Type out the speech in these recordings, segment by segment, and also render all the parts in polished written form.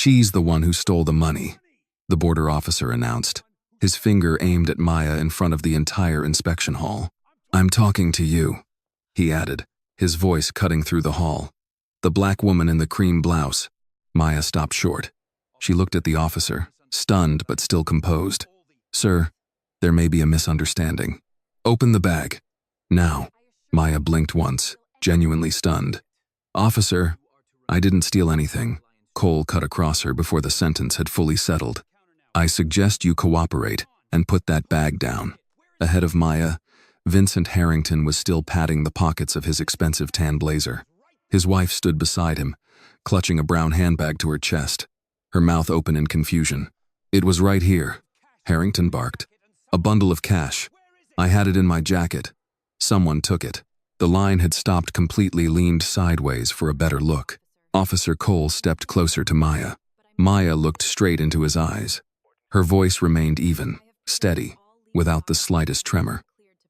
She's the one who stole the money, the border officer announced, his finger aimed at Maya in front of the entire inspection hall. I'm talking to you, he added, his voice cutting through the hall. The black woman in the cream blouse. Maya stopped short. She looked at the officer, stunned but still composed. Sir, there may be a misunderstanding. Open the bag. Now. Maya blinked once, genuinely stunned. Officer, I didn't steal anything. Cole cut across her before the sentence had fully settled. I suggest you cooperate and put that bag down. Ahead of Maya, Vincent Harrington was still patting the pockets of his expensive tan blazer. His wife stood beside him, clutching a brown handbag to her chest, her mouth open in confusion. It was right here, Harrington barked. A bundle of cash. I had it in my jacket. Someone took it. The line had stopped completely, leaned sideways for a better look. Officer Cole stepped closer to Maya. Maya looked straight into his eyes. Her voice remained even, steady, without the slightest tremor.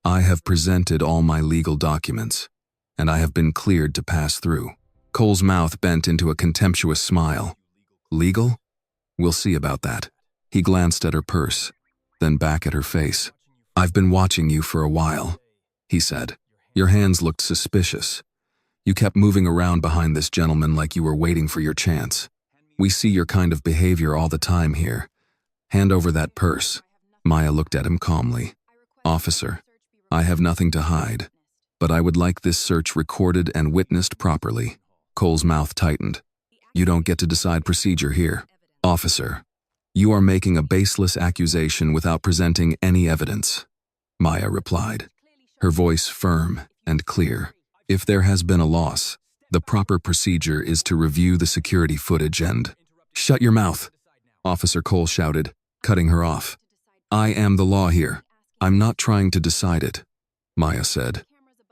I have presented all my legal documents, and I have been cleared to pass through. Cole's mouth bent into a contemptuous smile. Legal? We'll see about that. He glanced at her purse, then back at her face. I've been watching you for a while, he said. Your hands looked suspicious. You kept moving around behind this gentleman like you were waiting for your chance. We see your kind of behavior all the time here. Hand over that purse. Maya looked at him calmly. Officer, I have nothing to hide, but I would like this search recorded and witnessed properly. Cole's mouth tightened. You don't get to decide procedure here. Officer, you are making a baseless accusation without presenting any evidence, Maya replied, her voice firm and clear. If there has been a loss, the proper procedure is to review the security footage and— Shut your mouth, Officer Cole shouted, cutting her off. I am the law here. I'm not trying to decide it, Maya said.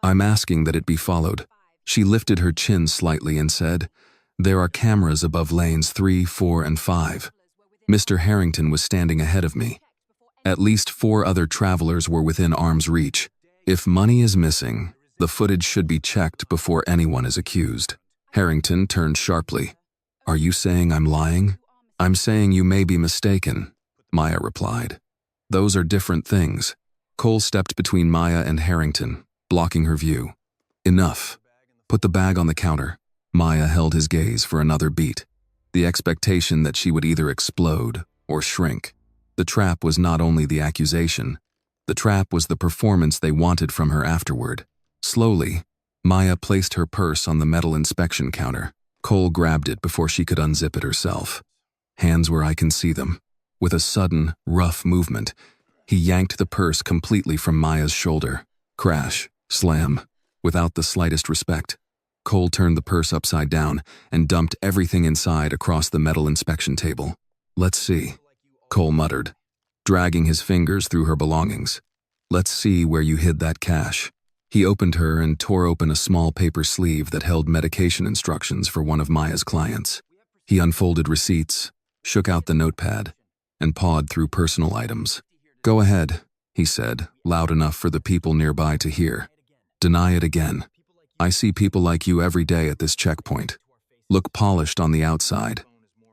I'm asking that it be followed. She lifted her chin slightly and said, There are cameras above lanes 3, 4, and 5. Mr. Harrington was standing ahead of me. At least 4 other travelers were within arm's reach. If money is missing, the footage should be checked before anyone is accused. Harrington turned sharply. Are you saying I'm lying? I'm saying you may be mistaken, Maya replied. Those are different things. Cole stepped between Maya and Harrington, blocking her view. Enough. Put the bag on the counter. Maya held his gaze for another beat, the expectation that she would either explode or shrink. The trap was not only the accusation, the trap was the performance they wanted from her afterward. Slowly, Maya placed her purse on the metal inspection counter. Cole grabbed it before she could unzip it herself. Hands where I can see them. With a sudden, rough movement, he yanked the purse completely from Maya's shoulder. Crash, slam, without the slightest respect. Cole turned the purse upside down and dumped everything inside across the metal inspection table. Let's see, Cole muttered, dragging his fingers through her belongings. Let's see where you hid that cash. He opened her and tore open a small paper sleeve that held medication instructions for one of Maya's clients. He unfolded receipts, shook out the notepad, and pawed through personal items. Go ahead, he said, loud enough for the people nearby to hear. Deny it again. I see people like you every day at this checkpoint. Look polished on the outside,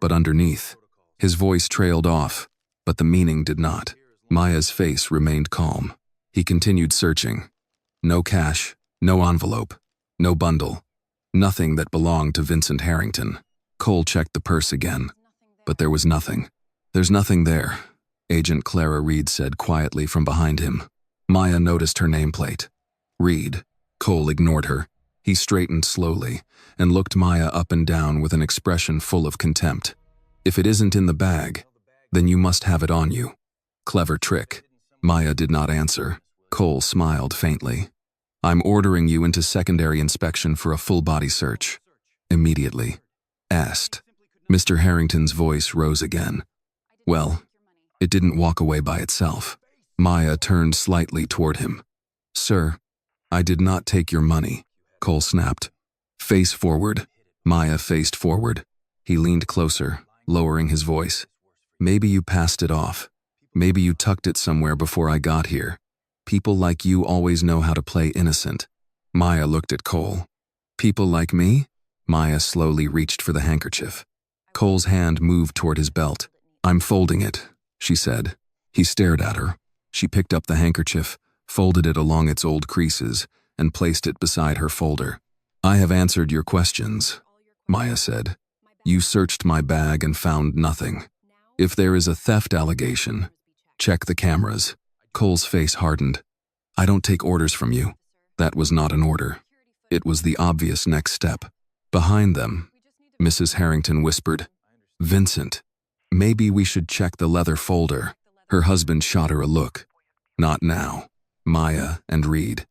but underneath. His voice trailed off, but the meaning did not. Maya's face remained calm. He continued searching. No cash, no envelope, no bundle, nothing that belonged to Vincent Harrington. Cole checked the purse again, but there was nothing. There's nothing there, Agent Clara Reed said quietly from behind him. Maya noticed her nameplate. Reed. Cole ignored her. He straightened slowly and looked Maya up and down with an expression full of contempt. If it isn't in the bag, then you must have it on you. Clever trick. Maya did not answer. Cole smiled faintly. I'm ordering you into secondary inspection for a full-body search. Immediately. Asked. Mr. Harrington's voice rose again. Well, it didn't walk away by itself. Maya turned slightly toward him. Sir, I did not take your money, Cole snapped. Face forward. Maya faced forward. He leaned closer, lowering his voice. Maybe you passed it off. Maybe you tucked it somewhere before I got here. People like you always know how to play innocent. Maya looked at Cole. People like me? Maya slowly reached for the handkerchief. Cole's hand moved toward his belt. "I'm folding it," she said. He stared at her. She picked up the handkerchief, folded it along its old creases, and placed it beside her folder. "I have answered your questions," Maya said. "You searched my bag and found nothing. If there is a theft allegation, check the cameras." Cole's face hardened. "I don't take orders from you." That was not an order. It was the obvious next step. Behind them, Mrs. Harrington whispered, "Vincent, maybe we should check the leather folder." Her husband shot her a look. "Not now, Maya and Reed."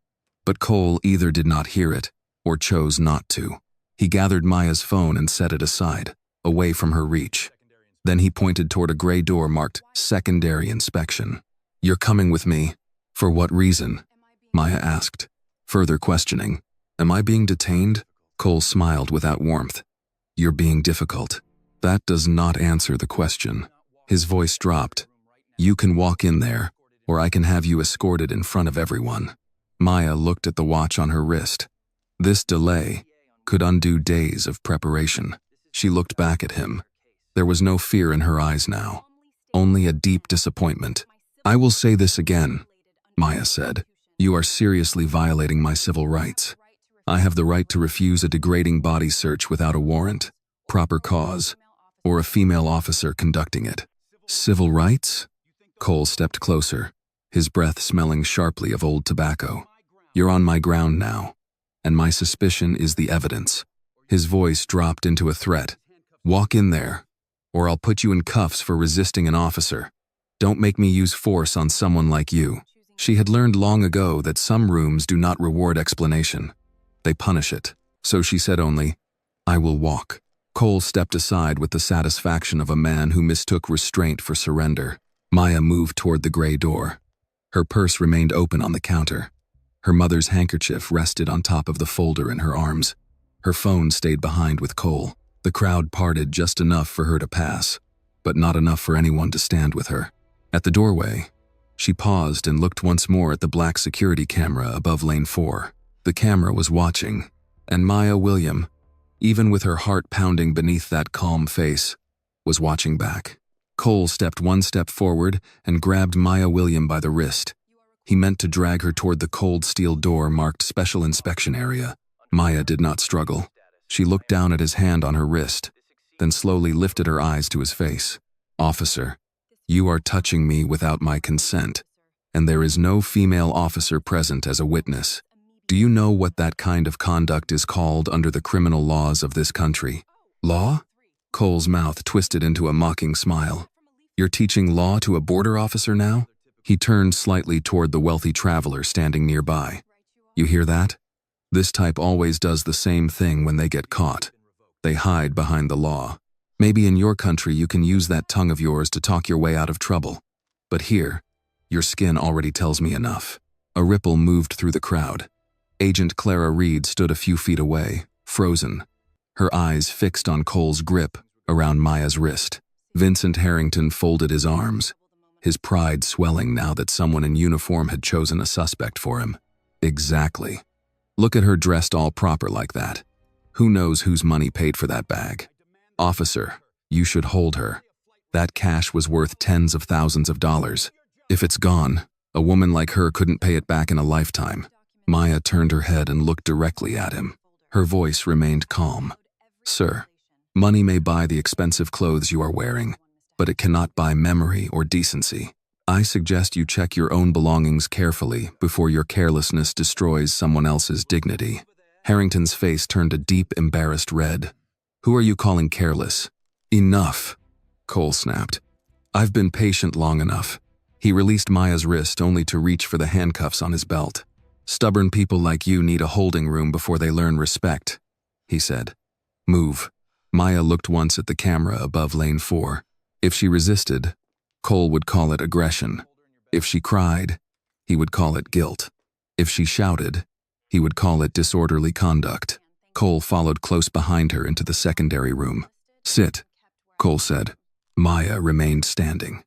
But Cole either did not hear it or chose not to. He gathered Maya's phone and set it aside, away from her reach. Then he pointed toward a gray door marked "Secondary Inspection." "You're coming with me." "For what reason?" Maya asked, further questioning. "Am I being detained?" Cole smiled without warmth. "You're being difficult." That does not answer the question. His voice dropped. "You can walk in there, or I can have you escorted in front of everyone." Maya looked at the watch on her wrist. This delay could undo days of preparation. She looked back at him. There was no fear in her eyes now, only a deep disappointment. "I will say this again," Maya said. "You are seriously violating my civil rights. I have the right to refuse a degrading body search without a warrant, proper cause, or a female officer conducting it." "Civil rights?" Cole stepped closer, his breath smelling sharply of old tobacco. "You're on my ground now, and my suspicion is the evidence." His voice dropped into a threat. "Walk in there, or I'll put you in cuffs for resisting an officer. Don't make me use force on someone like you." She had learned long ago that some rooms do not reward explanation. They punish it. So she said only, "I will walk." Cole stepped aside with the satisfaction of a man who mistook restraint for surrender. Maya moved toward the gray door. Her purse remained open on the counter. Her mother's handkerchief rested on top of the folder in her arms. Her phone stayed behind with Cole. The crowd parted just enough for her to pass, but not enough for anyone to stand with her. At the doorway, she paused and looked once more at the black security camera above lane 4. The camera was watching, and Maya William, even with her heart pounding beneath that calm face, was watching back. Cole stepped one step forward and grabbed Maya William by the wrist. He meant to drag her toward the cold steel door marked Special Inspection Area. Maya did not struggle. She looked down at his hand on her wrist, then slowly lifted her eyes to his face. "Officer, you are touching me without my consent, and there is no female officer present as a witness. Do you know what that kind of conduct is called under the criminal laws of this country?" "Law?" Cole's mouth twisted into a mocking smile. "You're teaching law to a border officer now?" He turned slightly toward the wealthy traveler standing nearby. "You hear that? This type always does the same thing when they get caught. They hide behind the law. Maybe in your country you can use that tongue of yours to talk your way out of trouble. But here, your skin already tells me enough." A ripple moved through the crowd. Agent Clara Reed stood a few feet away, frozen, her eyes fixed on Cole's grip around Maya's wrist. Vincent Harrington folded his arms, his pride swelling now that someone in uniform had chosen a suspect for him. Exactly. Look at her dressed all proper like that. Who knows whose money paid for that bag? "Officer, you should hold her. That cash was worth tens of thousands of dollars. If it's gone, a woman like her couldn't pay it back in a lifetime." Maya turned her head and looked directly at him. Her voice remained calm. "Sir, money may buy the expensive clothes you are wearing, but it cannot buy memory or decency. I suggest you check your own belongings carefully before your carelessness destroys someone else's dignity." Harrington's face turned a deep, embarrassed red. "Who are you calling careless?" "Enough," Cole snapped. "I've been patient long enough." He released Maya's wrist only to reach for the handcuffs on his belt. "Stubborn people like you need a holding room before they learn respect," he said. "Move." Maya looked once at the camera above lane 4. If she resisted, Cole would call it aggression. If she cried, he would call it guilt. If she shouted, he would call it disorderly conduct. Cole followed close behind her into the secondary room. "Sit," Cole said. Maya remained standing.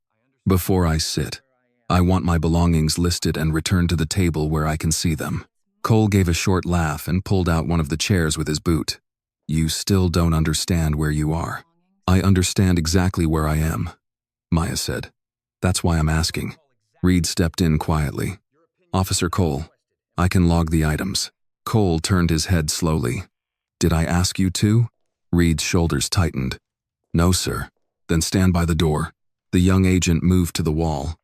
"Before I sit, I want my belongings listed and returned to the table where I can see them." Cole gave a short laugh and pulled out one of the chairs with his boot. "You still don't understand where you are. I understand exactly where I am, Maya said. That's why I'm asking. Reed stepped in quietly. Officer Cole, I can log the items. Cole turned his head slowly. Did I ask you to? Reed's shoulders tightened. No, sir. Then stand by the door. The young agent moved to the wall,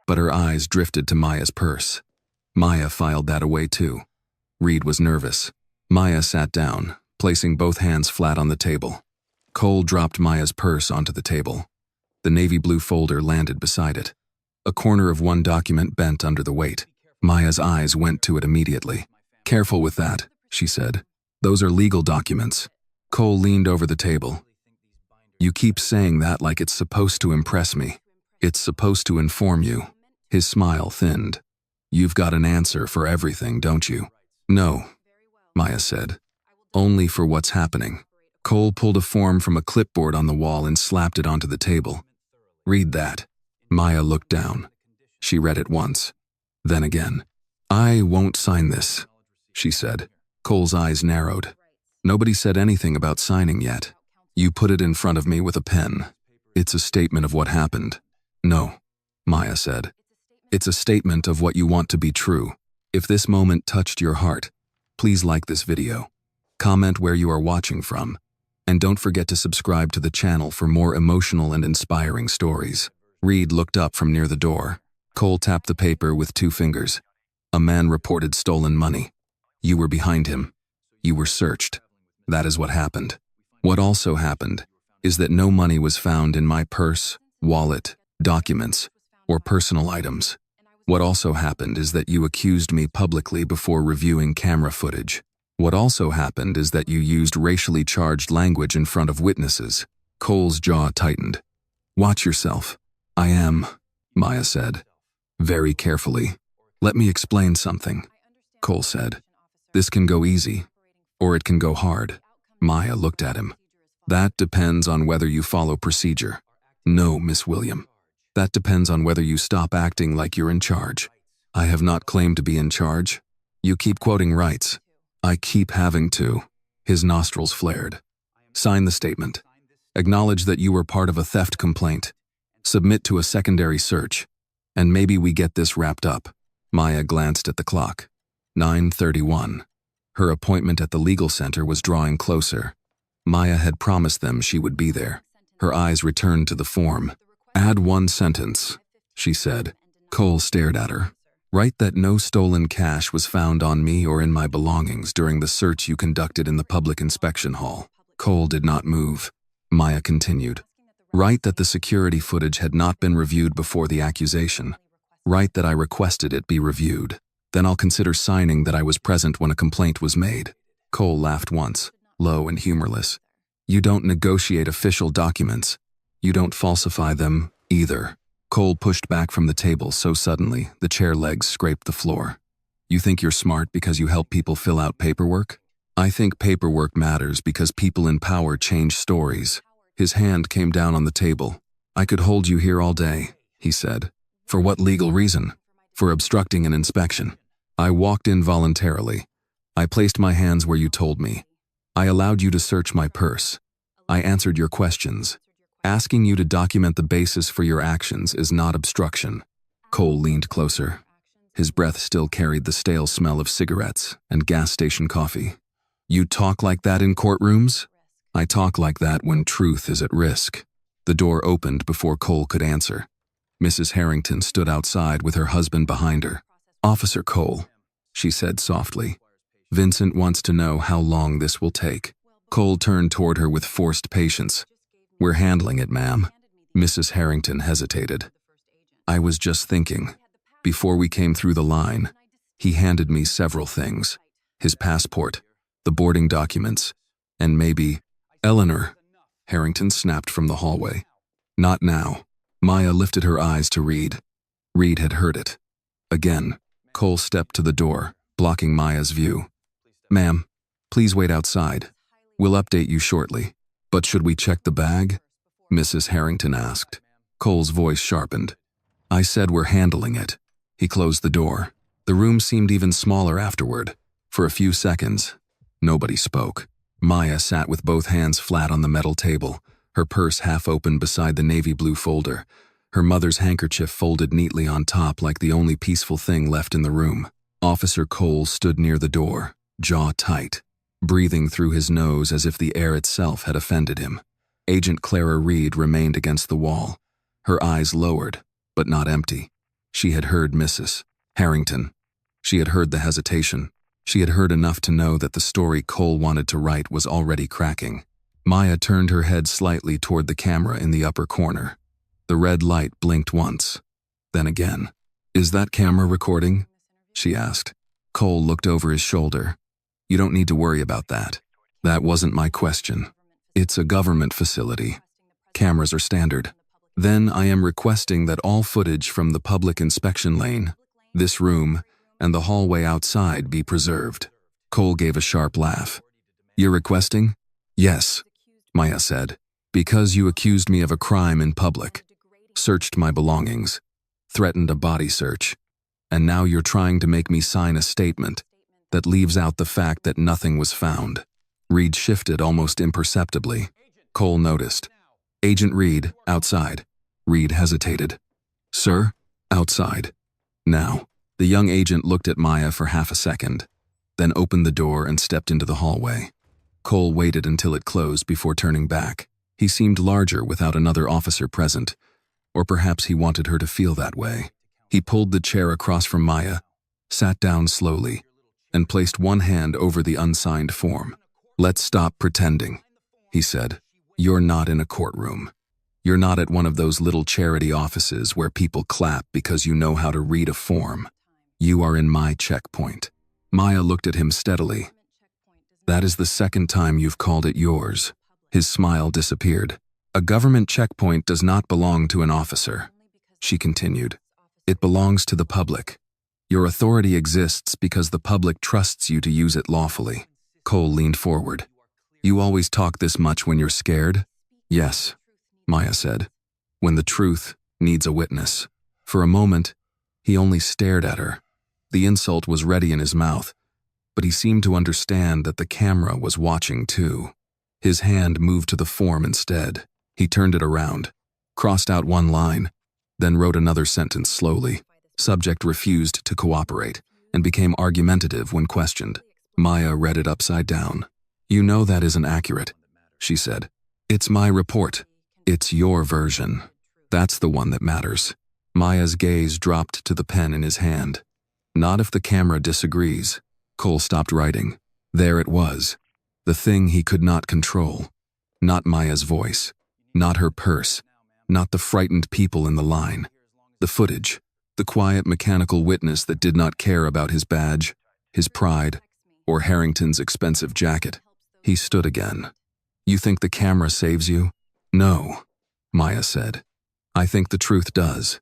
but her eyes drifted to Maya's purse. Maya filed that away too. Reed was nervous. Maya sat down, placing both hands flat on the table. Cole dropped Maya's purse onto the table. The navy blue folder landed beside it. A corner of one document bent under the weight. Maya's eyes went to it immediately. Careful with that, she said. Those are legal documents. Cole leaned over the table. You keep saying that like it's supposed to impress me. It's supposed to inform you. His smile thinned. You've got an answer for everything, don't you? No, Maya said. Only for what's happening. Cole pulled a form from a clipboard on the wall and slapped it onto the table. Read that. Maya looked down. She read it once. Then again. I won't sign this, she said. Cole's eyes narrowed. Nobody said anything about signing yet. You put it in front of me with a pen. It's a statement of what happened. No, Maya said. It's a statement of what you want to be true. If this moment touched your heart, please like this video. Comment where you are watching from. And don't forget to subscribe to the channel for more emotional and inspiring stories. Reed looked up from near the door. Cole tapped the paper with 2 fingers. A man reported stolen money. You were behind him. You were searched. That is what happened. What also happened is that no money was found in my purse, wallet, documents, or personal items. What also happened is that you accused me publicly before reviewing camera footage. What also happened is that you used racially charged language in front of witnesses. Cole's jaw tightened. Watch yourself. I am, Maya said. Very carefully. Let me explain something, Cole said. This can go easy, or it can go hard. Maya looked at him. That depends on whether you follow procedure. No, Miss William. That depends on whether you stop acting like you're in charge. I have not claimed to be in charge. You keep quoting rights. I keep having to. His nostrils flared. Sign the statement. Acknowledge that you were part of a theft complaint. Submit to a secondary search. And maybe we get this wrapped up. Maya glanced at the clock. 9:31. Her appointment at the legal center was drawing closer. Maya had promised them she would be there. Her eyes returned to the form. Add 1 sentence, she said. Cole stared at her. Write that no stolen cash was found on me or in my belongings during the search you conducted in the public inspection hall. Cole did not move. Maya continued. Write that the security footage had not been reviewed before the accusation. Write that I requested it be reviewed. Then I'll consider signing that I was present when a complaint was made. Cole laughed once, low and humorless. You don't negotiate official documents. You don't falsify them, either. Cole pushed back from the table so suddenly the chair legs scraped the floor. You think you're smart because you help people fill out paperwork? I think paperwork matters because people in power change stories. His hand came down on the table. I could hold you here all day, he said. For what legal reason? For obstructing an inspection. I walked in voluntarily. I placed my hands where you told me. I allowed you to search my purse. I answered your questions. Asking you to document the basis for your actions is not obstruction. Cole leaned closer. His breath still carried the stale smell of cigarettes and gas station coffee. You talk like that in courtrooms? I talk like that when truth is at risk. The door opened before Cole could answer. Mrs. Harrington stood outside with her husband behind her. Officer Cole, she said softly. Vincent wants to know how long this will take. Cole turned toward her with forced patience. We're handling it, ma'am. Mrs. Harrington hesitated. I was just thinking. Before we came through the line, he handed me several things. His passport, the boarding documents, and maybe… Eleanor, Harrington snapped from the hallway. Not now. Maya lifted her eyes to Reed. Reed had heard it. Again, Cole stepped to the door, blocking Maya's view. Ma'am, please wait outside. We'll update you shortly. But should we check the bag? Mrs. Harrington asked. Cole's voice sharpened. I said we're handling it. He closed the door. The room seemed even smaller afterward. For a few seconds, nobody spoke. Maya sat with both hands flat on the metal table, her purse half open beside the navy blue folder, her mother's handkerchief folded neatly on top like the only peaceful thing left in the room. Officer Cole stood near the door, jaw tight, breathing through his nose as if the air itself had offended him. Agent Clara Reed remained against the wall, her eyes lowered, but not empty. She had heard Mrs. Harrington. She had heard the hesitation. She had heard enough to know that the story Cole wanted to write was already cracking. Maya turned her head slightly toward the camera in the upper corner. The red light blinked once, then again. "Is that camera recording?" she asked. Cole looked over his shoulder. "You don't need to worry about that. That wasn't my question. It's a government facility. Cameras are standard. Then I am requesting that all footage from the public inspection lane, this room, and the hallway outside be preserved." Cole gave a sharp laugh. "You're requesting?" "Yes," Maya said, "because you accused me of a crime in public, searched my belongings, threatened a body search, and now you're trying to make me sign a statement that leaves out the fact that nothing was found." Reed shifted almost imperceptibly. Cole noticed. "Agent Reed, outside." Reed hesitated. "Sir?" "Outside. Now." The young agent looked at Maya for half a second, then opened the door and stepped into the hallway. Cole waited until it closed before turning back. He seemed larger without another officer present, or perhaps he wanted her to feel that way. He pulled the chair across from Maya, sat down slowly, and placed one hand over the unsigned form. "Let's stop pretending," he said. "You're not in a courtroom. You're not at one of those little charity offices where people clap because you know how to read a form. You are in my checkpoint." Maya looked at him steadily. "That is the second time you've called it yours." His smile disappeared. "A government checkpoint does not belong to an officer," she continued. "It belongs to the public. Your authority exists because the public trusts you to use it lawfully." Cole leaned forward. "You always talk this much when you're scared?" "Yes," Maya said, "when the truth needs a witness." For a moment, he only stared at her. The insult was ready in his mouth, but he seemed to understand that the camera was watching too. His hand moved to the form instead. He turned it around, crossed out one line, then wrote another sentence slowly. Subject refused to cooperate and became argumentative when questioned. Maya read it upside down. "You know that isn't accurate," she said. "It's my report. It's your version. That's the one that matters." Maya's gaze dropped to the pen in his hand. "Not if the camera disagrees." Cole stopped writing. There it was. The thing he could not control. Not Maya's voice. Not her purse. Not the frightened people in the line. The footage. The quiet mechanical witness that did not care about his badge, his pride, or Harrington's expensive jacket. He stood again. "You think the camera saves you?" "No," Maya said. "I think the truth does.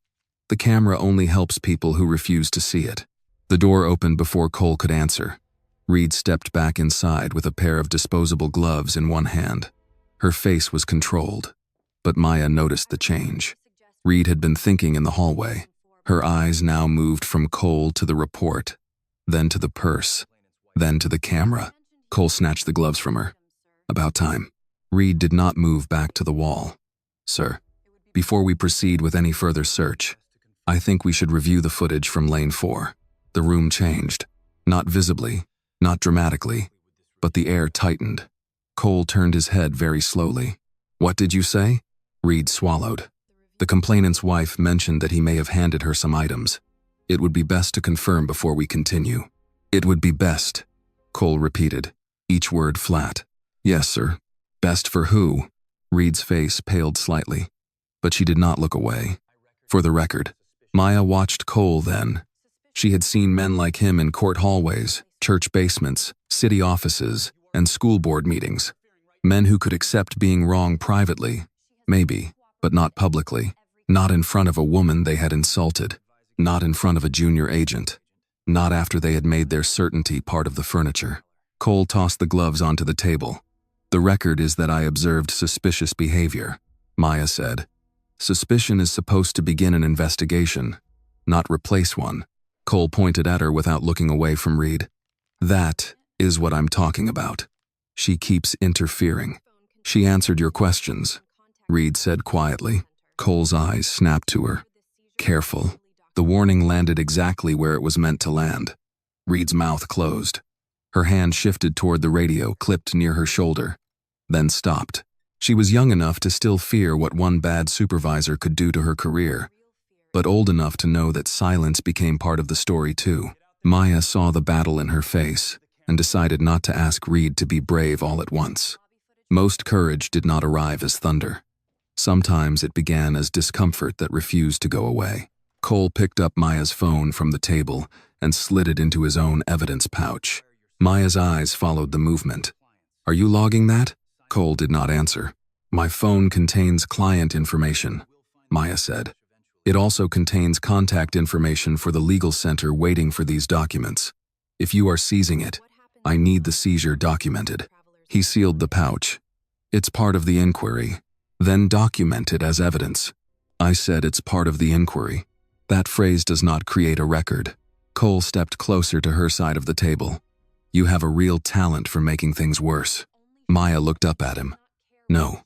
The camera only helps people who refuse to see it." The door opened before Cole could answer. Reed stepped back inside with a pair of disposable gloves in one hand. Her face was controlled, but Maya noticed the change. Reed had been thinking in the hallway. Her eyes now moved from Cole to the report, then to the purse, then to the camera. Cole snatched the gloves from her. "About time." Reed did not move back to the wall. "Sir, before we proceed with any further search, I think we should review the footage from Lane 4. The room changed. Not visibly, not dramatically, but the air tightened. Cole turned his head very slowly. "What did you say?" Reed swallowed. The complainant's wife mentioned that he may have handed her some items. "It would be best to confirm before we continue." "It would be best," Cole repeated, each word flat. "Yes, sir." "Best for who?" Reed's face paled slightly, but she did not look away. For the record, Maya watched Cole then. She had seen men like him in court hallways, church basements, city offices, and school board meetings. Men who could accept being wrong privately, maybe, but not publicly. Not in front of a woman they had insulted. Not in front of a junior agent. Not after they had made their certainty part of the furniture. Cole tossed the gloves onto the table. "The record is that I observed suspicious behavior," Maya said. "Suspicion is supposed to begin an investigation, not replace one." Cole pointed at her without looking away from Reed. "That is what I'm talking about. She keeps interfering. She answered your questions, Reed said quietly. Cole's eyes snapped to her. Careful. The warning landed exactly where it was meant to land. Reed's mouth closed. Her hand shifted toward the radio clipped near her shoulder, then stopped. She was young enough to still fear what one bad supervisor could do to her career, but old enough to know that silence became part of the story too. Maya saw the battle in her face and decided not to ask Reed to be brave all at once. Most courage did not arrive as thunder. Sometimes it began as discomfort that refused to go away. Cole picked up Maya's phone from the table and slid it into his own evidence pouch. Maya's eyes followed the movement. "Are you logging that?" Cole did not answer. "My phone contains client information," Maya said. "It also contains contact information for the legal center waiting for these documents. If you are seizing it, I need the seizure documented." He sealed the pouch. "It's part of the inquiry. Then document it as evidence." I said it's part of the inquiry. That phrase does not create a record. Cole stepped closer to her side of the table. "You have a real talent for making things worse." Maya looked up at him. "No.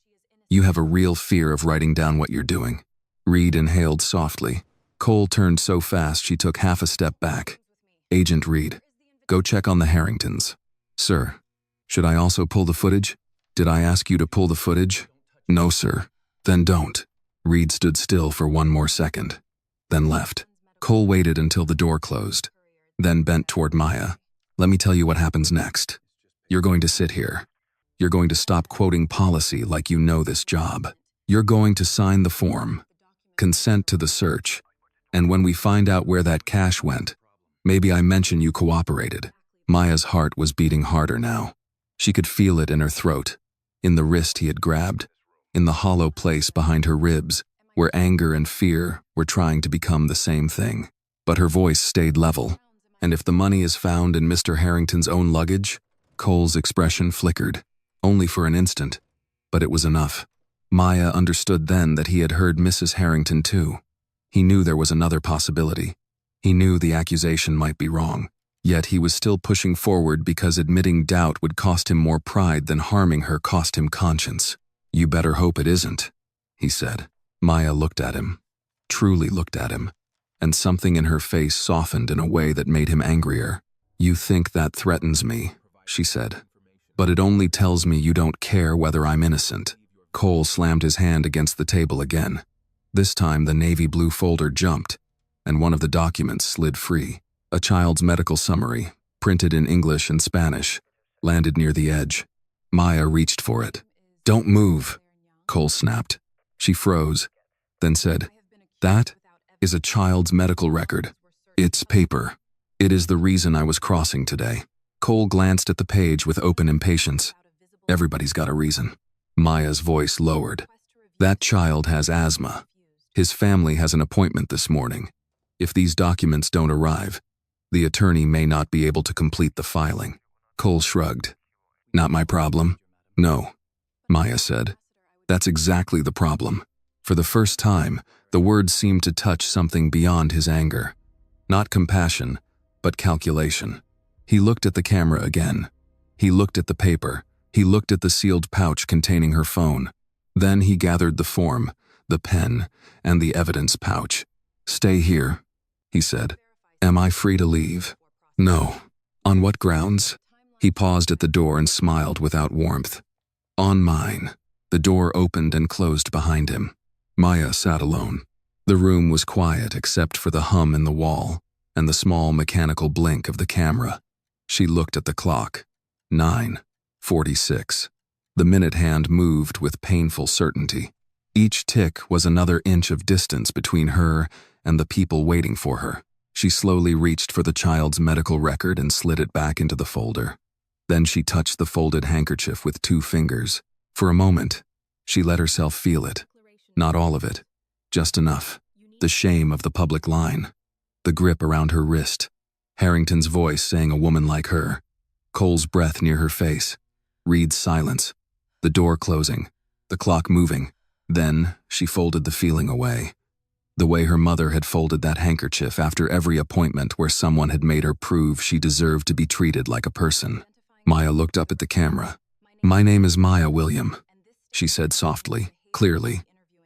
You have a real fear of writing down what you're doing." Reed inhaled softly. Cole turned so fast she took half a step back. "Agent Reed, go check on the Harringtons." "Sir, should I also pull the footage?" "Did I ask you to pull the footage?" "No, sir." "Then don't." Reed stood still for one more second, then left. Cole waited until the door closed, then bent toward Maya. "Let me tell you what happens next. You're going to sit here. You're going to stop quoting policy like you know this job. You're going to sign the form, consent to the search, and when we find out where that cash went, maybe I mention you cooperated." Maya's heart was beating harder now. She could feel it in her throat, in the wrist he had grabbed, in the hollow place behind her ribs, where anger and fear were trying to become the same thing. But her voice stayed level. "And if the money is found in Mr. Harrington's own luggage?" Cole's expression flickered, only for an instant, but it was enough. Maya understood then that he had heard Mrs. Harrington too. He knew there was another possibility. He knew the accusation might be wrong. Yet he was still pushing forward because admitting doubt would cost him more pride than harming her cost him conscience. "You better hope it isn't," he said. Maya looked at him, truly looked at him, and something in her face softened in a way that made him angrier. "You think that threatens me," she said. "But it only tells me you don't care whether I'm innocent." Cole slammed his hand against the table again. This time the navy blue folder jumped, and one of the documents slid free. A child's medical summary, printed in English and Spanish, landed near the edge. Maya reached for it. "Don't move," Cole snapped. She froze, then said, "That is a child's medical record. It's paper. It is the reason I was crossing today." Cole glanced at the page with open impatience. "Everybody's got a reason." Maya's voice lowered. "That child has asthma. His family has an appointment this morning. If these documents don't arrive, the attorney may not be able to complete the filing." Cole shrugged. "Not my problem." "No," Maya said. "That's exactly the problem." For the first time, the words seemed to touch something beyond his anger. Not compassion, but calculation. He looked at the camera again. He looked at the paper. He looked at the sealed pouch containing her phone. Then he gathered the form, the pen, and the evidence pouch. "Stay here," he said. "Am I free to leave?" "No." "On what grounds?" He paused at the door and smiled without warmth. "On mine." The door opened and closed behind him. Maya sat alone. The room was quiet except for the hum in the wall and the small mechanical blink of the camera. She looked at the clock. 9:46. The minute hand moved with painful certainty. Each tick was another inch of distance between her and the people waiting for her. She slowly reached for the child's medical record and slid it back into the folder. Then she touched the folded handkerchief with 2 fingers. For a moment, she let herself feel it. Not all of it, just enough. The shame of the public line. The grip around her wrist. Harrington's voice saying a woman like her. Cole's breath near her face. Reed's silence. The door closing. The clock moving. Then she folded the feeling away. The way her mother had folded that handkerchief after every appointment where someone had made her prove she deserved to be treated like a person. Maya looked up at the camera. "My name is Maya William," she said softly, clearly,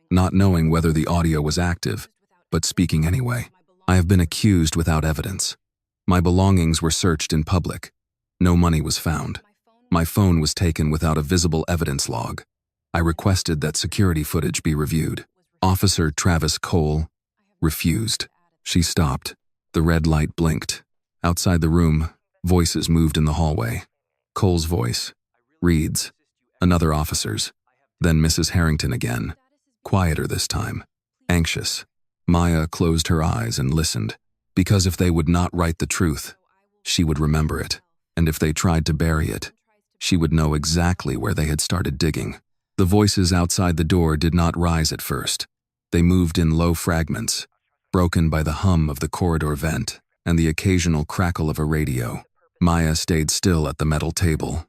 not knowing whether the audio was active, but speaking anyway. I have been accused without evidence. My belongings were searched in public. No money was found. My phone was taken without a visible evidence log. I requested that security footage be reviewed. Officer Travis Cole refused. She stopped. The red light blinked. Outside the room, voices moved in the hallway. Cole's voice. Reed's. Another officer's. Then Mrs. Harrington again. Quieter this time. Anxious. Maya closed her eyes and listened. Because if they would not write the truth, she would remember it. And if they tried to bury it, she would know exactly where they had started digging. The voices outside the door did not rise at first. They moved in low fragments, broken by the hum of the corridor vent and the occasional crackle of a radio. Maya stayed still at the metal table,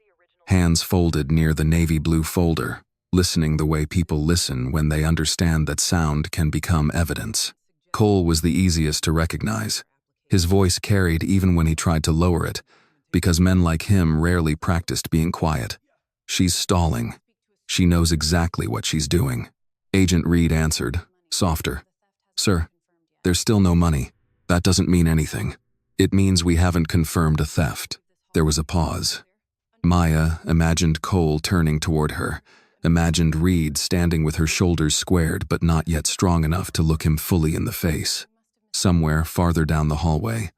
hands folded near the navy blue folder, listening the way people listen when they understand that sound can become evidence. Cole was the easiest to recognize. His voice carried even when he tried to lower it, because men like him rarely practiced being quiet. She's stalling. She knows exactly what she's doing. Agent Reed answered, softer. Sir, there's still no money. That doesn't mean anything. It means we haven't confirmed a theft. There was a pause. Maya imagined Cole turning toward her, imagined Reed standing with her shoulders squared but not yet strong enough to look him fully in the face. Somewhere farther down the hallway,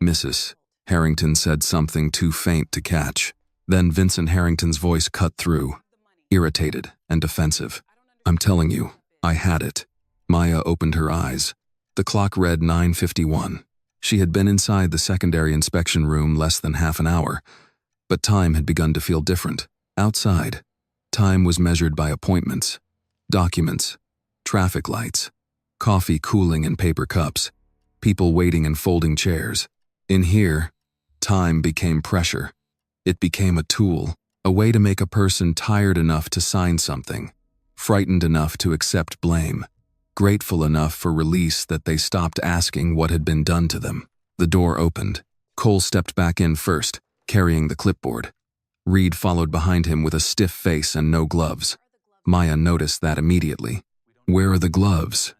Mrs. Harrington said something too faint to catch. Then Vincent Harrington's voice cut through, irritated and defensive. I'm telling you, I had it. Maya opened her eyes. The clock read 9:51. She had been inside the secondary inspection room less than half an hour, but time had begun to feel different. Outside, time was measured by appointments, documents, traffic lights, coffee cooling in paper cups, people waiting in folding chairs. In here, time became pressure. It became a tool, a way to make a person tired enough to sign something, frightened enough to accept blame, grateful enough for release that they stopped asking what had been done to them. The door opened. Cole stepped back in first, carrying the clipboard. Reed followed behind him with a stiff face and no gloves. Maya noticed that immediately. Where are the gloves?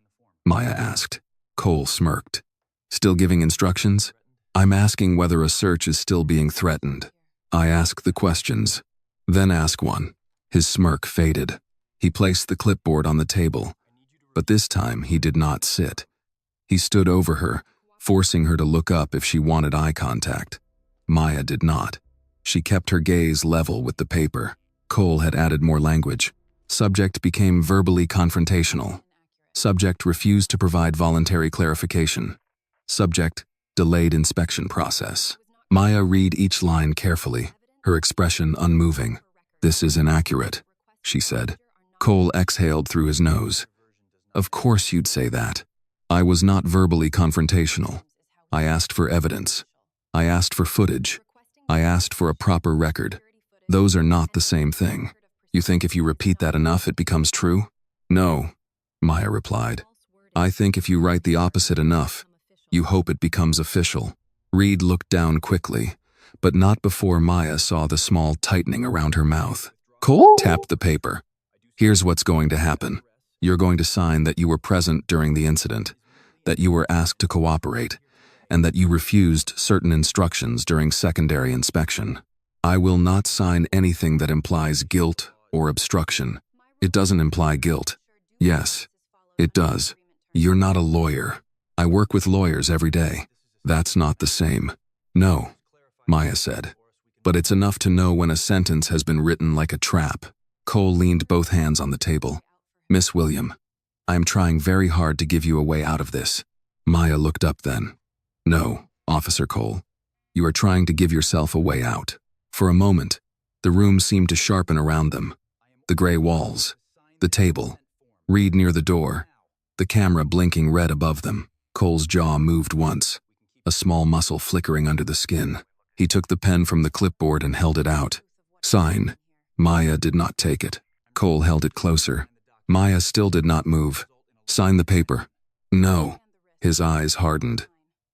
Maya asked. Cole smirked. Still giving instructions? I'm asking whether a search is still being threatened. I ask the questions, then ask one. His smirk faded. He placed the clipboard on the table, but this time he did not sit. He stood over her, forcing her to look up if she wanted eye contact. Maya did not. She kept her gaze level with the paper. Cole had added more language. Subject became verbally confrontational. Subject refused to provide voluntary clarification. Subject delayed inspection process. Maya read each line carefully, her expression unmoving. This is inaccurate, she said. Cole exhaled through his nose. Of course you'd say that. I was not verbally confrontational. I asked for evidence. I asked for footage. I asked for a proper record. Those are not the same thing. You think if you repeat that enough it becomes true? No, Maya replied. I think if you write the opposite enough, you hope it becomes official. Reed looked down quickly, but not before Maya saw the small tightening around her mouth. Cole tapped the paper. Here's what's going to happen. You're going to sign that you were present during the incident, that you were asked to cooperate, and that you refused certain instructions during secondary inspection. I will not sign anything that implies guilt or obstruction. It doesn't imply guilt. Yes, it does. You're not a lawyer. I work with lawyers every day. That's not the same. No, Maya said. But it's enough to know when a sentence has been written like a trap. Cole leaned both hands on the table. Miss William, I am trying very hard to give you a way out of this. Maya looked up then. No, Officer Cole. You are trying to give yourself a way out. For a moment, the room seemed to sharpen around them. The gray walls, the table, Reed near the door, the camera blinking red above them. Cole's jaw moved once, a small muscle flickering under the skin. He took the pen from the clipboard and held it out. Sign. Maya did not take it. Cole held it closer. Maya still did not move. Sign the paper. No. His eyes hardened.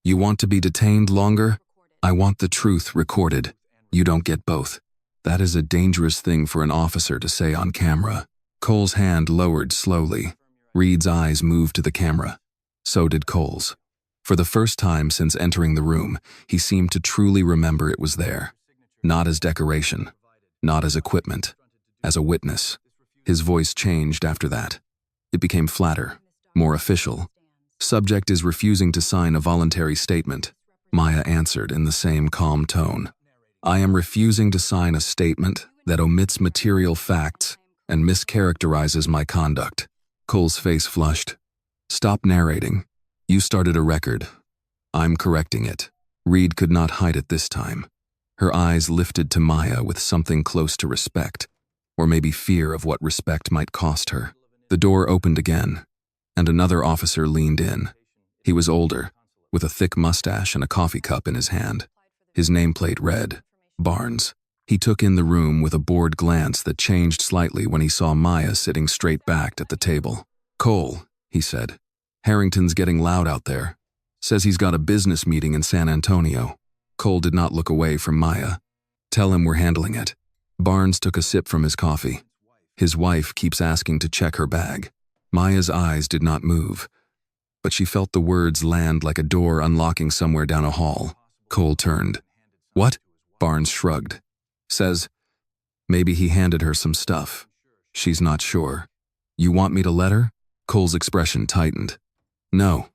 You want to be detained longer? I want the truth recorded. You don't get both. That is a dangerous thing for an officer to say on camera. Cole's hand lowered slowly. Reed's eyes moved to the camera. So did Cole's. For the first time since entering the room, he seemed to truly remember it was there. Not as decoration, not as equipment, as a witness. His voice changed after that. It became flatter, more official. Subject is refusing to sign a voluntary statement. Maya answered in the same calm tone. I am refusing to sign a statement that omits material facts and mischaracterizes my conduct. Cole's face flushed. Stop narrating. You started a record. I'm correcting it. Reed could not hide it this time. Her eyes lifted to Maya with something close to respect, or maybe fear of what respect might cost her. The door opened again, and another officer leaned in. He was older, with a thick mustache and a coffee cup in his hand. His nameplate read, Barnes. He took in the room with a bored glance that changed slightly when he saw Maya sitting straight-backed at the table. Cole, he said. Harrington's getting loud out there. Says he's got a business meeting in San Antonio. Cole did not look away from Maya. Tell him we're handling it. Barnes took a sip from his coffee. His wife keeps asking to check her bag. Maya's eyes did not move, but she felt the words land like a door unlocking somewhere down a hall. Cole turned. What? Barnes shrugged. Says, maybe he handed her some stuff. She's not sure. You want me to let her? Cole's expression tightened. No.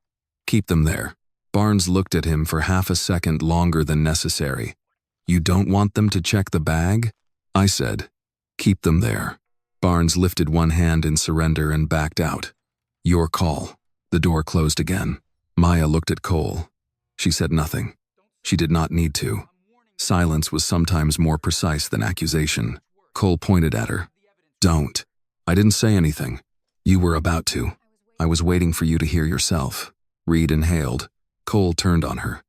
Keep them there. Barnes looked at him for half a second longer than necessary. You don't want them to check the bag? I said, keep them there. Barnes lifted one hand in surrender and backed out. Your call. The door closed again. Maya looked at Cole. She said nothing. She did not need to. Silence was sometimes more precise than accusation. Cole pointed at her. Don't. I didn't say anything. You were about to. I was waiting for you to hear yourself. Reed inhaled. Cole turned on her.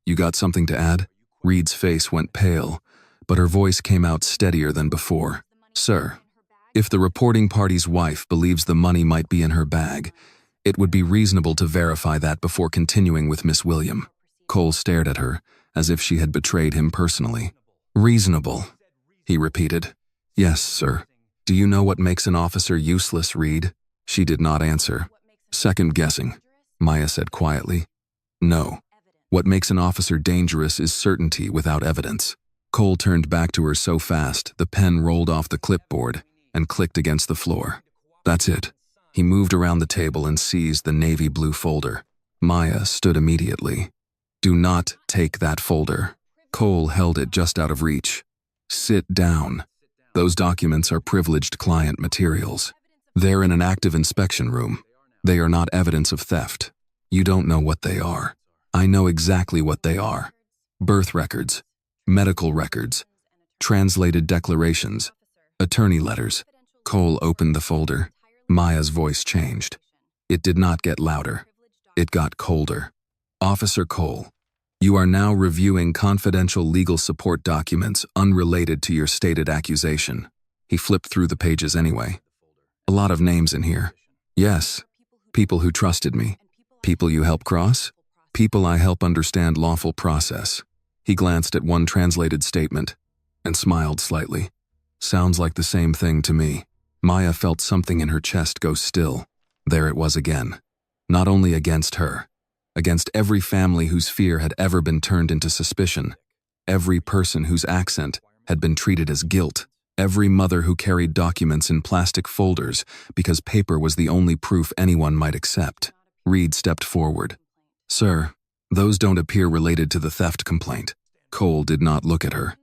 You got something to add? Reed's face went pale, but her voice came out steadier than before. Sir, if the reporting party's wife believes the money might be in her bag, it would be reasonable to verify that before continuing with Miss William. Cole stared at her, as if she had betrayed him personally. Reasonable, he repeated. Yes, sir. Do you know what makes an officer useless, Reed? She did not answer. Second guessing, Maya said quietly. No. What makes an officer dangerous is certainty without evidence. Cole turned back to her so fast, the pen rolled off the clipboard and clicked against the floor. That's it. He moved around the table and seized the navy blue folder. Maya stood immediately. Do not take that folder. Cole held it just out of reach. Sit down. Those documents are privileged client materials. They're in an active inspection room. They are not evidence of theft. You don't know what they are. I know exactly what they are. Birth records, medical records, translated declarations, attorney letters. Cole opened the folder. Maya's voice changed. It did not get louder. It got colder. Officer Cole, you are now reviewing confidential legal support documents unrelated to your stated accusation. He flipped through the pages anyway. A lot of names in here. Yes, people who trusted me. People you help cross? People I help understand lawful process. He glanced at one translated statement and smiled slightly. Sounds like the same thing to me. Maya felt something in her chest go still. There it was again. Not only against her, against every family whose fear had ever been turned into suspicion, every person whose accent had been treated as guilt, every mother who carried documents in plastic folders because paper was the only proof anyone might accept. Reed stepped forward. Sir, those don't appear related to the theft complaint. Cole did not look at her.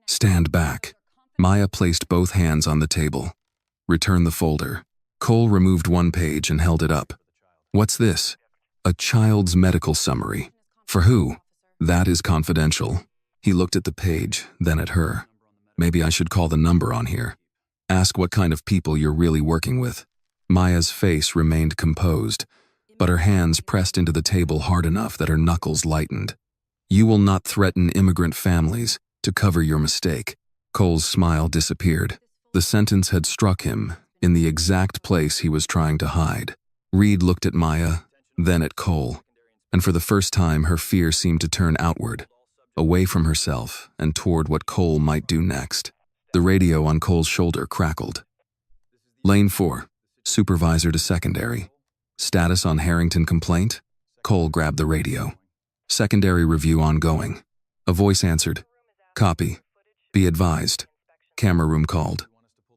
Stand back. Maya placed both hands on the table. Return the folder. Cole removed one page and held it up. What's this? A child's medical summary. For who? That is confidential. He looked at the page, then at her. Maybe I should call the number on here. Ask what kind of people you're really working with. Maya's face remained composed, but her hands pressed into the table hard enough that her knuckles lightened. You will not threaten immigrant families to cover your mistake. Cole's smile disappeared. The sentence had struck him in the exact place he was trying to hide. Reed looked at Maya, then at Cole, and for the first time her fear seemed to turn outward, away from herself and toward what Cole might do next. The radio on Cole's shoulder crackled. Lane 4. Supervisor to secondary. Status on Harrington complaint? Cole grabbed the radio. Secondary review ongoing. A voice answered. Copy. Be advised. Camera room called.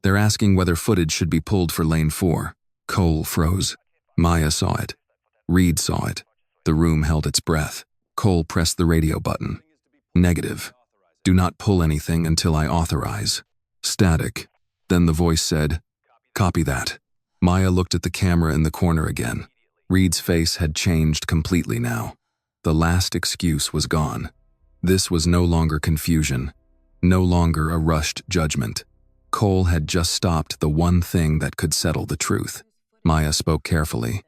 They're asking whether footage should be pulled for Lane 4. Cole froze. Maya saw it. Reed saw it. The room held its breath. Cole pressed the radio button. Negative. Do not pull anything until I authorize. Static. Then the voice said, Copy that. Maya looked at the camera in the corner again. Reed's face had changed completely now. The last excuse was gone. This was no longer confusion, no longer a rushed judgment. Cole had just stopped the one thing that could settle the truth. Maya spoke carefully.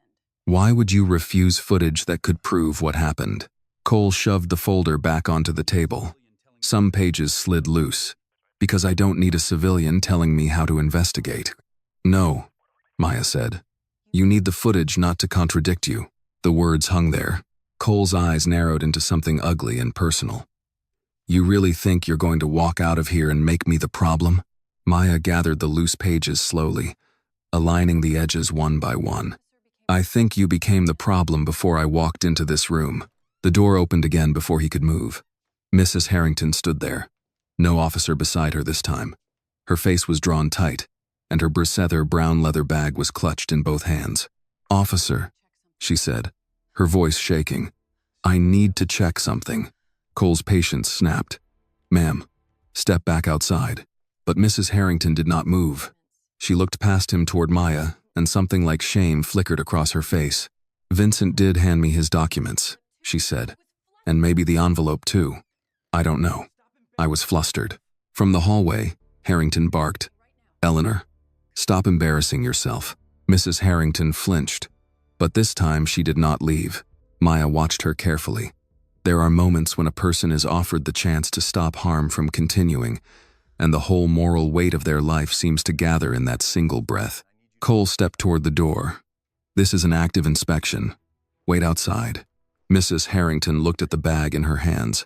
Why would you refuse footage that could prove what happened? Cole shoved the folder back onto the table. Some pages slid loose. Because I don't need a civilian telling me how to investigate. No, Maya said. You need the footage not to contradict you. The words hung there. Cole's eyes narrowed into something ugly and personal. You really think you're going to walk out of here and make me the problem? Maya gathered the loose pages slowly, aligning the edges one by one. I think you became the problem before I walked into this room. The door opened again before he could move. Mrs. Harrington stood there. No officer beside her this time. Her face was drawn tight, and her Bersether brown leather bag was clutched in both hands. Officer, she said, her voice shaking. I need to check something. Cole's patience snapped. Ma'am, step back outside. But Mrs. Harrington did not move. She looked past him toward Maya, and something like shame flickered across her face. Vincent did hand me his documents, she said. And maybe the envelope too. I don't know. I was flustered. From the hallway, Harrington barked. Eleanor, stop embarrassing yourself. Mrs. Harrington flinched. But this time she did not leave. Maya watched her carefully. There are moments when a person is offered the chance to stop harm from continuing, and the whole moral weight of their life seems to gather in that single breath. Cole stepped toward the door. This is an active inspection. Wait outside. Mrs. Harrington looked at the bag in her hands.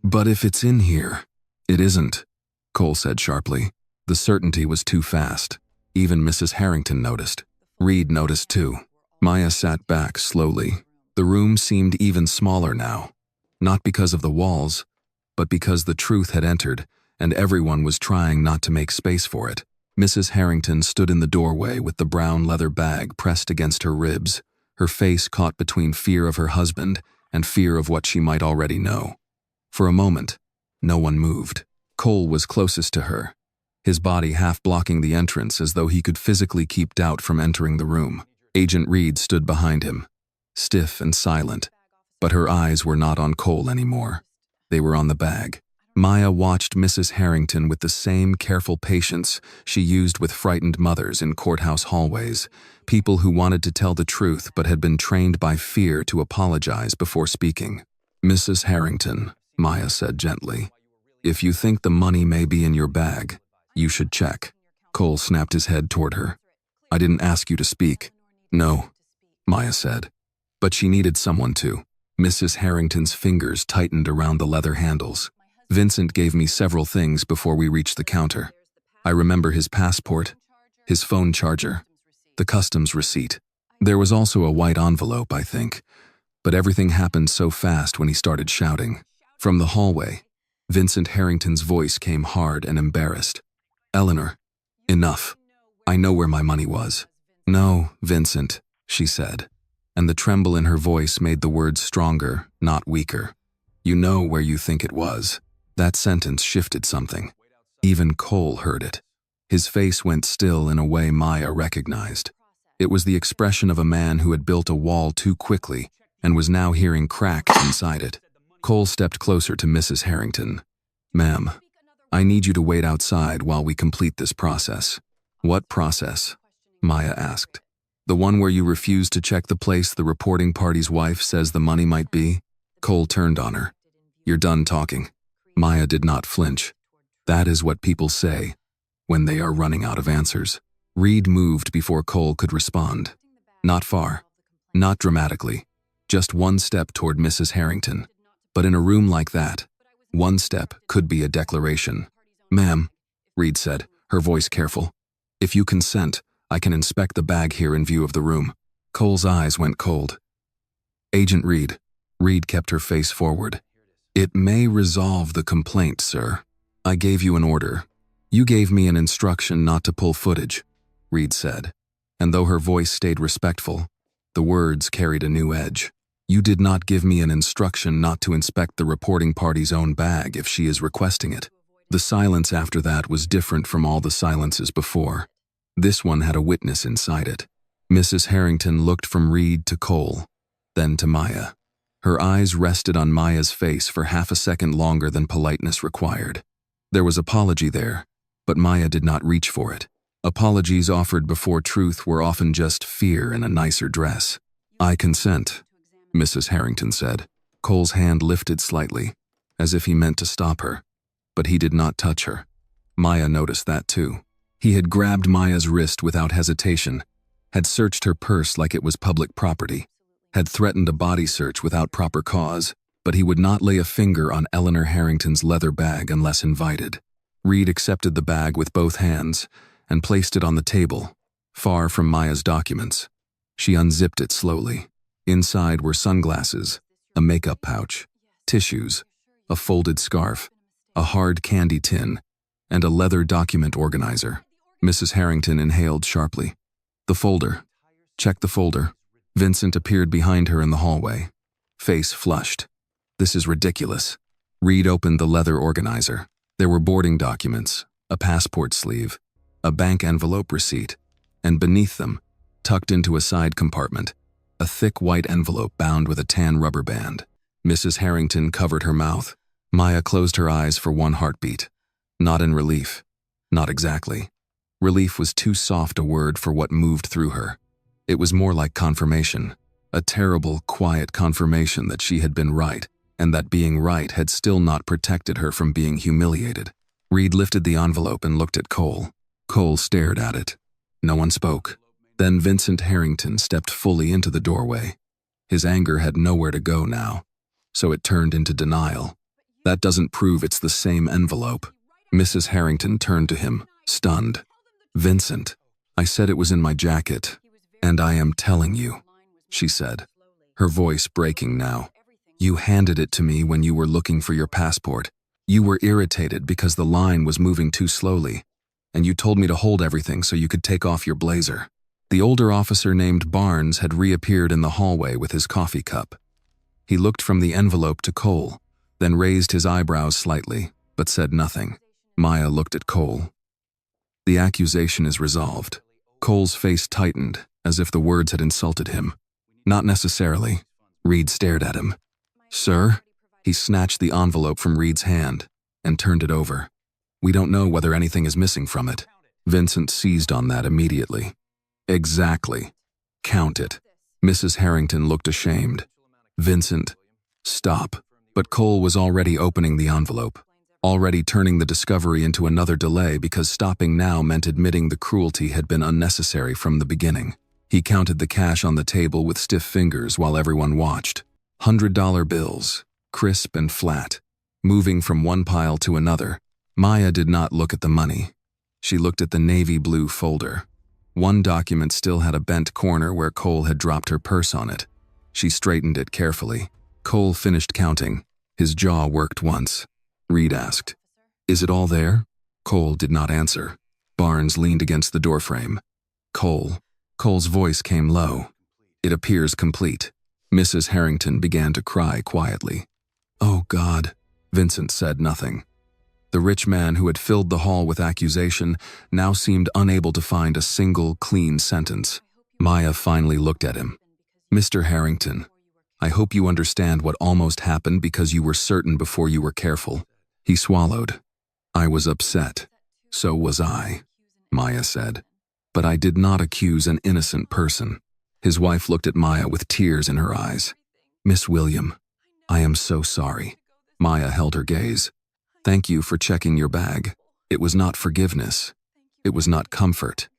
But if it's in here. It isn't, Cole said sharply. The certainty was too fast. Even Mrs. Harrington noticed. Reed noticed too. Maya sat back slowly. The room seemed even smaller now. Not because of the walls, but because the truth had entered, and everyone was trying not to make space for it. Mrs. Harrington stood in the doorway with the brown leather bag pressed against her ribs, her face caught between fear of her husband and fear of what she might already know. For a moment, no one moved. Cole was closest to her, his body half blocking the entrance as though he could physically keep doubt from entering the room. Agent Reed stood behind him, stiff and silent, but her eyes were not on Cole anymore. They were on the bag. Maya watched Mrs. Harrington with the same careful patience she used with frightened mothers in courthouse hallways, people who wanted to tell the truth but had been trained by fear to apologize before speaking. Mrs. Harrington, Maya said gently, if you think the money may be in your bag, you should check. Cole snapped his head toward her. I didn't ask you to speak. No, Maya said. But she needed someone to. Mrs. Harrington's fingers tightened around the leather handles. Vincent gave me several things before we reached the counter. I remember his passport, his phone charger, the customs receipt. There was also a white envelope, I think. But everything happened so fast when he started shouting. From the hallway, Vincent Harrington's voice came hard and embarrassed. Eleanor, enough. I know where my money was. No, Vincent, she said, and the tremble in her voice made the words stronger, not weaker. You know where you think it was. That sentence shifted something. Even Cole heard it. His face went still in a way Maya recognized. It was the expression of a man who had built a wall too quickly and was now hearing cracks inside it. Cole stepped closer to Mrs. Harrington. Ma'am, I need you to wait outside while we complete this process. What process? Maya asked. The one where you refuse to check the place the reporting party's wife says the money might be? Cole turned on her. You're done talking. Maya did not flinch. That is what people say when they are running out of answers. Reed moved before Cole could respond. Not far, not dramatically, just one step toward Mrs. Harrington. But in a room like that, one step could be a declaration. Ma'am, Reed said, her voice careful. If you consent, I can inspect the bag here in view of the room. Cole's eyes went cold. Agent Reed. Reed kept her face forward. It may resolve the complaint, sir. I gave you an order. You gave me an instruction not to pull footage, Reed said. And though her voice stayed respectful, the words carried a new edge. You did not give me an instruction not to inspect the reporting party's own bag if she is requesting it. The silence after that was different from all the silences before. This one had a witness inside it. Mrs. Harrington looked from Reed to Cole, then to Maya. Her eyes rested on Maya's face for half a second longer than politeness required. There was apology there, but Maya did not reach for it. Apologies offered before truth were often just fear in a nicer dress. I consent, Mrs. Harrington said. Cole's hand lifted slightly, as if he meant to stop her, but he did not touch her. Maya noticed that too. He had grabbed Maya's wrist without hesitation, had searched her purse like it was public property, had threatened a body search without proper cause, but he would not lay a finger on Eleanor Harrington's leather bag unless invited. Reed accepted the bag with both hands and placed it on the table, far from Maya's documents. She unzipped it slowly. Inside were sunglasses, a makeup pouch, tissues, a folded scarf, a hard candy tin, and a leather document organizer. Mrs. Harrington inhaled sharply. The folder. Check the folder. Vincent appeared behind her in the hallway, face flushed. This is ridiculous. Reed opened the leather organizer. There were boarding documents, a passport sleeve, a bank envelope receipt, and beneath them, tucked into a side compartment, a thick white envelope bound with a tan rubber band. Mrs. Harrington covered her mouth. Maya closed her eyes for one heartbeat. Not in relief. Not exactly. Relief was too soft a word for what moved through her. It was more like confirmation, a terrible, quiet confirmation that she had been right, and that being right had still not protected her from being humiliated. Reed lifted the envelope and looked at Cole. Cole stared at it. No one spoke. Then Vincent Harrington stepped fully into the doorway. His anger had nowhere to go now, so it turned into denial. That doesn't prove it's the same envelope. Mrs. Harrington turned to him, stunned. Vincent, I said it was in my jacket, and I am telling you, she said, her voice breaking now. You handed it to me when you were looking for your passport. You were irritated because the line was moving too slowly, and you told me to hold everything so you could take off your blazer. The older officer named Barnes had reappeared in the hallway with his coffee cup. He looked from the envelope to Cole, then raised his eyebrows slightly, but said nothing. Maya looked at Cole. The accusation is resolved. Cole's face tightened, as if the words had insulted him. Not necessarily. Reed stared at him. Sir? He snatched the envelope from Reed's hand and turned it over. We don't know whether anything is missing from it. Vincent seized on that immediately. Exactly. Count it. Mrs. Harrington looked ashamed. Vincent, stop. But Cole was already opening the envelope, already turning the discovery into another delay because stopping now meant admitting the cruelty had been unnecessary from the beginning. He counted the cash on the table with stiff fingers while everyone watched. $100 bills, crisp and flat, moving from one pile to another. Maya did not look at the money. She looked at the navy blue folder. One document still had a bent corner where Cole had dropped her purse on it. She straightened it carefully. Cole finished counting. His jaw worked once. Reed asked, Is it all there? Cole did not answer. Barnes leaned against the doorframe. Cole's voice came low. It appears complete. Mrs. Harrington began to cry quietly. Oh God, Vincent said nothing. The rich man who had filled the hall with accusation now seemed unable to find a single clean sentence. Maya finally looked at him. Mr. Harrington, I hope you understand what almost happened because you were certain before you were careful. He swallowed. I was upset. So was I, Maya said. But I did not accuse an innocent person. His wife looked at Maya with tears in her eyes. Miss William, I am so sorry. Maya held her gaze. Thank you for checking your bag. It was not forgiveness. It was not comfort.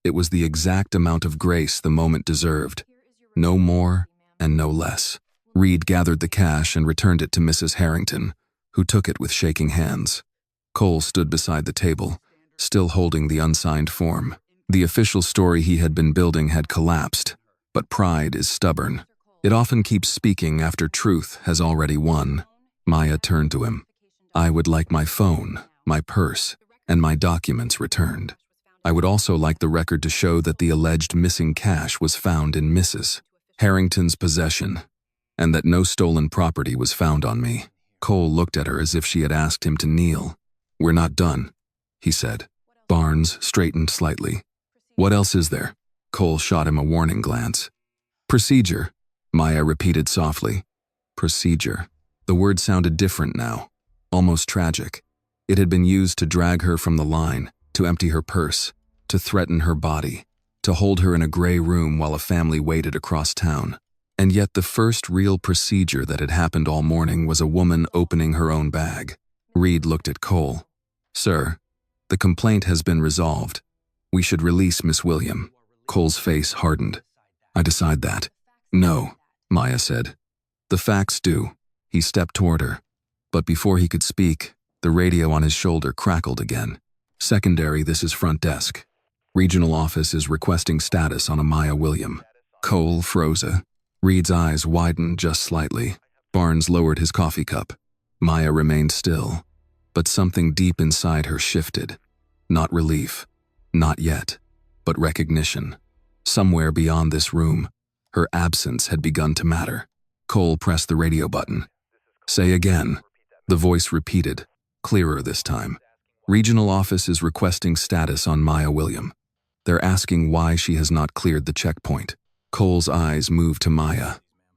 It was the exact amount of grace the moment deserved. No more and no less. Reed gathered the cash and returned it to Mrs. Harrington, who took it with shaking hands. Cole stood beside the table, still holding the unsigned form. The official story he had been building had collapsed, but pride is stubborn. It often keeps speaking after truth has already won. Maya turned to him. I would like my phone, my purse, and my documents returned. I would also like the record to show that the alleged missing cash was found in Mrs. Harrington's possession, and that no stolen property was found on me. Cole looked at her as if she had asked him to kneel. We're not done, he said. Barnes straightened slightly. What else is there? Cole shot him a warning glance. Procedure, Maya repeated softly. Procedure. The word sounded different now, almost tragic. It had been used to drag her from the line, to empty her purse, to threaten her body, to hold her in a gray room while a family waited across town. And yet the first real procedure that had happened all morning was a woman opening her own bag. Reed looked at Cole. Sir, the complaint has been resolved. We should release Miss William. Cole's face hardened. I decide that. No, Maya said. The facts do. He stepped toward her. But before he could speak, the radio on his shoulder crackled again. Secondary, this is front desk. Regional office is requesting status on a Maya William. Cole froze. Reed's eyes widened just slightly. Barnes lowered his coffee cup. Maya remained still, but something deep inside her shifted. Not relief. Not yet, but recognition. Somewhere beyond this room, her absence had begun to matter. Cole pressed the radio button. Say again. The voice repeated, clearer this time. Regional office is requesting status on Maya William. They're asking why she has not cleared the checkpoint. Cole's eyes moved to Maya.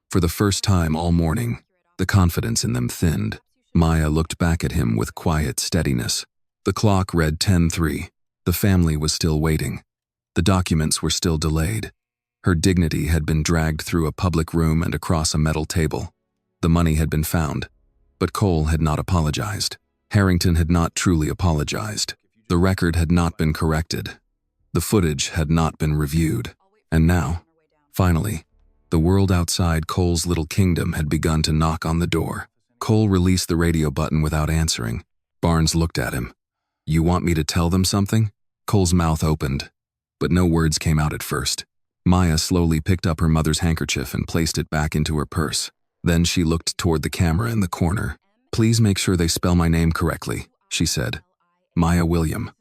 For the first time all morning, the confidence in them thinned. Maya looked back at him with quiet steadiness. The clock read 10:03. The family was still waiting. The documents were still delayed. Her dignity had been dragged through a public room and across a metal table. The money had been found, but Cole had not apologized. Harrington had not truly apologized. The record had not been corrected. The footage had not been reviewed. And now, finally, the world outside Cole's little kingdom had begun to knock on the door. Cole released the radio button without answering. Barnes looked at him. You want me to tell them something? Cole's mouth opened, but no words came out at first. Maya slowly picked up her mother's handkerchief and placed it back into her purse. Then she looked toward the camera in the corner. Please make sure they spell my name correctly, she said. Maya William.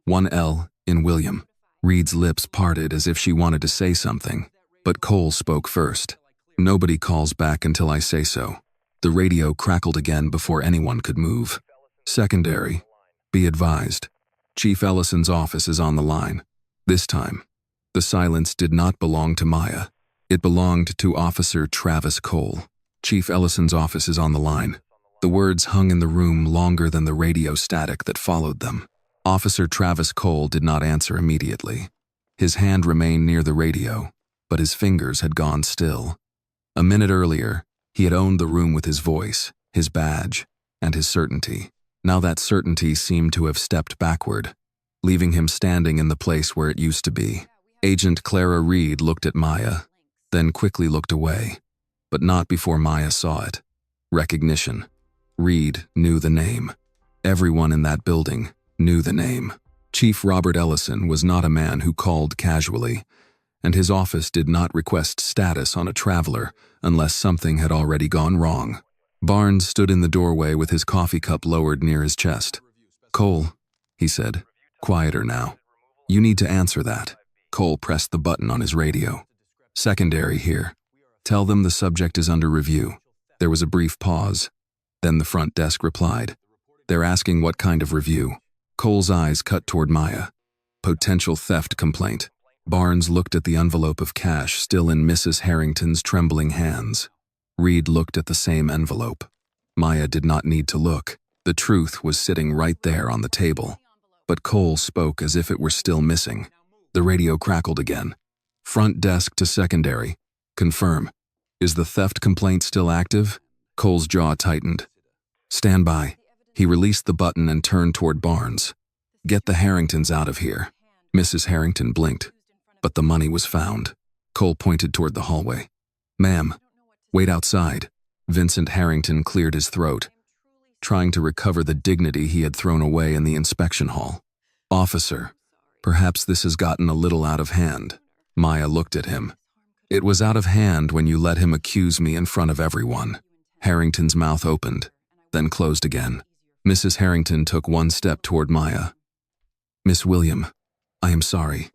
1 L in William. Reed's lips parted as if she wanted to say something, but Cole spoke first. Nobody calls back until I say so. The radio crackled again before anyone could move. Secondary. Be advised. Chief Ellison's office is on the line. This time, the silence did not belong to Maya. It belonged to Officer Travis Cole. Chief Ellison's office is on the line. The words hung in the room longer than the radio static that followed them. Officer Travis Cole did not answer immediately. His hand remained near the radio, but his fingers had gone still. A minute earlier, he had owned the room with his voice, his badge, and his certainty. Now that certainty seemed to have stepped backward, leaving him standing in the place where it used to be. Agent Clara Reed looked at Maya, then quickly looked away, but not before Maya saw it. Recognition. Reed knew the name. Everyone in that building knew the name. Chief Robert Ellison was not a man who called casually, and his office did not request status on a traveler unless something had already gone wrong. Barnes stood in the doorway with his coffee cup lowered near his chest. Cole, he said, quieter now. You need to answer that. Cole pressed the button on his radio. Secondary here. Tell them the subject is under review. There was a brief pause. Then the front desk replied. They're asking what kind of review. Cole's eyes cut toward Maya. Potential theft complaint. Barnes looked at the envelope of cash still in Mrs. Harrington's trembling hands. Reed looked at the same envelope. Maya did not need to look. The truth was sitting right there on the table. But Cole spoke as if it were still missing. The radio crackled again. Front desk to secondary. Confirm. Is the theft complaint still active? Cole's jaw tightened. Stand by. He released the button and turned toward Barnes. Get the Harringtons out of here. Mrs. Harrington blinked. But the money was found. Cole pointed toward the hallway. Ma'am, wait outside. Vincent Harrington cleared his throat, trying to recover the dignity he had thrown away in the inspection hall. Officer, Perhaps this has gotten a little out of hand. Maya looked at him. It was out of hand when you let him accuse me in front of everyone. Harrington's mouth opened, then closed again. Mrs. Harrington took one step toward Maya. Miss William, I am sorry.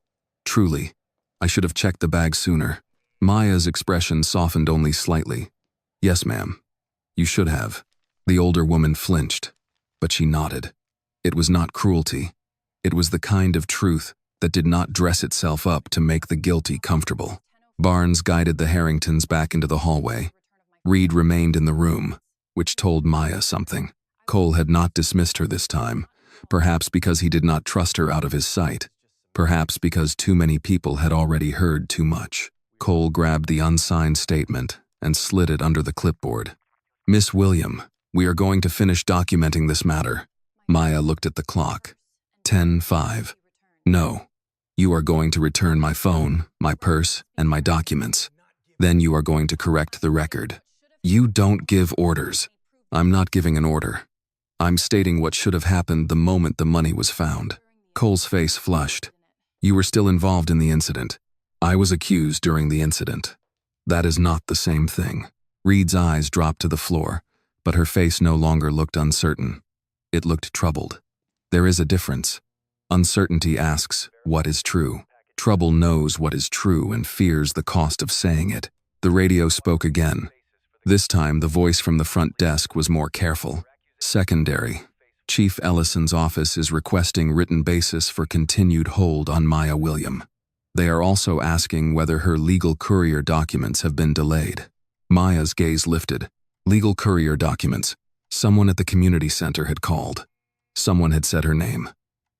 Truly, I should have checked the bag sooner. Maya's expression softened only slightly. Yes, ma'am. You should have. The older woman flinched, but she nodded. It was not cruelty. It was the kind of truth that did not dress itself up to make the guilty comfortable. Barnes guided the Harringtons back into the hallway. Reed remained in the room, which told Maya something. Cole had not dismissed her this time, perhaps because he did not trust her out of his sight, perhaps because too many people had already heard too much. Cole grabbed the unsigned statement and slid it under the clipboard. Miss William, we are going to finish documenting this matter. Maya looked at the clock. 10:05. No. You are going to return my phone, my purse, and my documents. Then you are going to correct the record. You don't give orders. I'm not giving an order. I'm stating what should have happened the moment the money was found. Cole's face flushed. You were still involved in the incident. I was accused during the incident. That is not the same thing. Reed's eyes dropped to the floor, but her face no longer looked uncertain. It looked troubled. There is a difference. Uncertainty asks, what is true? Trouble knows what is true and fears the cost of saying it. The radio spoke again. This time, the voice from the front desk was more careful. Secondary. Chief Ellison's office is requesting written basis for continued hold on Maya William. They are also asking whether her legal courier documents have been delayed. Maya's gaze lifted. Legal courier documents. Someone at the community center had called. Someone had said her name.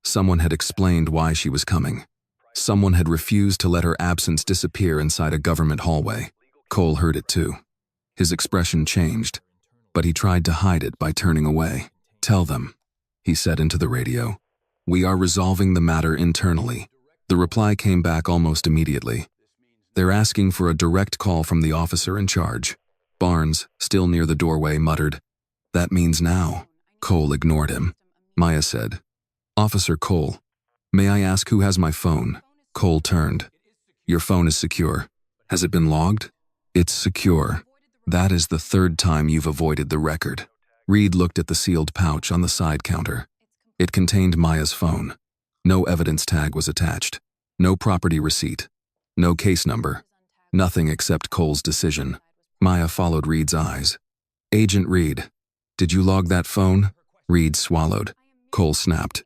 Someone had explained why she was coming. Someone had refused to let her absence disappear inside a government hallway. Cole heard it too. His expression changed, but he tried to hide it by turning away. Tell them, he said into the radio. We are resolving the matter internally. The reply came back almost immediately. They're asking for a direct call from the officer in charge. Barnes, still near the doorway, muttered, That means now. Cole ignored him. Maya said, Officer Cole, may I ask who has my phone? Cole turned. Your phone is secure. Has it been logged? It's secure. That is the third time you've avoided the record. Reed looked at the sealed pouch on the side counter. It contained Maya's phone. No evidence tag was attached. No property receipt. No case number. Nothing except Cole's decision. Maya followed Reed's eyes. Agent Reed, did you log that phone? Reed swallowed. Cole snapped.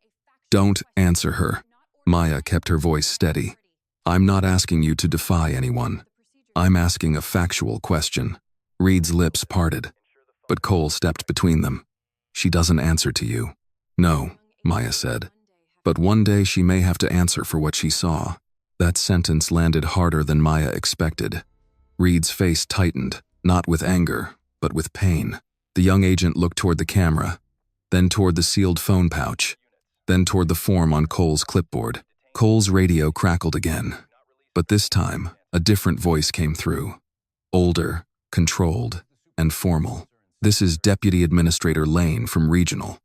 Don't answer her. Maya kept her voice steady. I'm not asking you to defy anyone. I'm asking a factual question. Reed's lips parted, but Cole stepped between them. She doesn't answer to you. No, Maya said. But one day she may have to answer for what she saw. That sentence landed harder than Maya expected. Reed's face tightened, not with anger, but with pain. The young agent looked toward the camera, then toward the sealed phone pouch, then toward the form on Cole's clipboard. Cole's radio crackled again, but this time, a different voice came through. Older, controlled, and formal. This is Deputy Administrator Lane from Regional.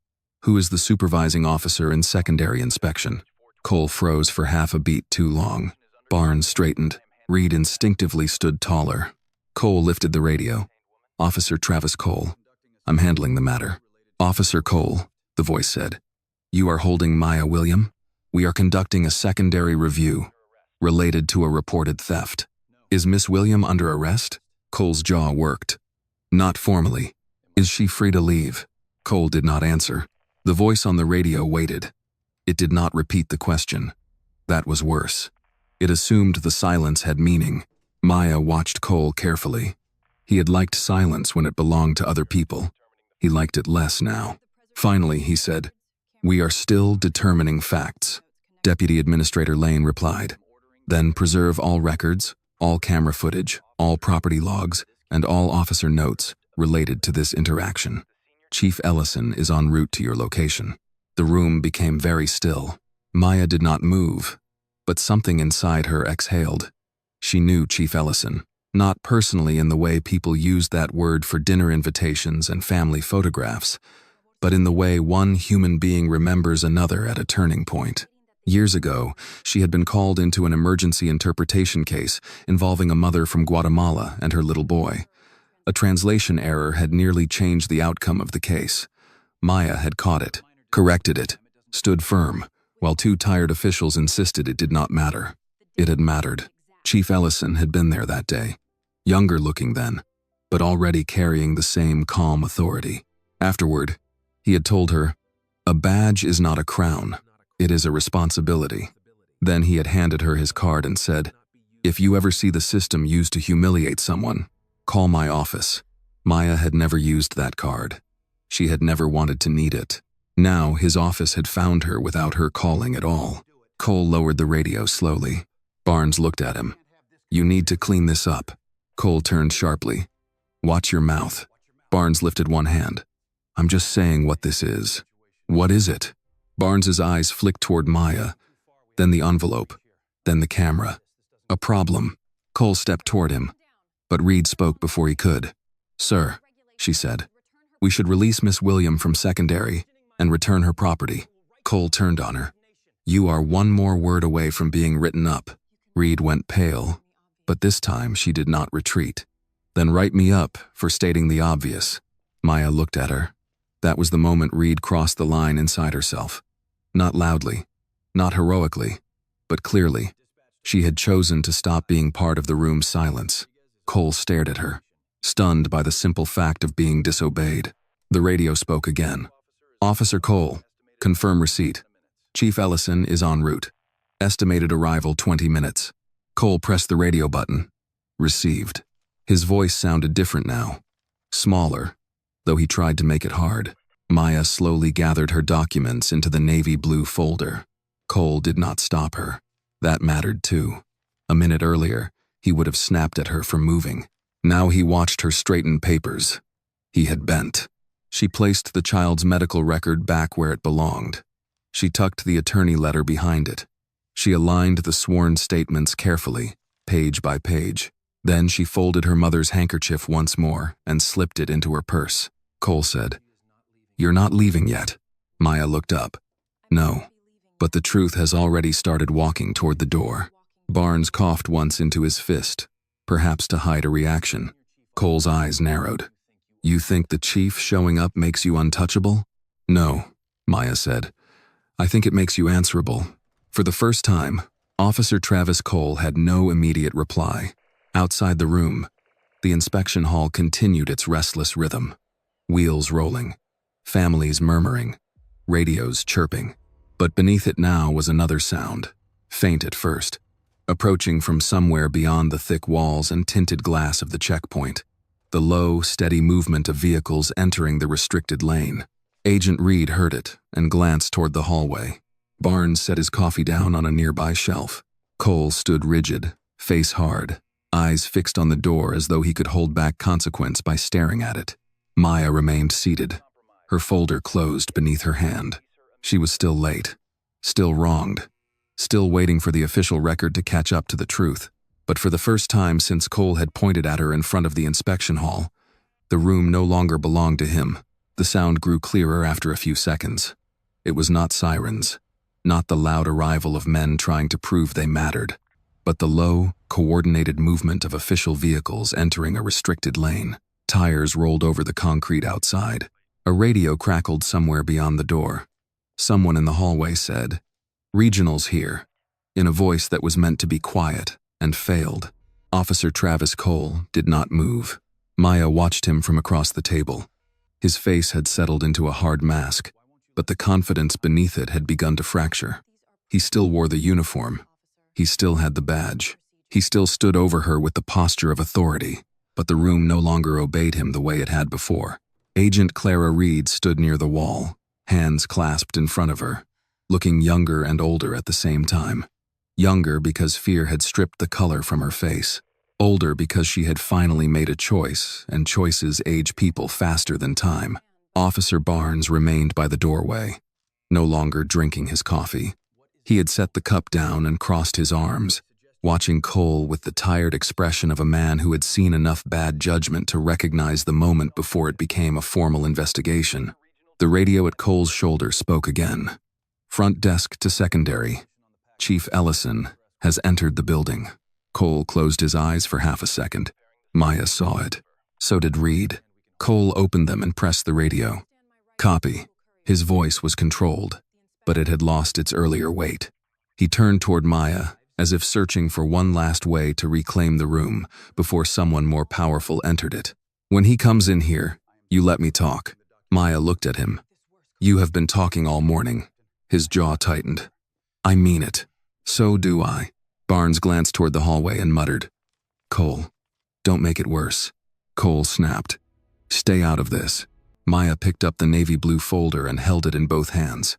Who is the supervising officer in secondary inspection? Cole froze for half a beat too long. Barnes straightened. Reed instinctively stood taller. Cole lifted the radio. Officer Travis Cole. I'm handling the matter. Officer Cole, the voice said. You are holding Maya William? We are conducting a secondary review related to a reported theft. Is Miss William under arrest? Cole's jaw worked. Not formally. Is she free to leave? Cole did not answer. The voice on the radio waited. It did not repeat the question. That was worse. It assumed the silence had meaning. Maya watched Cole carefully. He had liked silence when it belonged to other people. He liked it less now. Finally, he said, We are still determining facts. Deputy Administrator Lane replied. Then preserve all records, all camera footage, all property logs, and all officer notes related to this interaction. Chief Ellison is en route to your location. The room became very still. Maya did not move, but something inside her exhaled. She knew Chief Ellison, not personally in the way people used that word for dinner invitations and family photographs, but in the way one human being remembers another at a turning point. Years ago, she had been called into an emergency interpretation case involving a mother from Guatemala and her little boy. A translation error had nearly changed the outcome of the case. Maya had caught it, corrected it, stood firm, while two tired officials insisted it did not matter. It had mattered. Chief Ellison had been there that day, younger looking then, but already carrying the same calm authority. Afterward, he had told her, "A badge is not a crown, it is a responsibility." Then he had handed her his card and said, "If you ever see the system used to humiliate someone, call my office." Maya had never used that card. She had never wanted to need it. Now his office had found her without her calling at all. Cole lowered the radio slowly. Barnes looked at him. "You need to clean this up." Cole turned sharply. "Watch your mouth." Barnes lifted one hand. "I'm just saying what this is." "What is it?" Barnes's eyes flicked toward Maya, then the envelope, then the camera. "A problem." Cole stepped toward him, but Reed spoke before he could. "Sir," she said, "we should release Miss William from secondary and return her property." Cole turned on her. "You are one more word away from being written up." Reed went pale, but this time she did not retreat. "Then write me up for stating the obvious." Maya looked at her. That was the moment Reed crossed the line inside herself. Not loudly, not heroically, but clearly. She had chosen to stop being part of the room's silence. Cole stared at her, stunned by the simple fact of being disobeyed. The radio spoke again. "Officer Cole, confirm receipt. Chief Ellison is en route. Estimated arrival 20 minutes. Cole pressed the radio button. Received. His voice sounded different now. Smaller, though he tried to make it hard. Maya slowly gathered her documents into the navy blue folder. Cole did not stop her. That mattered too. A minute earlier, he would have snapped at her for moving. Now he watched her straighten papers. He had bent. She placed the child's medical record back where it belonged. She tucked the attorney letter behind it. She aligned the sworn statements carefully, page by page. Then she folded her mother's handkerchief once more and slipped it into her purse. Cole said, "You're not leaving yet." Maya looked up. "No, but the truth has already started walking toward the door." Barnes coughed once into his fist, perhaps to hide a reaction. Cole's eyes narrowed. "You think the chief showing up makes you untouchable?" "No," Maya said. "I think it makes you answerable." For the first time, Officer Travis Cole had no immediate reply. Outside the room, the inspection hall continued its restless rhythm. Wheels rolling, families murmuring, radios chirping. But beneath it now was another sound, faint at first, approaching from somewhere beyond the thick walls and tinted glass of the checkpoint. The low, steady movement of vehicles entering the restricted lane. Agent Reed heard it and glanced toward the hallway. Barnes set his coffee down on a nearby shelf. Cole stood rigid, face hard, eyes fixed on the door as though he could hold back consequence by staring at it. Maya remained seated, her folder closed beneath her hand. She was still late, still wronged, still waiting for the official record to catch up to the truth. But for the first time since Cole had pointed at her in front of the inspection hall, the room no longer belonged to him. The sound grew clearer after a few seconds. It was not sirens, not the loud arrival of men trying to prove they mattered, but the low, coordinated movement of official vehicles entering a restricted lane. Tires rolled over the concrete outside. A radio crackled somewhere beyond the door. Someone in the hallway said, "Regional's here," in a voice that was meant to be quiet and failed. Officer Travis Cole did not move. Maya watched him from across the table. His face had settled into a hard mask, but the confidence beneath it had begun to fracture. He still wore the uniform. He still had the badge. He still stood over her with the posture of authority, but the room no longer obeyed him the way it had before. Agent Clara Reed stood near the wall, hands clasped in front of her, looking younger and older at the same time. Younger because fear had stripped the color from her face. Older because she had finally made a choice, and choices age people faster than time. Officer Barnes remained by the doorway, no longer drinking his coffee. He had set the cup down and crossed his arms, watching Cole with the tired expression of a man who had seen enough bad judgment to recognize the moment before it became a formal investigation. The radio at Cole's shoulder spoke again. "Front desk to secondary. Chief Ellison has entered the building. Cole closed his eyes for half a second. Maya saw it. So did Reed. Cole opened them and pressed the radio. Copy. His voice was controlled, but it had lost its earlier weight. He turned toward Maya, as if searching for one last way to reclaim the room before someone more powerful entered it. When he comes in here, you let me talk. Maya looked at him. You have been talking all morning. His jaw tightened. I mean it. So do I. Barnes glanced toward the hallway and muttered. Cole, don't make it worse. Cole snapped. Stay out of this. Maya picked up the navy blue folder and held it in both hands.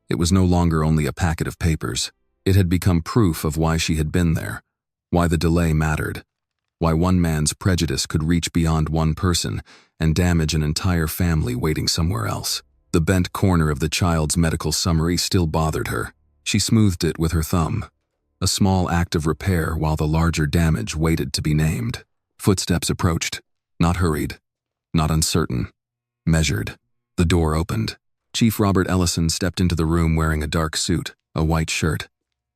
It was no longer only a packet of papers. It had become proof of why she had been there, why the delay mattered, why one man's prejudice could reach beyond one person and damage an entire family waiting somewhere else. The bent corner of the child's medical summary still bothered her. She smoothed it with her thumb. A small act of repair while the larger damage waited to be named. Footsteps approached, not hurried, not uncertain, measured. The door opened. Chief Robert Ellison stepped into the room wearing a dark suit, a white shirt,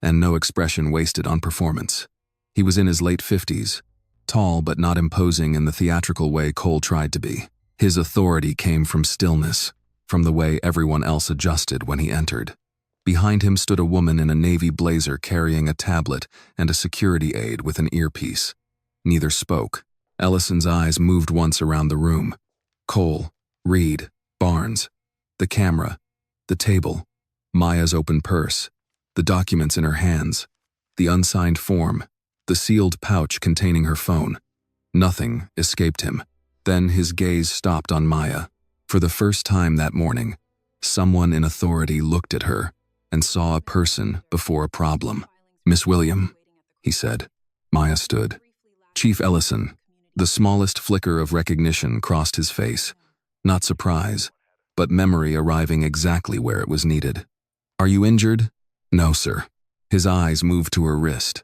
and no expression wasted on performance. He was in his late 50s, tall but not imposing in the theatrical way Cole tried to be. His authority came from stillness, from the way everyone else adjusted when he entered. Behind him stood a woman in a navy blazer carrying a tablet and a security aide with an earpiece. Neither spoke. Ellison's eyes moved once around the room. Cole, Reed, Barnes, the camera, the table, Maya's open purse, the documents in her hands, the unsigned form, the sealed pouch containing her phone. Nothing escaped him. Then his gaze stopped on Maya. For the first time that morning, someone in authority looked at her and saw a person before a problem. Miss William, he said. Maya stood. Chief Ellison. The smallest flicker of recognition crossed his face. Not surprise, but memory arriving exactly where it was needed. Are you injured? No, sir. His eyes moved to her wrist.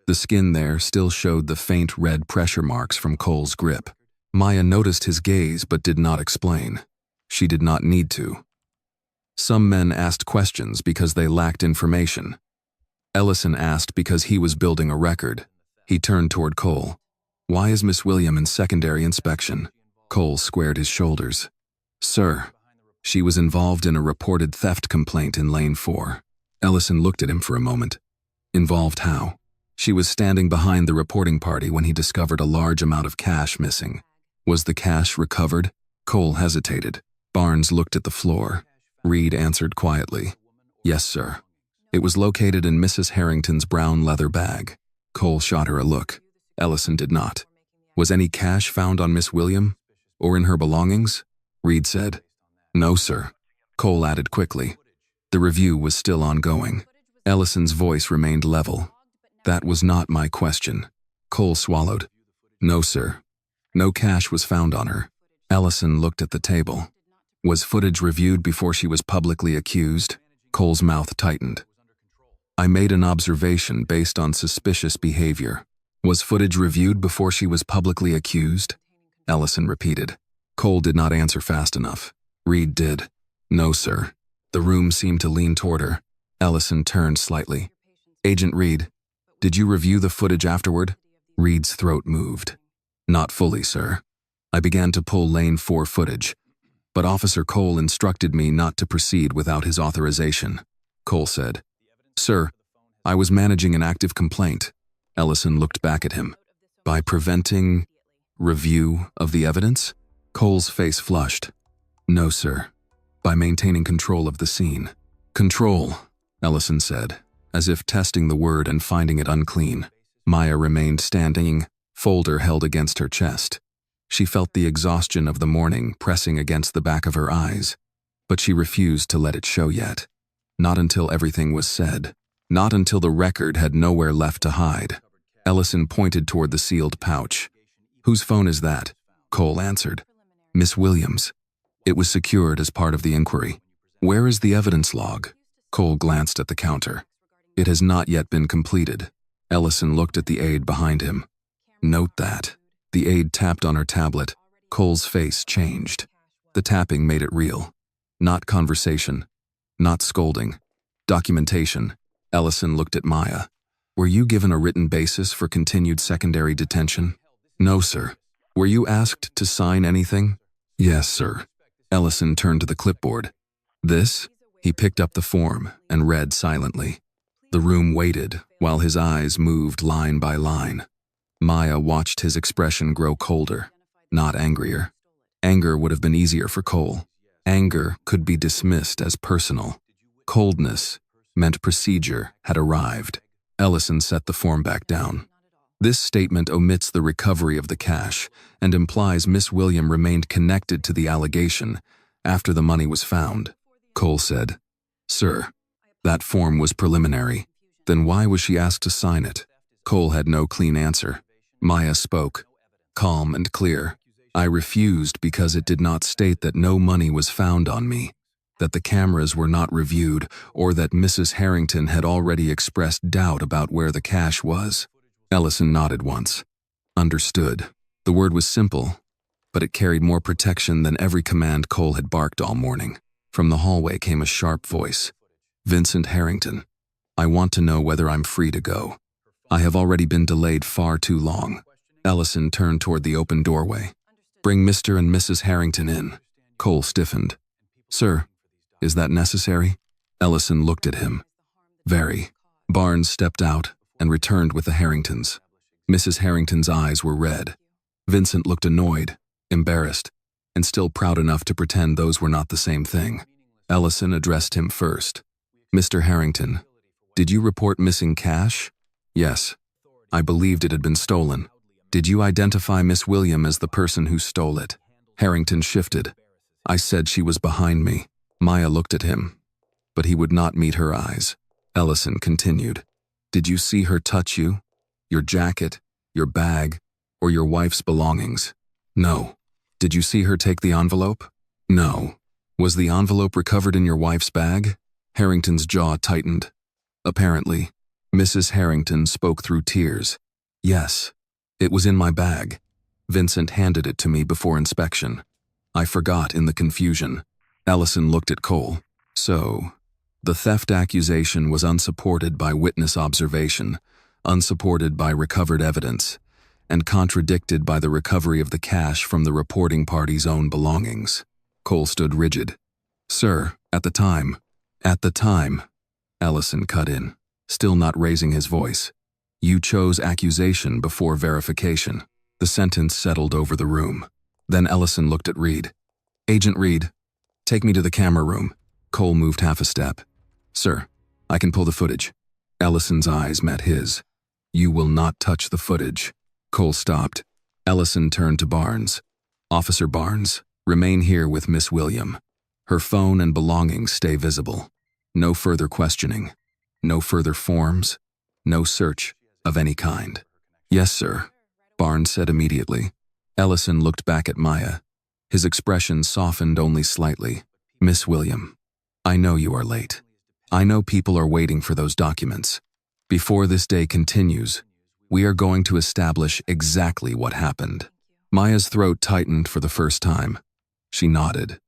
The skin there still showed the faint red pressure marks from Cole's grip. Maya noticed his gaze but did not explain. She did not need to. Some men asked questions because they lacked information. Ellison asked because he was building a record. He turned toward Cole. Why is Miss William in secondary inspection? Cole squared his shoulders. Sir, she was involved in a reported theft complaint in Lane 4. Ellison looked at him for a moment. Involved how? She was standing behind the reporting party when he discovered a large amount of cash missing. Was the cash recovered? Cole hesitated. Barnes looked at the floor. Reed answered quietly. Yes, sir. It was located in Mrs. Harrington's brown leather bag. Cole shot her a look. Ellison did not. Was any cash found on Miss William? Or in her belongings? Reed said. No, sir. Cole added quickly. The review was still ongoing. Ellison's voice remained level. That was not my question. Cole swallowed. No, sir. No cash was found on her. Ellison looked at the table. Was footage reviewed before she was publicly accused? Cole's mouth tightened. I made an observation based on suspicious behavior. Was footage reviewed before she was publicly accused? Ellison repeated. Cole did not answer fast enough. Reed did. No, sir. The room seemed to lean toward her. Ellison turned slightly. Agent Reed, did you review the footage afterward? Reed's throat moved. Not fully, sir. I began to pull Lane 4 footage, but Officer Cole instructed me not to proceed without his authorization. Cole said. Sir, I was managing an active complaint. Ellison looked back at him. By preventing review of the evidence? Cole's face flushed. No, sir. By maintaining control of the scene. Control, Ellison said, as if testing the word and finding it unclean. Maya remained standing, folder held against her chest. She felt the exhaustion of the morning pressing against the back of her eyes, but she refused to let it show yet. Not until everything was said. Not until the record had nowhere left to hide. Ellison pointed toward the sealed pouch. Whose phone is that? Cole answered. Miss Williams. It was secured as part of the inquiry. Where is the evidence log? Cole glanced at the counter. It has not yet been completed. Ellison looked at the aide behind him. Note that. The aide tapped on her tablet. Cole's face changed. The tapping made it real. Not conversation. Not scolding. Documentation. Ellison looked at Maya. Were you given a written basis for continued secondary detention? No, sir. Were you asked to sign anything? Yes, sir. Ellison turned to the clipboard. This? He picked up the form and read silently. The room waited while his eyes moved line by line. Maya watched his expression grow colder, not angrier. Anger would have been easier for Cole. Anger could be dismissed as personal. Coldness meant procedure had arrived. Ellison set the form back down. This statement omits the recovery of the cash and implies Miss William remained connected to the allegation after the money was found. Cole said, "Sir, that form was preliminary. Then why was she asked to sign it?" Cole had no clean answer. Maya spoke, calm and clear. "I refused because it did not state that no money was found on me, that the cameras were not reviewed, or that Mrs. Harrington had already expressed doubt about where the cash was." Ellison nodded once. Understood. The word was simple, but it carried more protection than every command Cole had barked all morning. From the hallway came a sharp voice. "Vincent Harrington, I want to know whether I'm free to go. I have already been delayed far too long." Ellison turned toward the open doorway. "Bring Mr. and Mrs. Harrington in." Cole stiffened. "Sir, is that necessary?" Ellison looked at him. "Very." Barnes stepped out and returned with the Harringtons. Mrs. Harrington's eyes were red. Vincent looked annoyed, embarrassed, and still proud enough to pretend those were not the same thing. Ellison addressed him first. "Mr. Harrington, did you report missing cash?" "Yes. I believed it had been stolen." "Did you identify Miss William as the person who stole it?" Harrington shifted. "I said she was behind me." Maya looked at him, but he would not meet her eyes. Ellison continued. "Did you see her touch you? Your jacket, your bag, or your wife's belongings?" "No." "Did you see her take the envelope?" "No." "Was the envelope recovered in your wife's bag?" Harrington's jaw tightened. Apparently, Mrs. Harrington spoke through tears. "Yes, it was in my bag. Vincent handed it to me before inspection. I forgot in the confusion." Ellison looked at Cole. "So, the theft accusation was unsupported by witness observation, unsupported by recovered evidence, and contradicted by the recovery of the cash from the reporting party's own belongings." Cole stood rigid. "Sir, at the time," Ellison cut in, still not raising his voice. "You chose accusation before verification." The sentence settled over the room. Then Ellison looked at Reed. "Agent Reed, take me to the camera room." Cole moved half a step. "Sir, I can pull the footage." Ellison's eyes met his. "You will not touch the footage." Cole stopped. Ellison turned to Barnes. "Officer Barnes, remain here with Miss William. Her phone and belongings stay visible. No further questioning. No further forms. No search of any kind." "Yes, sir," Barnes said immediately. Ellison looked back at Maya. His expression softened only slightly. "Miss William, I know you are late. I know people are waiting for those documents. Before this day continues, we are going to establish exactly what happened." Maya's throat tightened for the first time. She nodded.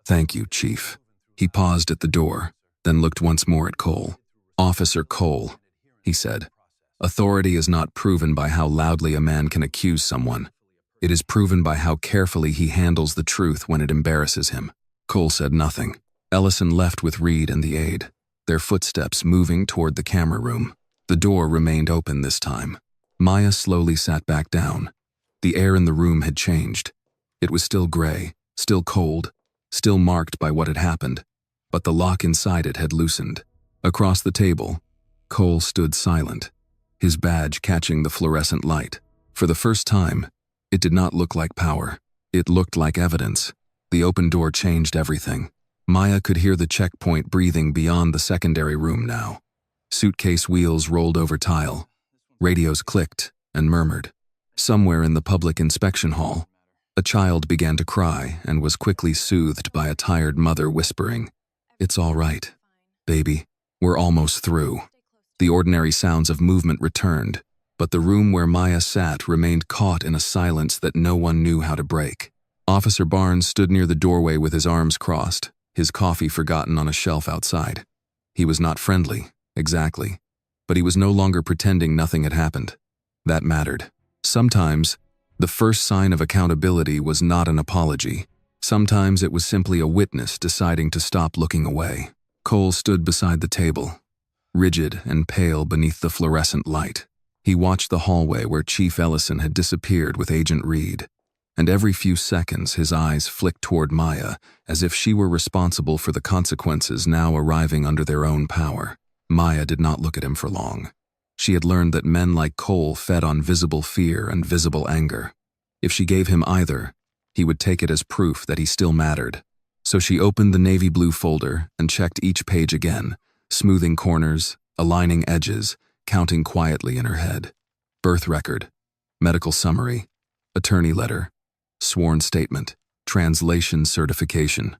"Thank you, Chief." He paused at the door, then looked once more at Cole. "Officer Cole," he said, "authority is not proven by how loudly a man can accuse someone. It is proven by how carefully he handles the truth when it embarrasses him." Cole said nothing. Ellison left with Reed and the aide, their footsteps moving toward the camera room. The door remained open this time. Maya slowly sat back down. The air in the room had changed. It was still gray, still cold, still marked by what had happened, but the lock inside it had loosened. Across the table, Cole stood silent, his badge catching the fluorescent light. For the first time, it did not look like power. It looked like evidence. The open door changed everything. Maya could hear the checkpoint breathing beyond the secondary room now. Suitcase wheels rolled over tile. Radios clicked and murmured. Somewhere in the public inspection hall, a child began to cry and was quickly soothed by a tired mother whispering, "It's all right, baby. We're almost through." The ordinary sounds of movement returned, but the room where Maya sat remained caught in a silence that no one knew how to break. Officer Barnes stood near the doorway with his arms crossed, his coffee forgotten on a shelf outside. He was not friendly, Exactly. But he was no longer pretending nothing had happened. That mattered. Sometimes, the first sign of accountability was not an apology. Sometimes it was simply a witness deciding to stop looking away. Cole stood beside the table, rigid and pale beneath the fluorescent light. He watched the hallway where Chief Ellison had disappeared with Agent Reed, and every few seconds his eyes flicked toward Maya as if she were responsible for the consequences now arriving under their own power. Maya did not look at him for long. She had learned that men like Cole fed on visible fear and visible anger. If she gave him either, he would take it as proof that he still mattered. So she opened the navy blue folder and checked each page again, smoothing corners, aligning edges, counting quietly in her head. Birth record, medical summary, attorney letter, sworn statement, translation certification,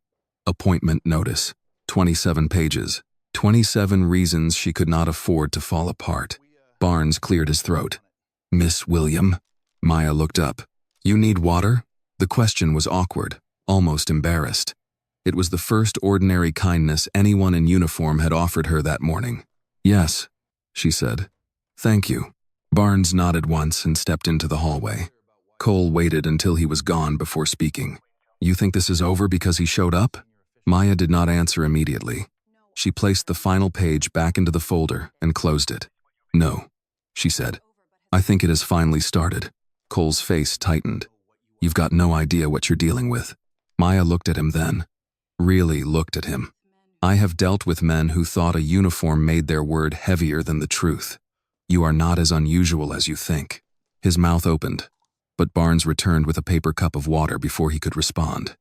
appointment notice, 27 pages, 27 reasons she could not afford to fall apart. Barnes cleared his throat. "Miss William?" Maya looked up. "You need water?" The question was awkward, almost embarrassed. It was the first ordinary kindness anyone in uniform had offered her that morning. "Yes," she said. "Thank you." Barnes nodded once and stepped into the hallway. Cole waited until he was gone before speaking. "You think this is over because he showed up?" Maya did not answer immediately. She placed the final page back into the folder and closed it. "No," she said. "I think it has finally started." Cole's face tightened. "You've got no idea what you're dealing with." Maya looked at him then. Really looked at him. "I have dealt with men who thought a uniform made their word heavier than the truth. You are not as unusual as you think." His mouth opened, but Barnes returned with a paper cup of water before he could respond.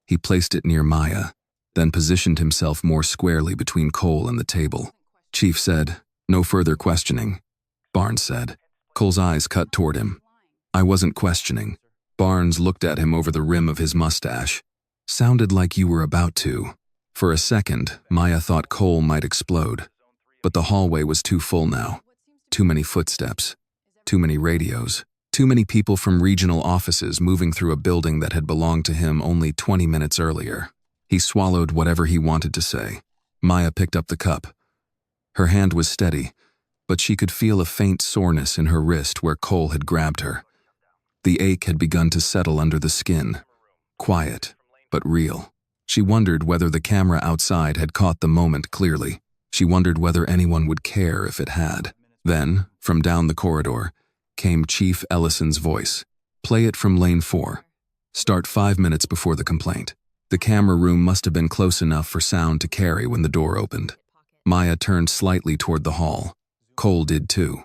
He placed it near Maya, then positioned himself more squarely between Cole and the table. Chief said, "No further questioning," Barnes said. Cole's eyes cut toward him. "I wasn't questioning." Barnes looked at him over the rim of his mustache. "Sounded like you were about to." For a second, Maya thought Cole might explode. But the hallway was too full now. Too many footsteps. Too many radios. Too many people from regional offices moving through a building that had belonged to him only 20 minutes earlier. He swallowed whatever he wanted to say. Maya picked up the cup. Her hand was steady, but she could feel a faint soreness in her wrist where Cole had grabbed her. The ache had begun to settle under the skin. Quiet, but real. She wondered whether the camera outside had caught the moment clearly. She wondered whether anyone would care if it had. Then, from down the corridor, came Chief Ellison's voice. "Play it from lane 4. Start 5 minutes before the complaint." The camera room must have been close enough for sound to carry when the door opened. Maya turned slightly toward the hall. Cole did too.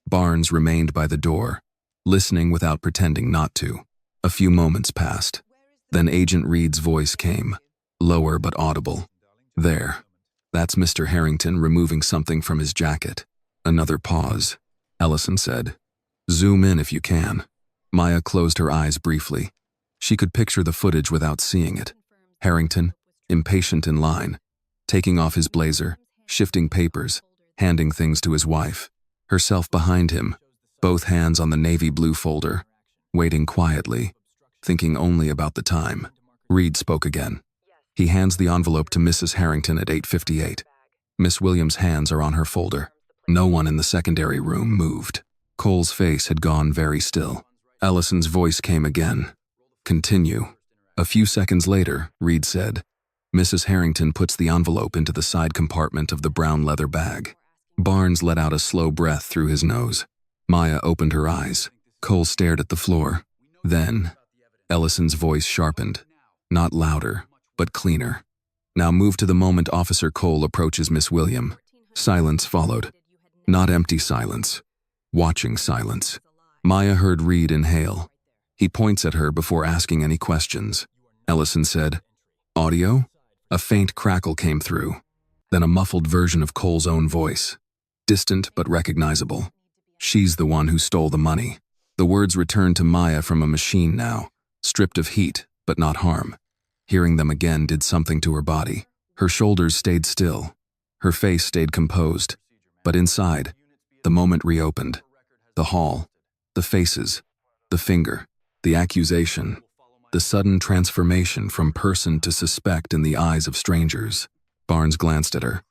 Barnes remained by the door, listening without pretending not to. A few moments passed. Then Agent Reed's voice came, lower but audible. "There. That's Mr. Harrington removing something from his jacket." Another pause. Ellison said, "Zoom in if you can." Maya closed her eyes briefly. She could picture the footage without seeing it. Harrington, impatient in line, taking off his blazer, shifting papers, handing things to his wife. Herself behind him, both hands on the navy blue folder, waiting quietly, thinking only about the time. Reed spoke again. He hands the envelope to Mrs. Harrington at 8:58. Miss Williams' hands are on her folder. No one in the secondary room moved. Cole's face had gone very still. Ellison's voice came again. "Continue." A few seconds later, Reed said, "Mrs. Harrington puts the envelope into the side compartment of the brown leather bag." Barnes let out a slow breath through his nose. Maya opened her eyes. Cole stared at the floor. Then, Ellison's voice sharpened. Not louder, but cleaner. "Now move to the moment Officer Cole approaches Miss William." Silence followed. Not empty silence. Watching silence. Maya heard Reed inhale. He points at her before asking any questions. Ellison said, "Audio?" A faint crackle came through. Then a muffled version of Cole's own voice. Distant but recognizable. "She's the one who stole the money." The words returned to Maya from a machine now, stripped of heat, but not harm. Hearing them again did something to her body. Her shoulders stayed still. Her face stayed composed. But inside, the moment reopened. The hall, the faces, the finger, the accusation, the sudden transformation from person to suspect in the eyes of strangers. Barnes glanced at her.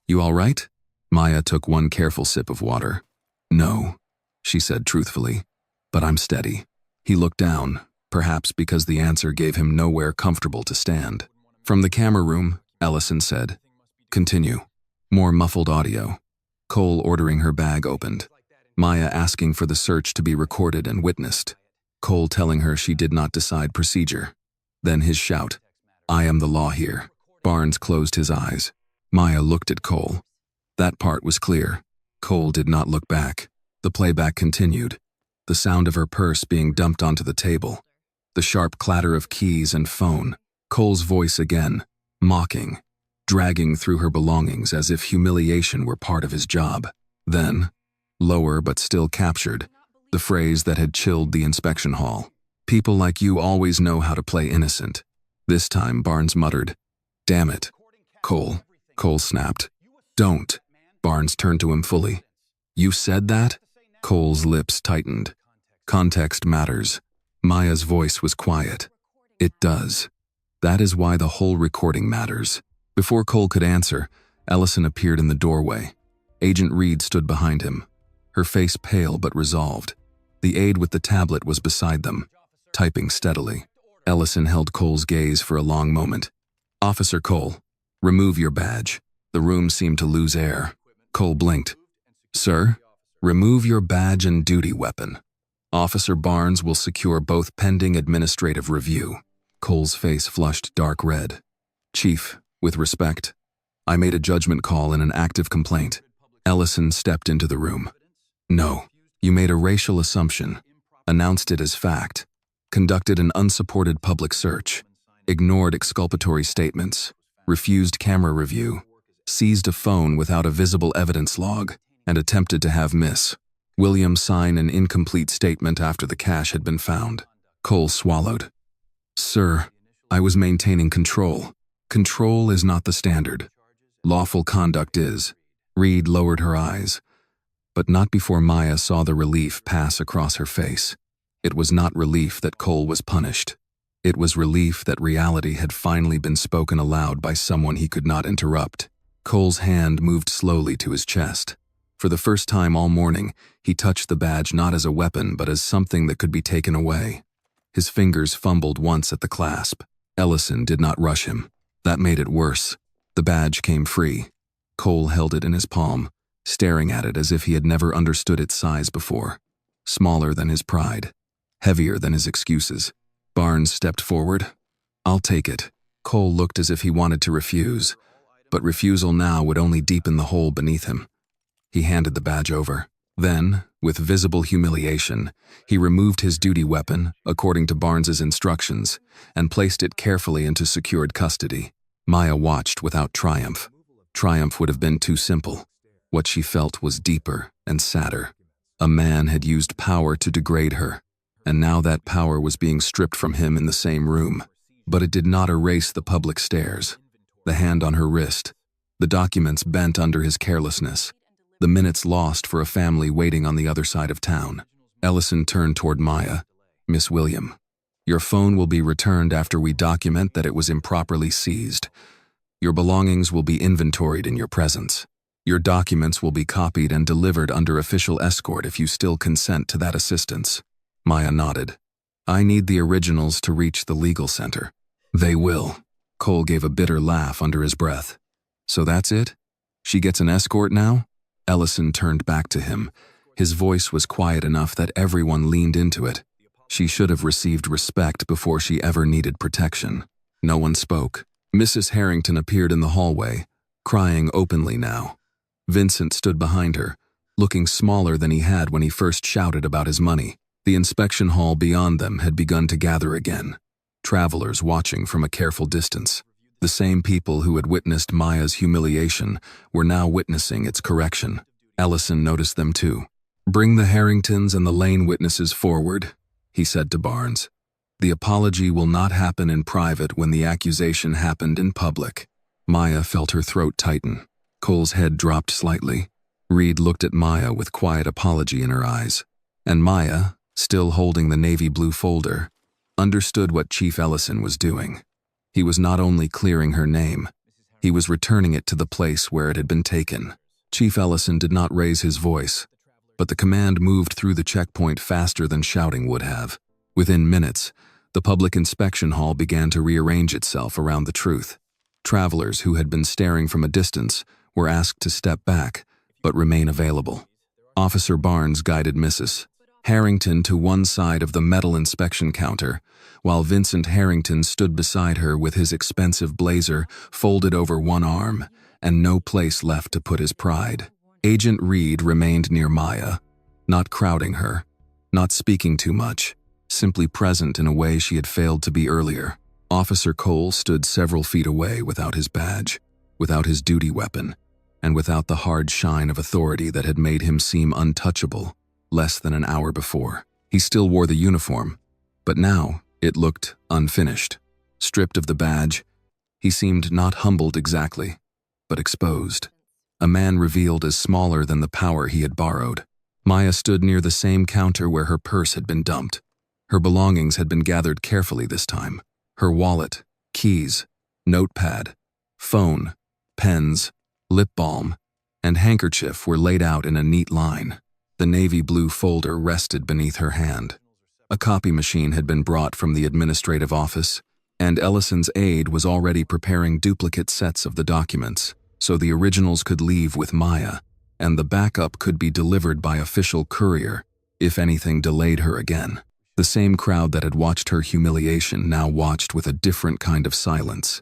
"You all right?" Maya took one careful sip of water. "No," she said truthfully, "but I'm steady." He looked down, perhaps because the answer gave him nowhere comfortable to stand. From the camera room, Ellison said, "Continue." More muffled audio. Cole ordering her bag opened. Maya asking for the search to be recorded and witnessed. Cole telling her she did not decide procedure. Then his shout, "I am the law here." Barnes closed his eyes. Maya looked at Cole. That part was clear. Cole did not look back. The playback continued. The sound of her purse being dumped onto the table. The sharp clatter of keys and phone. Cole's voice again, mocking, dragging through her belongings as if humiliation were part of his job. Then, lower but still captured, the phrase that had chilled the inspection hall. "People like you always know how to play innocent." This time, Barnes muttered, "Damn it." Cole snapped. "Don't." Barnes turned to him fully. "You said that?" Cole's lips tightened. "Context matters." Maya's voice was quiet. "It does. That is why the whole recording matters." Before Cole could answer, Ellison appeared in the doorway. Agent Reed stood behind him, her face pale but resolved. The aide with the tablet was beside them, typing steadily. Ellison held Cole's gaze for a long moment. "Officer Cole, remove your badge." The room seemed to lose air. Cole blinked. "Sir, remove your badge and duty weapon. Officer Barnes will secure both pending administrative review." Cole's face flushed dark red. "Chief, with respect, I made a judgment call in an active complaint." Ellison stepped into the room. "No, you made a racial assumption, announced it as fact, conducted an unsupported public search, ignored exculpatory statements, refused camera review, seized a phone without a visible evidence log, and attempted to have Miss Williams sign an incomplete statement after the cash had been found." Cole swallowed. "Sir, I was maintaining control. Control is not the standard. Lawful conduct is." Reed lowered her eyes, but not before Maya saw the relief pass across her face. It was not relief that Cole was punished. It was relief that reality had finally been spoken aloud by someone he could not interrupt. Cole's hand moved slowly to his chest. For the first time all morning, he touched the badge not as a weapon but as something that could be taken away. His fingers fumbled once at the clasp. Ellison did not rush him. That made it worse. The badge came free. Cole held it in his palm, staring at it as if he had never understood its size before. Smaller than his pride. Heavier than his excuses. Barnes stepped forward. "I'll take it." Cole looked as if he wanted to refuse, but refusal now would only deepen the hole beneath him. He handed the badge over. Then, with visible humiliation, he removed his duty weapon, according to Barnes's instructions, and placed it carefully into secured custody. Maya watched without triumph. Triumph would have been too simple. What she felt was deeper and sadder. A man had used power to degrade her, and now that power was being stripped from him in the same room. But it did not erase the public stares. The hand on her wrist, the documents bent under his carelessness, the minutes lost for a family waiting on the other side of town. Ellison turned toward Maya. "Miss William, your phone will be returned after we document that it was improperly seized. Your belongings will be inventoried in your presence. Your documents will be copied and delivered under official escort if you still consent to that assistance." Maya nodded. "I need the originals to reach the legal center." "They will." Cole gave a bitter laugh under his breath. "So that's it? She gets an escort now?" Ellison turned back to him. His voice was quiet enough that everyone leaned into it. She should have received respect before she ever needed protection. No one spoke. Mrs. Harrington appeared in the hallway, crying openly now. Vincent stood behind her, looking smaller than he had when he first shouted about his money. The inspection hall beyond them had begun to gather again, travelers watching from a careful distance. The same people who had witnessed Maya's humiliation were now witnessing its correction. Ellison noticed them too. "Bring the Harringtons and the Lane witnesses forward," he said to Barnes. "The apology will not happen in private when the accusation happened in public." Maya felt her throat tighten. Cole's head dropped slightly. Reed looked at Maya with quiet apology in her eyes. And Maya, still holding the navy blue folder, understood what Chief Ellison was doing. He was not only clearing her name, he was returning it to the place where it had been taken. Chief Ellison did not raise his voice, but the command moved through the checkpoint faster than shouting would have. Within minutes, the public inspection hall began to rearrange itself around the truth. Travelers who had been staring from a distance were asked to step back, but remain available. Officer Barnes guided Mrs. Harrington to one side of the metal inspection counter, while Vincent Harrington stood beside her with his expensive blazer folded over one arm and no place left to put his pride. Agent Reed remained near Maya, not crowding her, not speaking too much, simply present in a way she had failed to be earlier. Officer Cole stood several feet away without his badge, without his duty weapon, and without the hard shine of authority that had made him seem untouchable less than an hour before. He still wore the uniform, but now it looked unfinished. Stripped of the badge, he seemed not humbled exactly, but exposed. A man revealed as smaller than the power he had borrowed. Maya stood near the same counter where her purse had been dumped. Her belongings had been gathered carefully this time. Her wallet, keys, notepad, phone, pens, lip balm, and handkerchief were laid out in a neat line. The navy blue folder rested beneath her hand. A copy machine had been brought from the administrative office, and Ellison's aide was already preparing duplicate sets of the documents, so the originals could leave with Maya, and the backup could be delivered by official courier if anything delayed her again. The same crowd that had watched her humiliation now watched with a different kind of silence.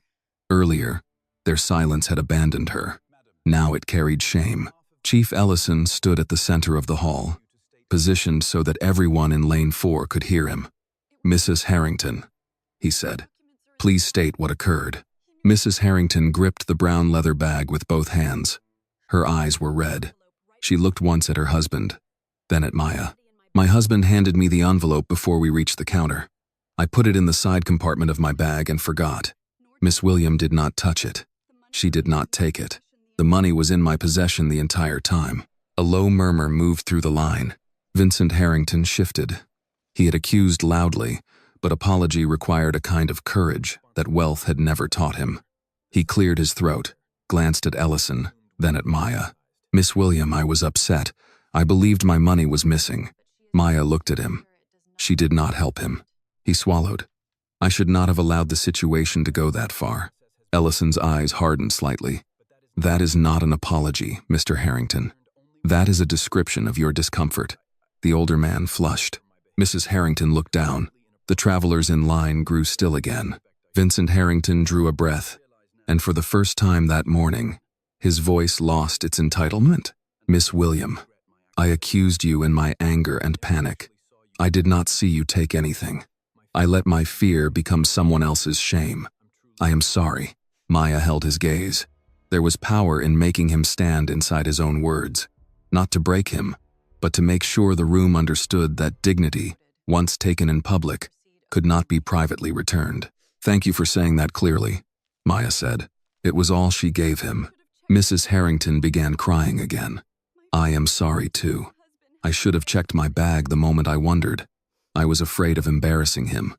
Earlier, their silence had abandoned her. Now it carried shame. Chief Ellison stood at the center of the hall, positioned so that everyone in Lane 4 could hear him. "Mrs. Harrington," he said, "please state what occurred." Mrs. Harrington gripped the brown leather bag with both hands. Her eyes were red. She looked once at her husband, then at Maya. "My husband handed me the envelope before we reached the counter. I put it in the side compartment of my bag and forgot. Miss William did not touch it. She did not take it. The money was in my possession the entire time." A low murmur moved through the line. Vincent Harrington shifted. He had accused loudly, but apology required a kind of courage that wealth had never taught him. He cleared his throat, glanced at Ellison, then at Maya. "Miss William, I was upset. I believed my money was missing." Maya looked at him. She did not help him. He swallowed. "I should not have allowed the situation to go that far." Ellison's eyes hardened slightly. "That is not an apology, Mr. Harrington. That is a description of your discomfort." The older man flushed. Mrs. Harrington looked down. The travelers in line grew still again. Vincent Harrington drew a breath, and for the first time that morning, his voice lost its entitlement. "Miss William, I accused you in my anger and panic. I did not see you take anything. I let my fear become someone else's shame. I am sorry." Maya held his gaze. There was power in making him stand inside his own words, not to break him, but to make sure the room understood that dignity, once taken in public, could not be privately returned. "Thank you for saying that clearly," Maya said. It was all she gave him. Mrs. Harrington began crying again. "I am sorry too. I should have checked my bag the moment I wondered. I was afraid of embarrassing him.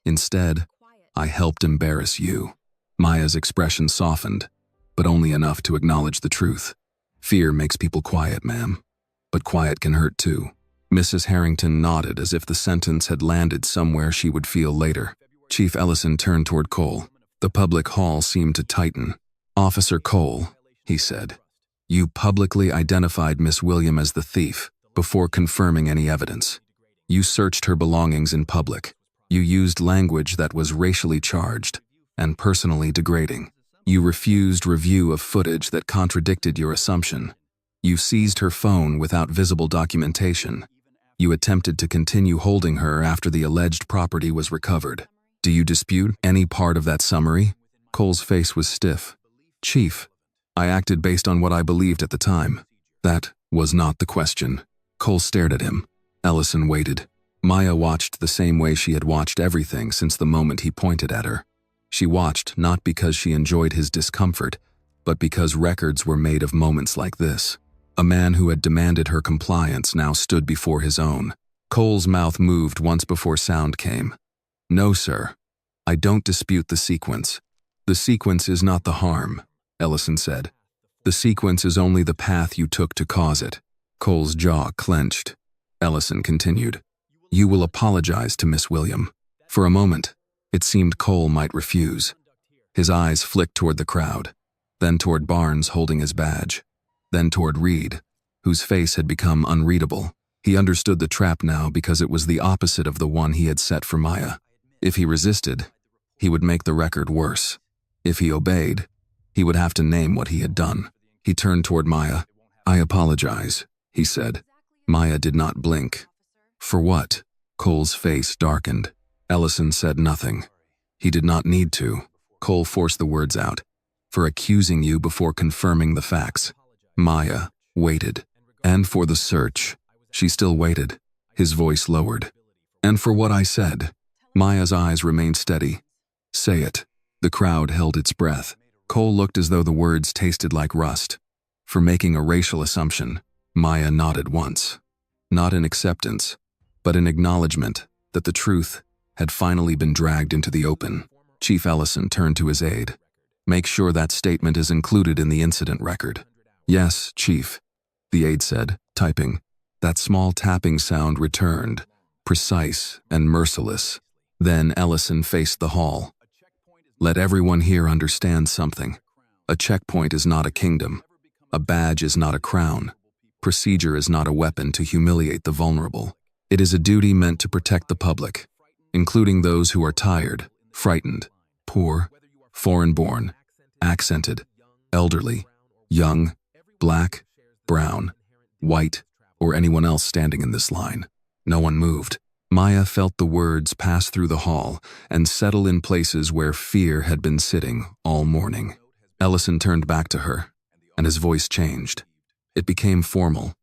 Instead, I helped embarrass you." Maya's expression softened, but only enough to acknowledge the truth. "Fear makes people quiet, ma'am. But quiet can hurt too." Mrs. Harrington nodded as if the sentence had landed somewhere she would feel later. Chief Ellison turned toward Cole. The public hall seemed to tighten. "Officer Cole," he said, "you publicly identified Miss William as the thief before confirming any evidence. You searched her belongings in public. You used language that was racially charged and personally degrading. You refused review of footage that contradicted your assumption. You seized her phone without visible documentation. You attempted to continue holding her after the alleged property was recovered. Do you dispute any part of that summary?" Cole's face was stiff. "Chief, I acted based on what I believed at the time." "That was not the question." Cole stared at him. Ellison waited. Maya watched the same way she had watched everything since the moment he pointed at her. She watched not because she enjoyed his discomfort, but because records were made of moments like this. A man who had demanded her compliance now stood before his own. Cole's mouth moved once before sound came. "No, sir. I don't dispute the sequence. The sequence is not the harm," Ellison said. The sequence is only the path you took to cause it. Cole's jaw clenched. Ellison continued. You will apologize to Miss William. For a moment, it seemed Cole might refuse. His eyes flicked toward the crowd, then toward Barnes holding his badge, then toward Reed, whose face had become unreadable. He understood the trap now because it was the opposite of the one he had set for Maya. If he resisted, he would make the record worse. If he obeyed, he would have to name what he had done. He turned toward Maya. I apologize, he said. Maya did not blink. For what? Cole's face darkened. Ellison said nothing. He did not need to. Cole forced the words out. For accusing you before confirming the facts. Maya waited. And for the search. She still waited. His voice lowered. And for what I said. Maya's eyes remained steady. Say it. The crowd held its breath. Cole looked as though the words tasted like rust. For making a racial assumption, Maya nodded once. Not in acceptance, but in acknowledgement that the truth had finally been dragged into the open. Chief Ellison turned to his aide. Make sure that statement is included in the incident record. Yes, Chief, the aide said, typing. That small tapping sound returned, precise and merciless. Then Ellison faced the hall. Let everyone here understand something. A checkpoint is not a kingdom. A badge is not a crown. Procedure is not a weapon to humiliate the vulnerable. It is a duty meant to protect the public, including those who are tired, frightened, poor, foreign-born, accented, elderly, young, black, brown, white, or anyone else standing in this line. No one moved. Maya felt the words pass through the hall and settle in places where fear had been sitting all morning. Ellison turned back to her, and his voice changed. It became formal,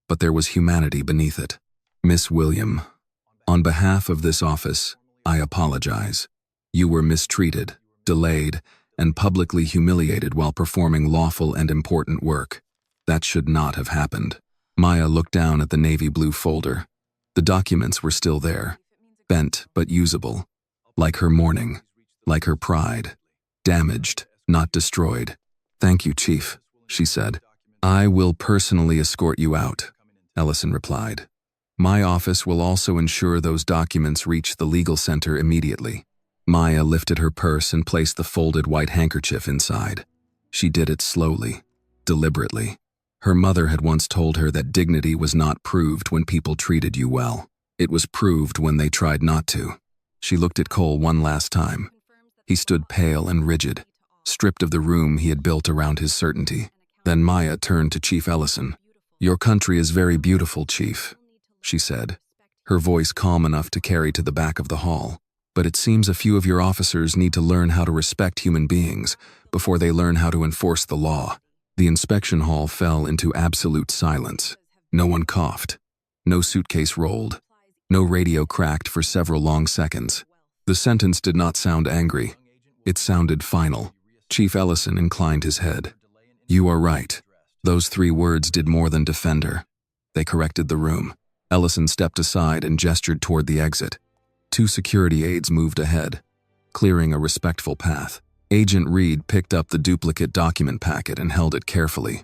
but there was humanity beneath it. Miss William, on behalf of this office, I apologize. You were mistreated, delayed, and publicly humiliated while performing lawful and important work. That should not have happened. Maya looked down at the navy blue folder. The documents were still there, bent but usable, like her mourning, like her pride, damaged, not destroyed. Thank you, Chief, she said. I will personally escort you out, Ellison replied. My office will also ensure those documents reach the legal center immediately. Maya lifted her purse and placed the folded white handkerchief inside. She did it slowly, deliberately. Her mother had once told her that dignity was not proved when people treated you well. It was proved when they tried not to. She looked at Cole one last time. He stood pale and rigid, stripped of the room he had built around his certainty. Then Maya turned to Chief Ellison. Your country is very beautiful, Chief, she said, her voice calm enough to carry to the back of the hall. But it seems a few of your officers need to learn how to respect human beings before they learn how to enforce the law. The inspection hall fell into absolute silence. No one coughed. No suitcase rolled. No radio cracked for several long seconds. The sentence did not sound angry. It sounded final. Chief Ellison inclined his head. You are right. Those 3 words did more than defend her. They corrected the room. Ellison stepped aside and gestured toward the exit. 2 security aides moved ahead, clearing a respectful path. Agent Reed picked up the duplicate document packet and held it carefully.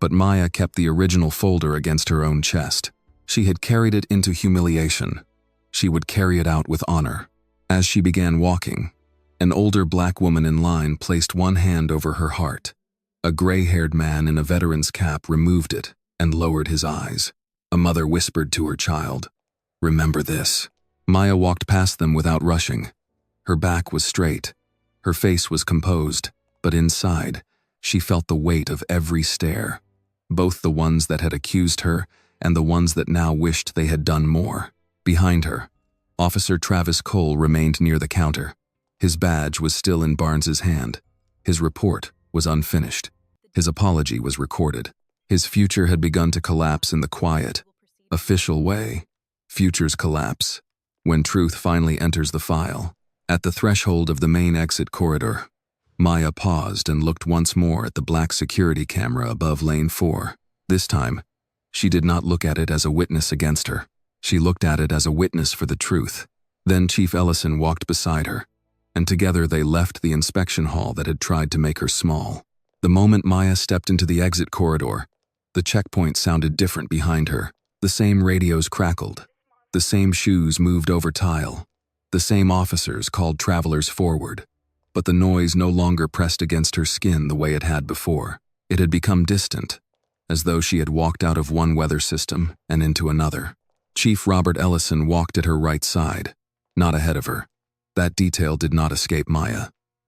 But Maya kept the original folder against her own chest. She had carried it into humiliation. She would carry it out with honor. As she began walking, an older black woman in line placed one hand over her heart. A gray-haired man in a veteran's cap removed it and lowered his eyes. A mother whispered to her child, "Remember this." Maya walked past them without rushing. Her back was straight. Her face was composed, but inside, she felt the weight of every stare, both the ones that had accused her and the ones that now wished they had done more. Behind her, Officer Travis Cole remained near the counter. His badge was still in Barnes's hand. His report was unfinished. His apology was recorded. His future had begun to collapse in the quiet, official way. Futures collapse when truth finally enters the file. At the threshold of the main exit corridor, Maya paused and looked once more at the black security camera above lane 4. This time, she did not look at it as a witness against her. She looked at it as a witness for the truth. Then Chief Ellison walked beside her, and together they left the inspection hall that had tried to make her small. The moment Maya stepped into the exit corridor, the checkpoint sounded different behind her. The same radios crackled. The same shoes moved over tile. The same officers called travelers forward. But the noise no longer pressed against her skin the way it had before. It had become distant, as though she had walked out of one weather system and into another. Chief Robert Ellison walked at her right side, not ahead of her. That detail did not escape Maya.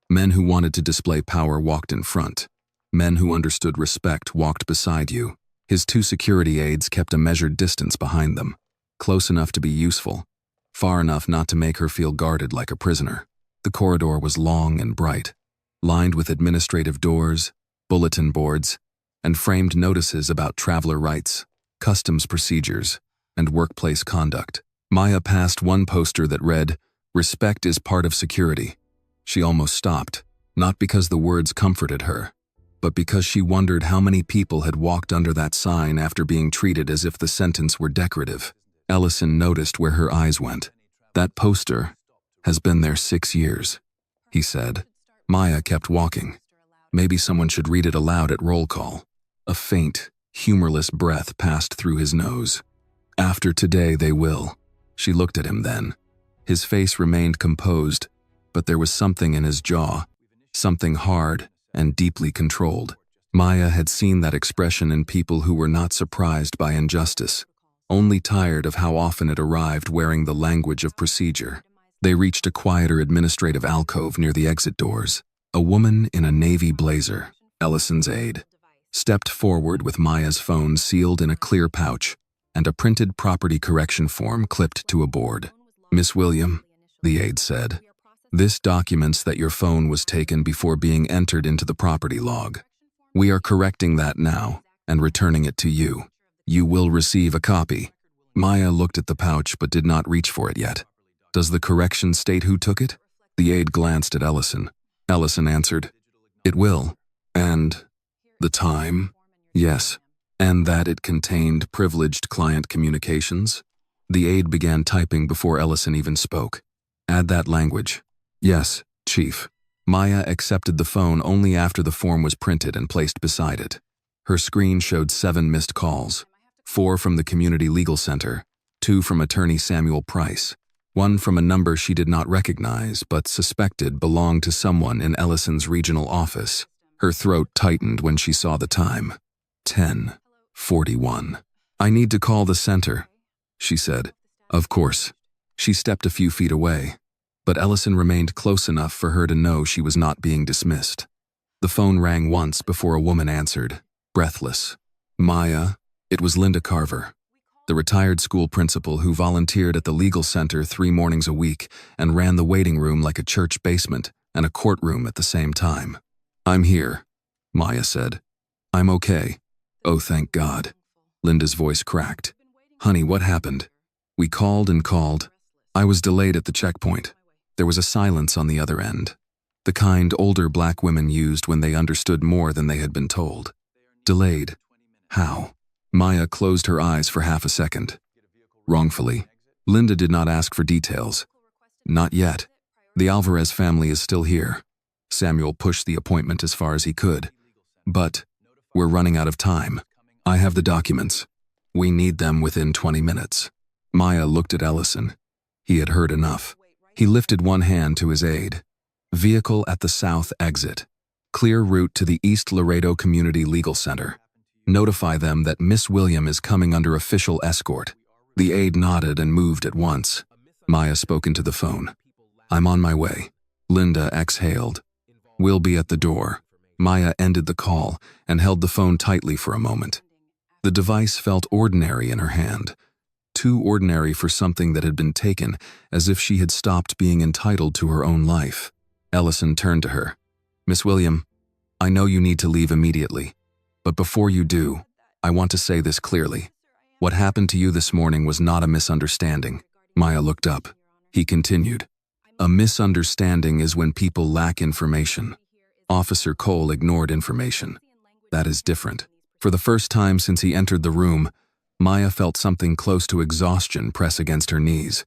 Men who wanted to display power walked in front. Men who understood respect walked beside you. His 2 security aides kept a measured distance behind them, close enough to be useful, far enough not to make her feel guarded like a prisoner. The corridor was long and bright, lined with administrative doors, bulletin boards, and framed notices about traveler rights, customs procedures, and workplace conduct. Maya passed one poster that read, "Respect is part of security." She almost stopped, not because the words comforted her, but because she wondered how many people had walked under that sign after being treated as if the sentence were decorative. Ellison noticed where her eyes went. "That poster has been there 6 years," he said. Maya kept walking. Maybe someone should read it aloud at roll call. A faint, humorless breath passed through his nose. "After today they will." She looked at him then. His face remained composed, but there was something in his jaw, something hard and deeply controlled. Maya had seen that expression in people who were not surprised by injustice, only tired of how often it arrived wearing the language of procedure. They reached a quieter administrative alcove near the exit doors. A woman in a navy blazer, Ellison's aide, stepped forward with Maya's phone sealed in a clear pouch and a printed property correction form clipped to a board. "Miss William," the aide said, "this documents that your phone was taken before being entered into the property log. We are correcting that now and returning it to you. You will receive a copy." Maya looked at the pouch but did not reach for it yet. "Does the correction state who took it?" The aide glanced at Ellison. Ellison answered, "It will. And the time?" "Yes. And that it contained privileged client communications?" The aide began typing before Ellison even spoke. "Add that language." "Yes, Chief." Maya accepted the phone only after the form was printed and placed beside it. Her screen showed 7 missed calls, 4 from the Community Legal Center, 2 from attorney Samuel Price, 1 from a number she did not recognize but suspected belonged to someone in Ellison's regional office. Her throat tightened when she saw the time. 10:41. "I need to call the center," she said. "Of course." She stepped a few feet away, but Ellison remained close enough for her to know she was not being dismissed. The phone rang once before a woman answered, breathless. "Maya," it was Linda Carver, the retired school principal who volunteered at the legal center 3 mornings a week and ran the waiting room like a church basement and a courtroom at the same time. "I'm here," Maya said. "I'm okay." "Oh, thank God." Linda's voice cracked. "Honey, what happened?" "We called and called. I was delayed at the checkpoint." There was a silence on the other end, the kind older black women used when they understood more than they had been told. "Delayed? How?" Maya closed her eyes for half a second. "Wrongfully." Linda did not ask for details. "Not yet. The Alvarez family is still here." Samuel pushed the appointment as far as he could. "But we're running out of time. I have the documents. We need them within 20 minutes. Maya looked at Ellison. He had heard enough. He lifted one hand to his aide. "Vehicle at the south exit. Clear route to the East Laredo Community Legal Center. Notify them that Miss William is coming under official escort." The aide nodded and moved at once. Maya spoke into the phone. "I'm on my way." Linda exhaled. "We'll be at the door." Maya ended the call and held the phone tightly for a moment. The device felt ordinary in her hand. Too ordinary for something that had been taken, as if she had stopped being entitled to her own life. Ellison turned to her. "Miss William, I know you need to leave immediately, but before you do, I want to say this clearly. What happened to you this morning was not a misunderstanding." Maya looked up. He continued. "A misunderstanding is when people lack information. Officer Cole ignored information. That is different." For the first time since he entered the room, Maya felt something close to exhaustion press against her knees.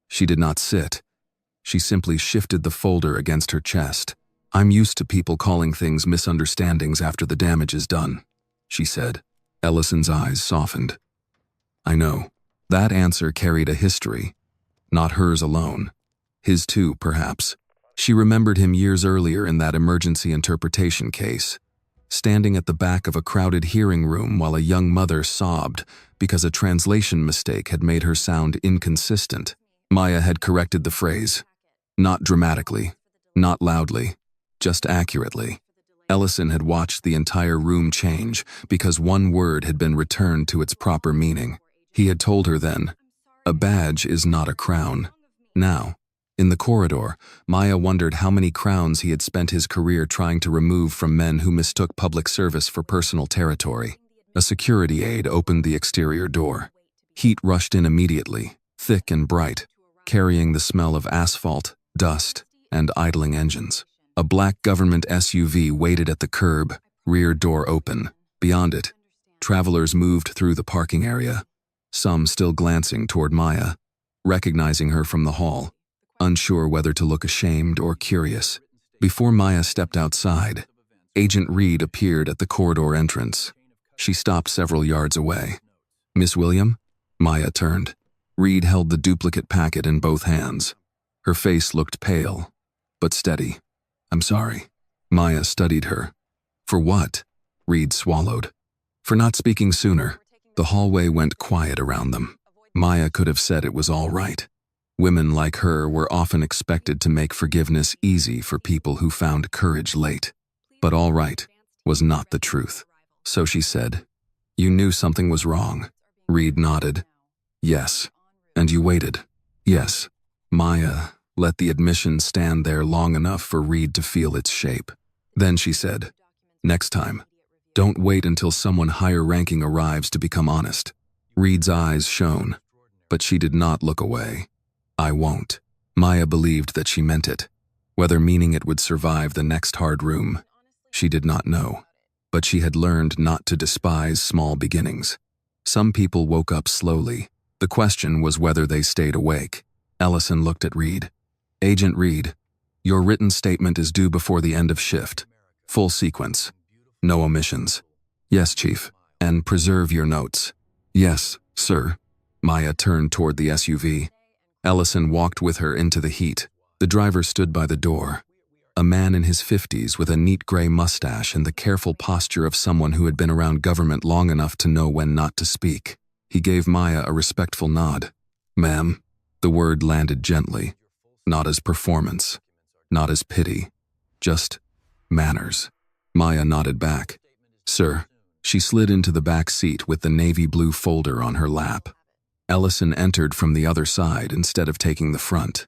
She did not sit. She simply shifted the folder against her chest. I'm used to people calling things misunderstandings after the damage is done, she said. Ellison's eyes softened. I know. That answer carried a history. Not hers alone. His too, perhaps. She remembered him years earlier in that emergency interpretation case, standing at the back of a crowded hearing room while a young mother sobbed because a translation mistake had made her sound inconsistent. Maya had corrected the phrase. Not dramatically, not loudly, just accurately. Ellison had watched the entire room change because one word had been returned to its proper meaning. He had told her then, a badge is not a crown. Now, in the corridor, Maya wondered how many crowns he had spent his career trying to remove from men who mistook public service for personal territory. A security aide opened the exterior door. Heat rushed in immediately, thick and bright, carrying the smell of asphalt, dust, and idling engines. A black government SUV waited at the curb, rear door open. Beyond it, travelers moved through the parking area, some still glancing toward Maya, recognizing her from the hall, unsure whether to look ashamed or curious. Before Maya stepped outside, Agent Reed appeared at the corridor entrance. She stopped several yards away. Miss William? Maya turned. Reed held the duplicate packet in both hands. Her face looked pale, but steady. I'm sorry. Maya studied her. For what? Reed swallowed. For not speaking sooner. The hallway went quiet around them. Maya could have said it was all right. Women like her were often expected to make forgiveness easy for people who found courage late. But all right was not the truth. So she said, You knew something was wrong. Reed nodded. Yes. And you waited. Yes. Maya let the admission stand there long enough for Reed to feel its shape. Then she said, Next time, don't wait until someone higher-ranking arrives to become honest. Reed's eyes shone, but she did not look away. I won't. Maya believed that she meant it. Whether meaning it would survive the next hard room, she did not know. But she had learned not to despise small beginnings. Some people woke up slowly. The question was whether they stayed awake. Ellison looked at Reed. Agent Reed, your written statement is due before the end of shift. Full sequence. No omissions. Yes, Chief. And preserve your notes. Yes, sir. Maya turned toward the SUV. Ellison walked with her into the heat. The driver stood by the door. A man in his 50s with a neat gray mustache and the careful posture of someone who had been around government long enough to know when not to speak. He gave Maya a respectful nod. Ma'am. The word landed gently. Not as performance. Not as pity. Just manners. Maya nodded back. Sir. She slid into the back seat with the navy blue folder on her lap. Ellison entered from the other side instead of taking the front.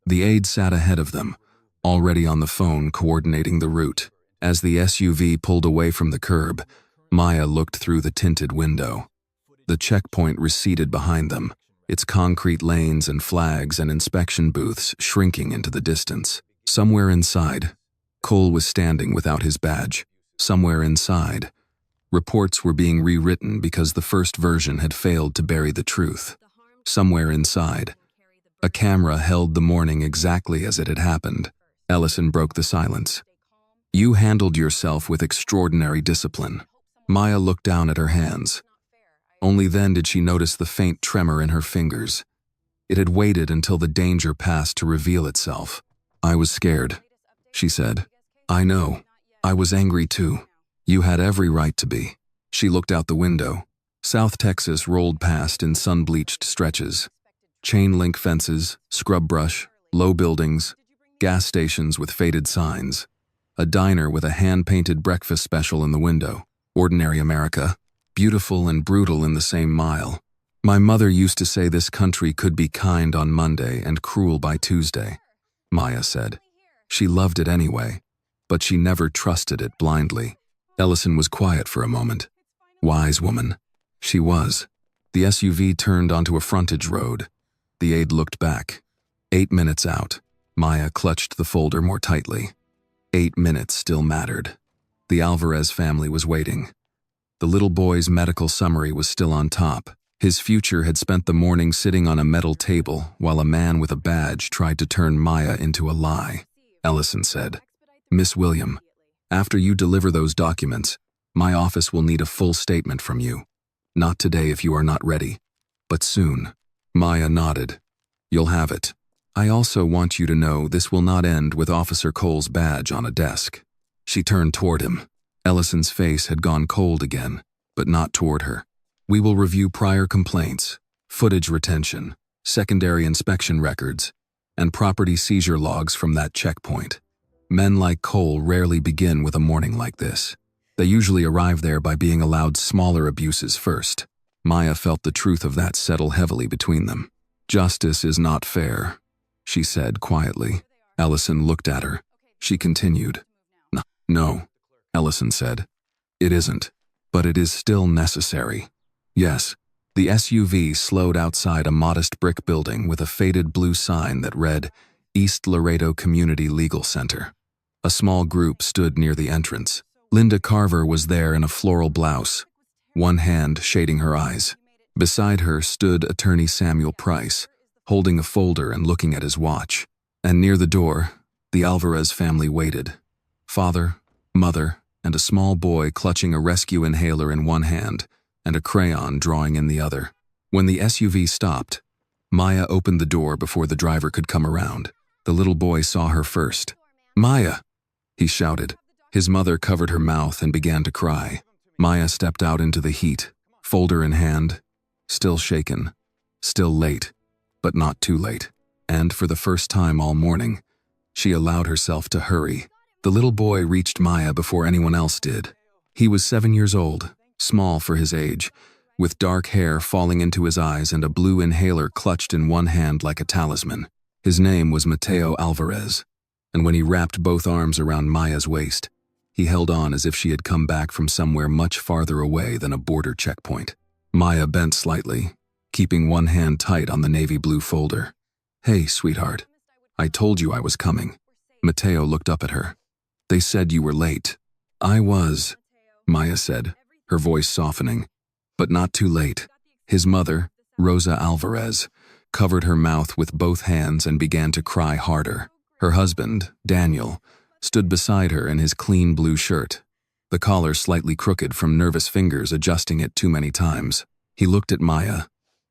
The aide sat ahead of them, already on the phone coordinating the route. As the SUV pulled away from the curb, Maya looked through the tinted window. The checkpoint receded behind them, its concrete lanes and flags and inspection booths shrinking into the distance. Somewhere inside, Cole was standing without his badge. Somewhere inside, reports were being rewritten because the first version had failed to bury the truth. Somewhere inside, a camera held the morning exactly as it had happened. Ellison broke the silence. You handled yourself with extraordinary discipline. Maya looked down at her hands. Only then did she notice the faint tremor in her fingers. It had waited until the danger passed to reveal itself. I was scared, she said. I know. I was angry too. You had every right to be. She looked out the window. South Texas rolled past in sun-bleached stretches. Chain-link fences, scrub brush, low buildings, gas stations with faded signs. A diner with a hand-painted breakfast special in the window. Ordinary America. Beautiful and brutal in the same mile. My mother used to say this country could be kind on Monday and cruel by Tuesday, Maya said. She loved it anyway, but she never trusted it blindly. Ellison was quiet for a moment. Wise woman. She was. The SUV turned onto a frontage road. The aide looked back. 8 minutes out. Maya clutched the folder more tightly. 8 minutes still mattered. The Alvarez family was waiting. The little boy's medical summary was still on top. His future had spent the morning sitting on a metal table while a man with a badge tried to turn Maya into a lie. Ellison said, Miss William, after you deliver those documents, my office will need a full statement from you. Not today if you are not ready, but soon. Maya nodded. You'll have it. I also want you to know this will not end with Officer Cole's badge on a desk. She turned toward him. Ellison's face had gone cold again, but not toward her. We will review prior complaints, footage retention, secondary inspection records, and property seizure logs from that checkpoint. Men like Cole rarely begin with a morning like this. They usually arrive there by being allowed smaller abuses first. Maya felt the truth of that settle heavily between them. Justice is not fair, she said quietly. Ellison looked at her. She continued. No, Ellison said. It isn't, but it is still necessary. Yes. The SUV slowed outside a modest brick building with a faded blue sign that read, East Laredo Community Legal Center. A small group stood near the entrance. Linda Carver was there in a floral blouse, one hand shading her eyes. Beside her stood attorney Samuel Price, holding a folder and looking at his watch. And near the door, the Alvarez family waited. Father, mother, and a small boy clutching a rescue inhaler in one hand and a crayon drawing in the other. When the SUV stopped, Maya opened the door before the driver could come around. The little boy saw her first. Maya, he shouted. His mother covered her mouth and began to cry. Maya stepped out into the heat, folder in hand, still shaken, still late, but not too late. And for the first time all morning, she allowed herself to hurry. The little boy reached Maya before anyone else did. He was 7 years old, small for his age, with dark hair falling into his eyes and a blue inhaler clutched in one hand like a talisman. His name was Mateo Alvarez, and when he wrapped both arms around Maya's waist, he held on as if she had come back from somewhere much farther away than a border checkpoint. Maya bent slightly, keeping one hand tight on the navy blue folder. Hey, sweetheart. I told you I was coming. Mateo looked up at her. They said you were late. I was, Maya said, her voice softening. But not too late. His mother, Rosa Alvarez, covered her mouth with both hands and began to cry harder. Her husband, Daniel, stood beside her in his clean blue shirt, the collar slightly crooked from nervous fingers adjusting it too many times. He looked at Maya,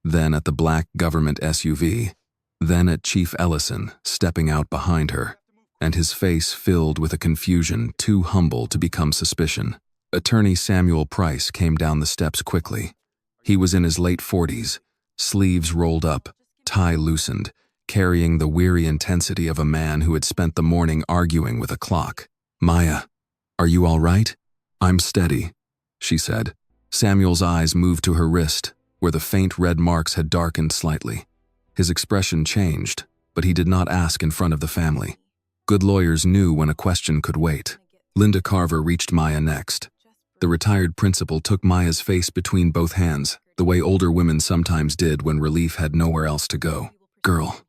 then at the black government SUV, then at Chief Ellison stepping out behind her, and his face filled with a confusion too humble to become suspicion. Attorney Samuel Price came down the steps quickly. He was in his late 40s, sleeves rolled up, tie loosened, carrying the weary intensity of a man who had spent the morning arguing with a clock. Maya, are you all right? I'm steady, she said. Samuel's eyes moved to her wrist, where the faint red marks had darkened slightly. His expression changed, but he did not ask in front of the family. Good lawyers knew when a question could wait. Linda Carver reached Maya next. The retired principal took Maya's face between both hands, the way older women sometimes did when relief had nowhere else to go. Girl,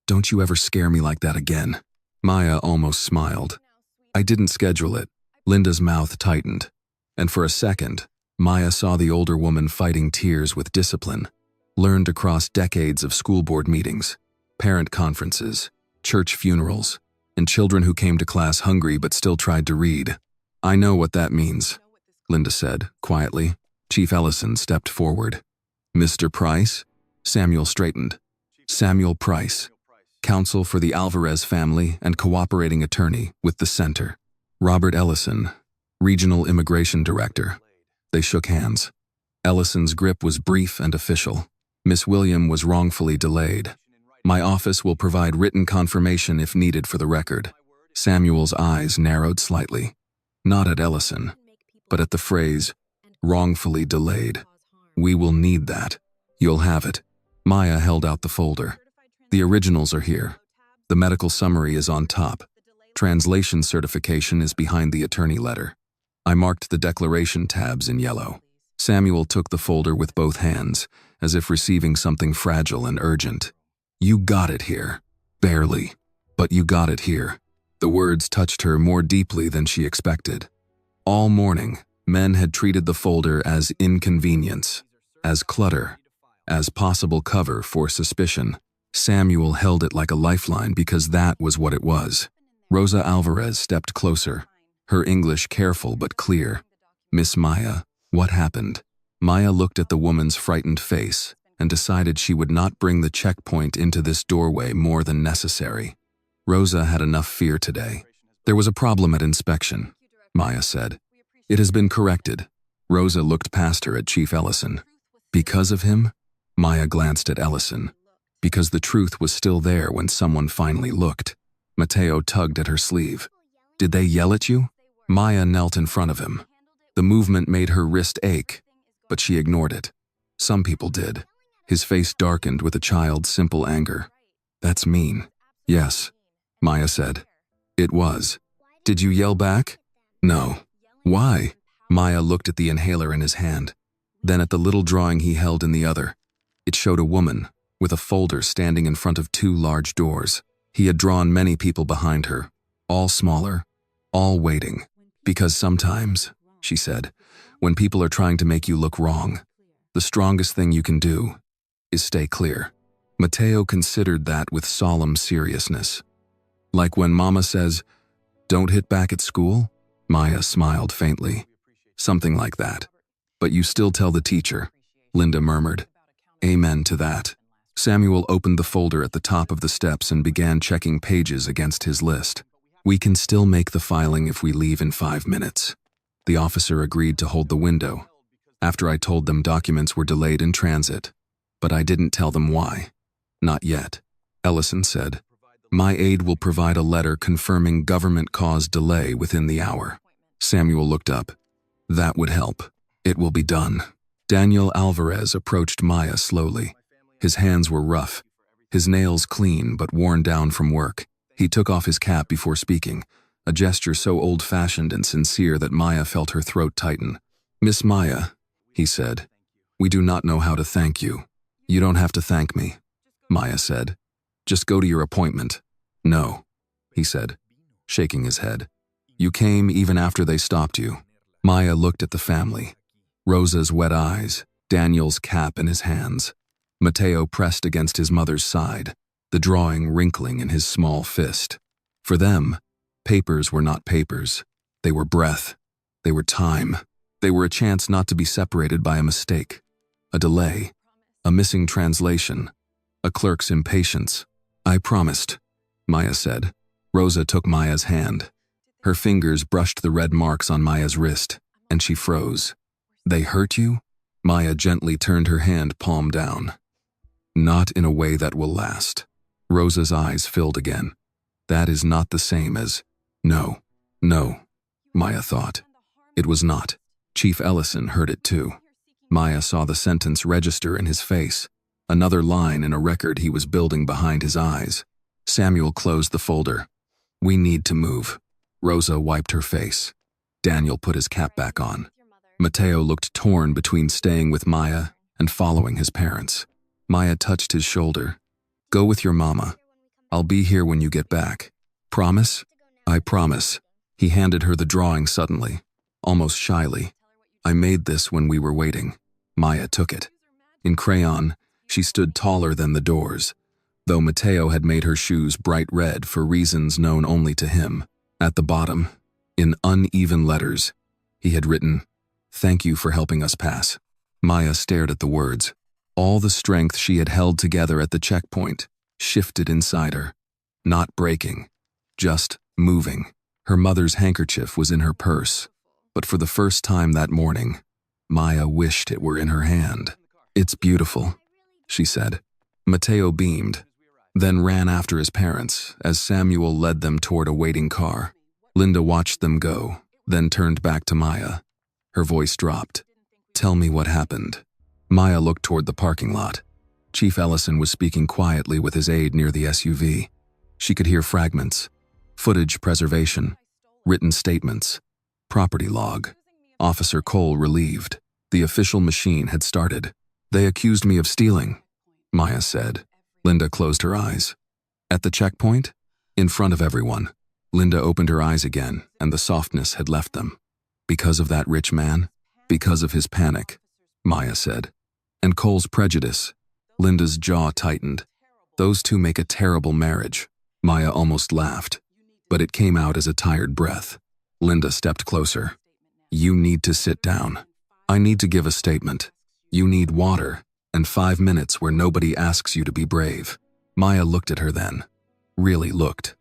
don't you ever scare me like that again. Maya almost smiled. I didn't schedule it. Linda's mouth tightened, and for a second, Maya saw the older woman fighting tears with discipline, learned across decades of school board meetings, parent conferences, church funerals, and children who came to class hungry but still tried to read. I know what that means, Linda said, quietly. Chief Ellison stepped forward. Mr. Price? Samuel straightened. Samuel Price, counsel for the Alvarez family and cooperating attorney with the center. Robert Ellison, regional immigration director. They shook hands. Ellison's grip was brief and official. Miss William was wrongfully delayed. My office will provide written confirmation if needed for the record. Samuel's eyes narrowed slightly, not at Ellison, but at the phrase, wrongfully delayed. We will need that. You'll have it. Maya held out the folder. The originals are here. The medical summary is on top. Translation certification is behind the attorney letter. I marked the declaration tabs in yellow. Samuel took the folder with both hands, as if receiving something fragile and urgent. You got it here. Barely. But you got it here. The words touched her more deeply than she expected. All morning, men had treated the folder as inconvenience, as clutter, as possible cover for suspicion. Samuel held it like a lifeline because that was what it was. Rosa Alvarez stepped closer, her English careful but clear. "Miss Maya, what happened?" Maya looked at the woman's frightened face and decided she would not bring the checkpoint into this doorway more than necessary. Rosa had enough fear today. "There was a problem at inspection," Maya said. "It has been corrected." Rosa looked past her at Chief Ellison. "Because of him?" Maya glanced at Ellison. "Because the truth was still there when someone finally looked." Mateo tugged at her sleeve. "Did they yell at you?" Maya knelt in front of him. The movement made her wrist ache, but she ignored it. "Some people did." His face darkened with a child's simple anger. "That's mean." "Yes," Maya said. "It was." "Did you yell back?" "No." "Why?" Maya looked at the inhaler in his hand, then at the little drawing he held in the other. It showed a woman with a folder standing in front of two large doors. He had drawn many people behind her, all smaller, all waiting. "Because sometimes," she said, "when people are trying to make you look wrong, the strongest thing you can do is stay clear." Mateo considered that with solemn seriousness. "Like when Mama says, 'Don't hit back at school'?" Maya smiled faintly. "Something like that. But you still tell the teacher," Linda murmured. "Amen to that." Samuel opened the folder at the top of the steps and began checking pages against his list. "We can still make the filing if we leave in 5 minutes." The officer agreed to hold the window, after I told them documents were delayed in transit. But I didn't tell them why. "Not yet," Ellison said. "My aide will provide a letter confirming government-caused delay within the hour." Samuel looked up. "That would help. It will be done." Daniel Alvarez approached Maya slowly. His hands were rough, his nails clean but worn down from work. He took off his cap before speaking, a gesture so old-fashioned and sincere that Maya felt her throat tighten. "Miss Maya," he said, "we do not know how to thank you." "You don't have to thank me," Maya said. "Just go to your appointment." "No," he said, shaking his head. "You came even after they stopped you." Maya looked at the family. Rosa's wet eyes, Daniel's cap in his hands. Mateo pressed against his mother's side, the drawing wrinkling in his small fist. For them, papers were not papers. They were breath. They were time. They were a chance not to be separated by a mistake, a delay, a missing translation, a clerk's impatience. "I promised," Maya said. Rosa took Maya's hand. Her fingers brushed the red marks on Maya's wrist, and she froze. "They hurt you?" Maya gently turned her hand palm down. "Not in a way that will last." Rosa's eyes filled again. "That is not the same as—" No, Maya thought. It was not. Chief Ellison heard it too. Maya saw the sentence register in his face, another line in a record he was building behind his eyes. Samuel closed the folder. "We need to move." Rosa wiped her face. Daniel put his cap back on. Mateo looked torn between staying with Maya and following his parents. Maya touched his shoulder. "Go with your mama. I'll be here when you get back. Promise?" "I promise." He handed her the drawing suddenly, almost shyly. "I made this when we were waiting." Maya took it. In crayon, she stood taller than the doors, though Mateo had made her shoes bright red for reasons known only to him. At the bottom, in uneven letters, he had written, "Thank you for helping us pass." Maya stared at the words. All the strength she had held together at the checkpoint shifted inside her, not breaking, just moving. Her mother's handkerchief was in her purse, but for the first time that morning, Maya wished it were in her hand. "It's beautiful," she said. Mateo beamed, then ran after his parents as Samuel led them toward a waiting car. Linda watched them go, then turned back to Maya. Her voice dropped. "Tell me what happened." Maya looked toward the parking lot. Chief Ellison was speaking quietly with his aide near the SUV. She could hear fragments, footage preservation, written statements, property log. Officer Cole relieved. The official machine had started. "They accused me of stealing," Maya said. Linda closed her eyes. "At the checkpoint?" "In front of everyone." Linda opened her eyes again, and the softness had left them. "Because of that rich man? Because of his panic," Maya said. "And Cole's prejudice." Linda's jaw tightened. "Those two make a terrible marriage." Maya almost laughed. but it came out as a tired breath. Linda stepped closer. "You need to sit down. I need to give a statement. You need water, and 5 minutes where nobody asks you to be brave." Maya looked at her then. Really looked.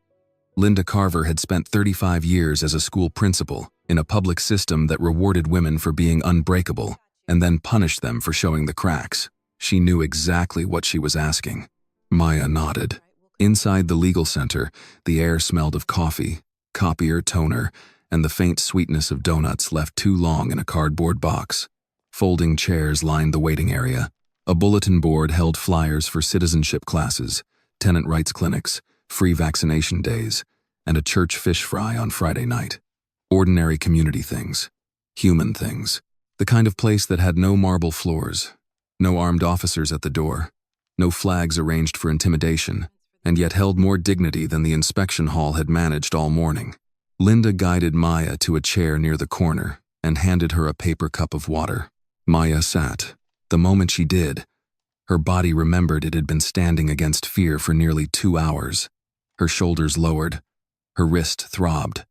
Linda Carver had spent 35 years as a school principal in a public system that rewarded women for being unbreakable and then punished them for showing the cracks. She knew exactly what she was asking. Maya nodded. Inside the legal center, the air smelled of coffee, copier, toner, and the faint sweetness of donuts left too long in a cardboard box. Folding chairs lined the waiting area. A bulletin board held flyers for citizenship classes, tenant rights clinics, free vaccination days, and a church fish fry on Friday night. Ordinary community things. Human things. The kind of place that had no marble floors, no armed officers at the door, no flags arranged for intimidation, and yet held more dignity than the inspection hall had managed all morning. Linda guided Maya to a chair near the corner and handed her a paper cup of water. Maya sat. The moment she did, her body remembered it had been standing against fear for nearly 2 hours. Her shoulders lowered. Her wrist throbbed.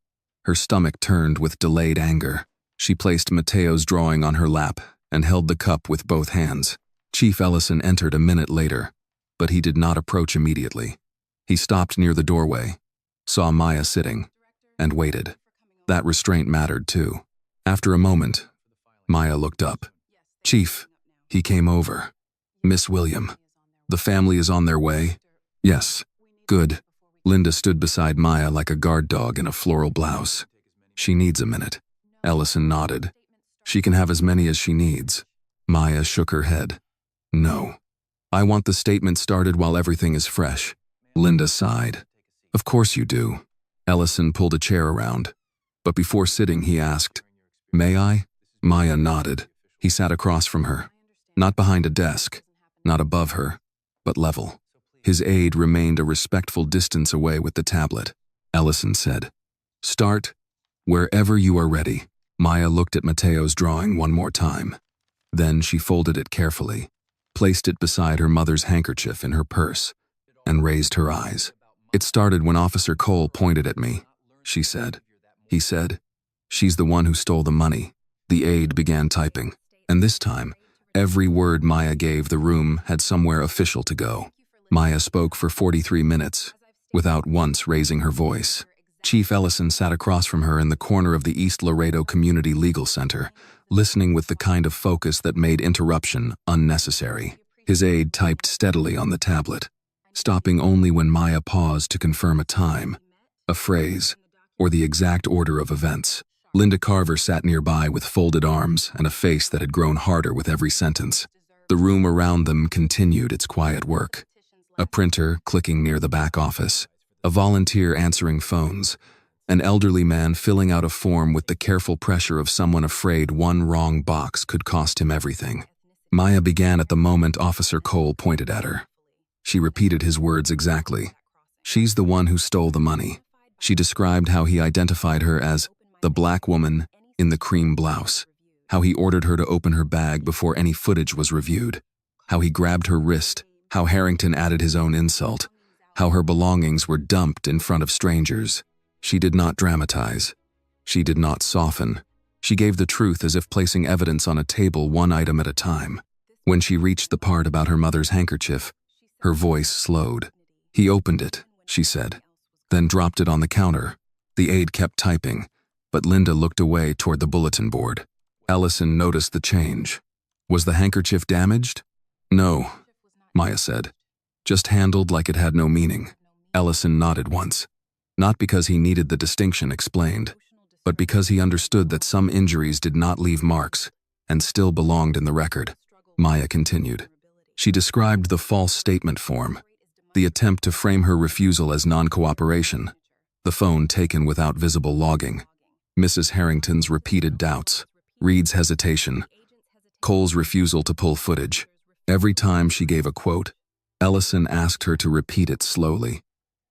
Her stomach turned with delayed anger. She placed Mateo's drawing on her lap and held the cup with both hands. Chief Ellison entered a minute later, but he did not approach immediately. He stopped near the doorway, saw Maya sitting, and waited. That restraint mattered too. After a moment, Maya looked up. "Chief," he came over. "Miss William, the family is on their way?" "Yes." "Good." Linda stood beside Maya like a guard dog in a floral blouse. "She needs a minute." Ellison nodded. "She can have as many as she needs." Maya shook her head. "No. I want the statement started while everything is fresh." Linda sighed. "Of course you do." Ellison pulled a chair around, but before sitting he asked, "May I?" Maya nodded. He sat across from her, not behind a desk, not above her, but level. His aide remained a respectful distance away with the tablet. Ellison said, "Start wherever you are ready." Maya looked at Mateo's drawing one more time. Then she folded it carefully, placed it beside her mother's handkerchief in her purse, and raised her eyes. "It started when Officer Cole pointed at me," she said. "He said, 'She's the one who stole the money.'" The aide began typing, and this time, every word Maya gave the room had somewhere official to go. Maya spoke for 43 minutes, without once raising her voice. Chief Ellison sat across from her in the corner of the East Laredo Community Legal Center, listening with the kind of focus that made interruption unnecessary. His aide typed steadily on the tablet, stopping only when Maya paused to confirm a time, a phrase, or the exact order of events. Linda Carver sat nearby with folded arms and a face that had grown harder with every sentence. The room around them continued its quiet work. A printer clicking near the back office, a volunteer answering phones, an elderly man filling out a form with the careful pressure of someone afraid one wrong box could cost him everything. Maya began at the moment Officer Cole pointed at her. She repeated his words exactly. "She's the one who stole the money." She described how he identified her as the black woman in the cream blouse, how he ordered her to open her bag before any footage was reviewed, how he grabbed her wrist, how Harrington added his own insult, how her belongings were dumped in front of strangers. She did not dramatize. She did not soften. She gave the truth as if placing evidence on a table one item at a time. When she reached the part about her mother's handkerchief, her voice slowed. "He opened it," she said, then dropped it on the counter. The aide kept typing, but Linda looked away toward the bulletin board. Ellison noticed the change. "Was the handkerchief damaged?" "No," Maya said. "Just handled like it had no meaning." Ellison nodded once. Not because he needed the distinction explained, but because he understood that some injuries did not leave marks and still belonged in the record. Maya continued. She described the false statement form, the attempt to frame her refusal as non-cooperation, the phone taken without visible logging, Mrs. Harrington's repeated doubts, Reed's hesitation, Cole's refusal to pull footage. Every time she gave a quote, Ellison asked her to repeat it slowly.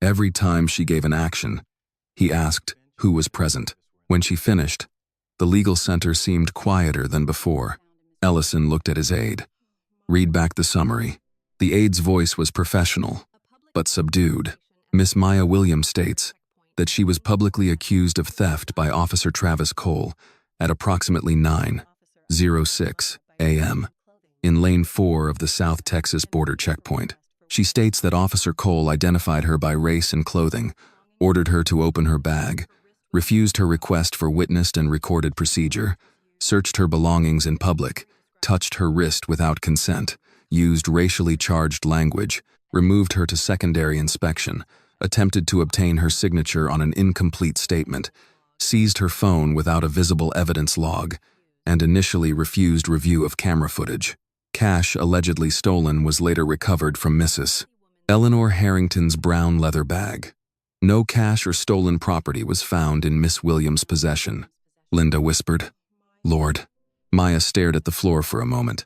Every time she gave an action, he asked who was present. When she finished, the legal center seemed quieter than before. Ellison looked at his aide. "Read back the summary." The aide's voice was professional, but subdued. "Miss Maya Williams states, that she was publicly accused of theft by Officer Travis Cole at approximately 9:06 a.m. in Lane 4 of the South Texas border checkpoint. She states that Officer Cole identified her by race and clothing, ordered her to open her bag, refused her request for witnessed and recorded procedure, searched her belongings in public, touched her wrist without consent, used racially charged language, removed her to secondary inspection, attempted to obtain her signature on an incomplete statement, seized her phone without a visible evidence log, and initially refused review of camera footage. Cash allegedly stolen was later recovered from Mrs. Eleanor Harrington's brown leather bag. No cash or stolen property was found in Miss Williams' possession, Linda whispered. Lord. Maya stared at the floor for a moment.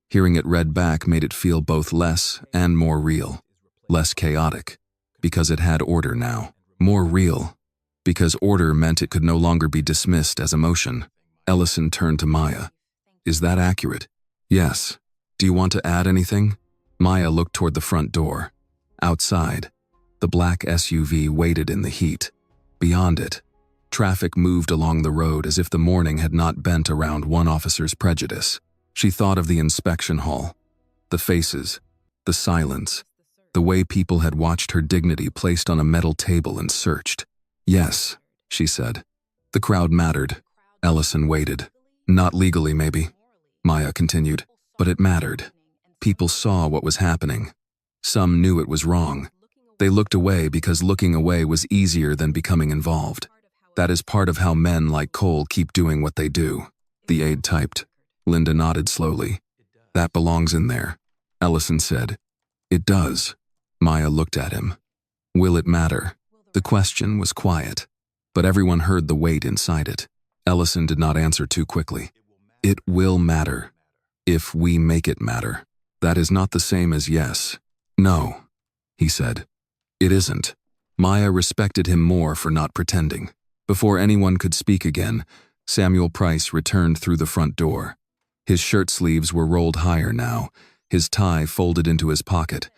Hearing it read back made it feel both less and more real. Less chaotic, because it had order now. More real, because order meant it could no longer be dismissed as emotion. Ellison turned to Maya. Is that accurate? Yes. Do you want to add anything? Maya looked toward the front door. Outside, the black SUV waited in the heat. Beyond it, traffic moved along the road as if the morning had not bent around one officer's prejudice. She thought of the inspection hall, the faces, the silence, the way people had watched her dignity placed on a metal table and searched. Yes, she said. The crowd mattered. Ellison waited. Not legally, maybe, Maya continued, but it mattered. People saw what was happening. Some knew it was wrong. They looked away because looking away was easier than becoming involved. That is part of how men like Cole keep doing what they do. The aide typed. Linda nodded slowly. That belongs in there, Ellison said. It does. Maya looked at him. Will it matter? The question was quiet, but everyone heard the weight inside it. Ellison did not answer too quickly. It will matter. If we make it matter. That is not the same as yes. No, he said. It isn't. Maya respected him more for not pretending. Before anyone could speak again, Samuel Price returned through the front door. His shirt sleeves were rolled higher now, his tie folded into his pocket,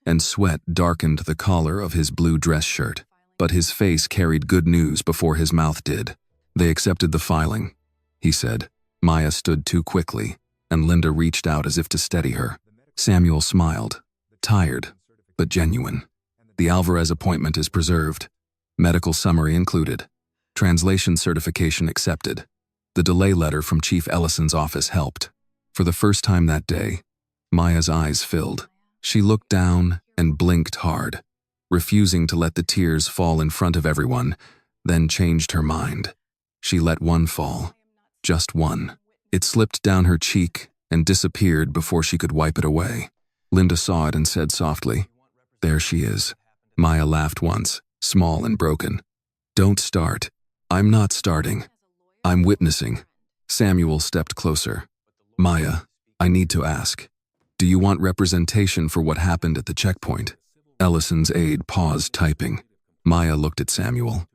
and sweat darkened the collar of his blue dress shirt. But his face carried good news before his mouth did. They accepted the filing, he said. Maya stood too quickly, and Linda reached out as if to steady her. Samuel smiled, tired, but genuine. The Alvarez appointment is preserved. Medical summary included. Translation certification accepted. The delay letter from Chief Ellison's office helped. For the first time that day, Maya's eyes filled. She looked down and blinked hard, refusing to let the tears fall in front of everyone, then changed her mind. She let one fall. Just one. It slipped down her cheek and disappeared before she could wipe it away. Linda saw it and said softly, There she is. Maya laughed once, small and broken. Don't start. I'm not starting. I'm witnessing. Samuel stepped closer. Maya, I need to ask. Do you want representation for what happened at the checkpoint? Ellison's aide paused typing. Maya looked at Samuel.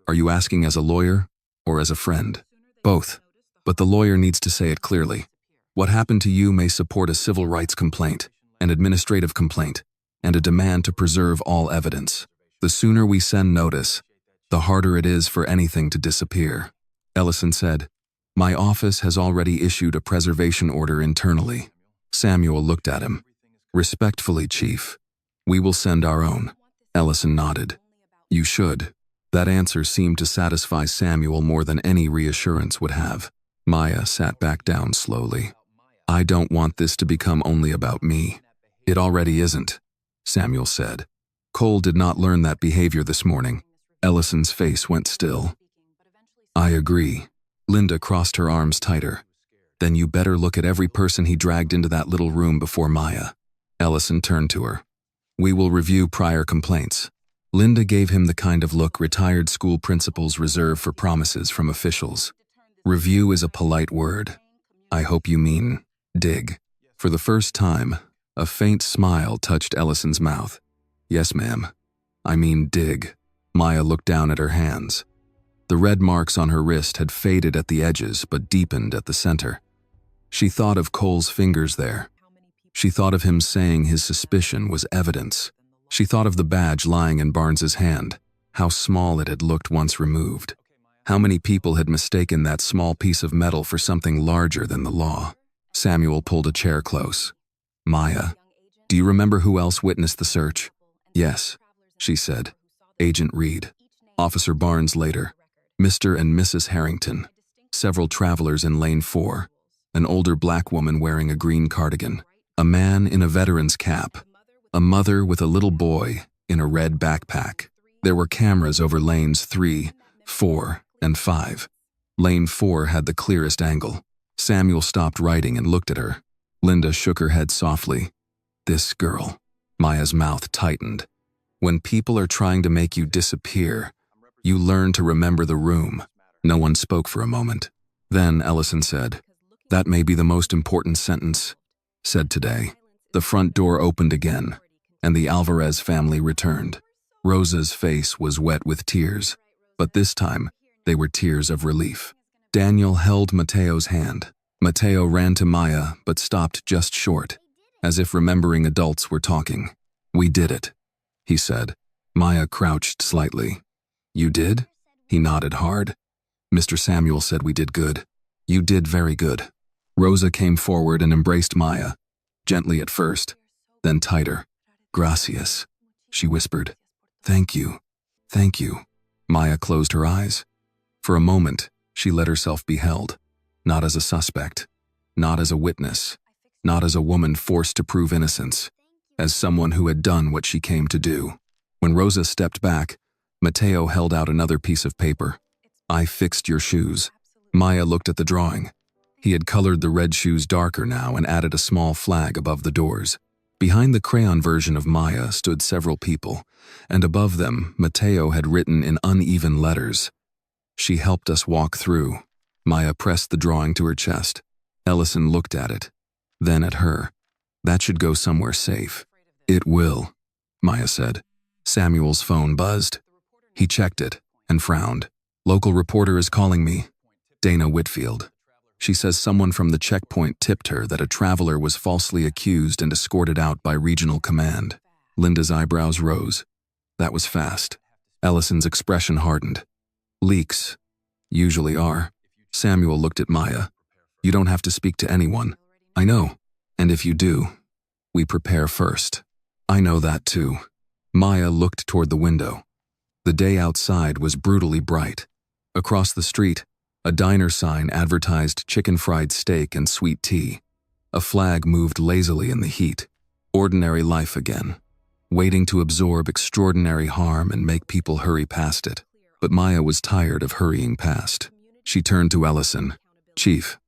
Are you asking as a lawyer or as a friend? Both. But the lawyer needs to say it clearly. What happened to you may support a civil rights complaint, an administrative complaint, and a demand to preserve all evidence. The sooner we send notice, the harder it is for anything to disappear. Ellison said, My office has already issued a preservation order internally. Samuel looked at him. Respectfully, Chief. We will send our own. Ellison nodded. You should. That answer seemed to satisfy Samuel more than any reassurance would have. Maya sat back down slowly. I don't want this to become only about me. It already isn't, Samuel said. Cole did not learn that behavior this morning. Ellison's face went still. I agree. Linda crossed her arms tighter. Then you better look at every person he dragged into that little room before Maya. Ellison turned to her. We will review prior complaints. Linda gave him the kind of look retired school principals reserve for promises from officials. Review is a polite word. I hope you mean dig. For the first time, a faint smile touched Ellison's mouth. Yes, ma'am. I mean dig. Maya looked down at her hands. The red marks on her wrist had faded at the edges but deepened at the center. She thought of Cole's fingers there. She thought of him saying his suspicion was evidence. She thought of the badge lying in Barnes's hand. how small it had looked once removed. How many people had mistaken that small piece of metal for something larger than the law? Samuel pulled a chair close. Maya, do you remember who else witnessed the search? Yes, she said. Agent Reed. Officer Barnes later. Mr. and Mrs. Harrington. Several travelers in lane 4. An older black woman wearing a green cardigan. A man in a veteran's cap. A mother with a little boy in a red backpack. There were cameras over lanes 3, 4, and 5. Lane 4 had the clearest angle. Samuel stopped writing and looked at her. Linda shook her head softly. This girl. Maya's mouth tightened. When people are trying to make you disappear, you learn to remember the room. No one spoke for a moment. Then Ellison said, "That may be the most important sentence said today." The front door opened again, and the Alvarez family returned. Rosa's face was wet with tears, but this time they were tears of relief. Daniel held Mateo's hand. Mateo ran to Maya but stopped just short, as if remembering adults were talking. "We did it," he said. Maya crouched slightly. "You did?" He nodded hard. "Mr. Samuel said we did good. You did very good." Rosa came forward and embraced Maya, gently at first, then tighter. "Gracias," she whispered. "Thank you. Thank you." Maya closed her eyes. For a moment, she let herself be held, not as a suspect, not as a witness, not as a woman forced to prove innocence, as someone who had done what she came to do. When Rosa stepped back, Mateo held out another piece of paper. "I fixed your shoes." Maya looked at the drawing. He had colored the red shoes darker now and added a small flag above the doors. Behind the crayon version of Maya stood several people, and above them, Mateo had written in uneven letters, "She helped us walk through." Maya pressed the drawing to her chest. Ellison looked at it, then at her. "That should go somewhere safe." "It will," Maya said. Samuel's phone buzzed. He checked it and frowned. "Local reporter is calling me. Dana Whitfield. She says someone from the checkpoint tipped her that a traveler was falsely accused and escorted out by regional command." Linda's eyebrows rose. That was fast. Ellison's expression hardened. "Leaks usually are." Samuel looked at Maya. "You don't have to speak to anyone." "I know. And if you do, we prepare first." "I know that too." Maya looked toward the window. The day outside was brutally bright. Across the street, a diner sign advertised chicken fried steak and sweet tea. A flag moved lazily in the heat. Ordinary life again, waiting to absorb extraordinary harm and make people hurry past it. But Maya was tired of hurrying past. She turned to Ellison. "Chief,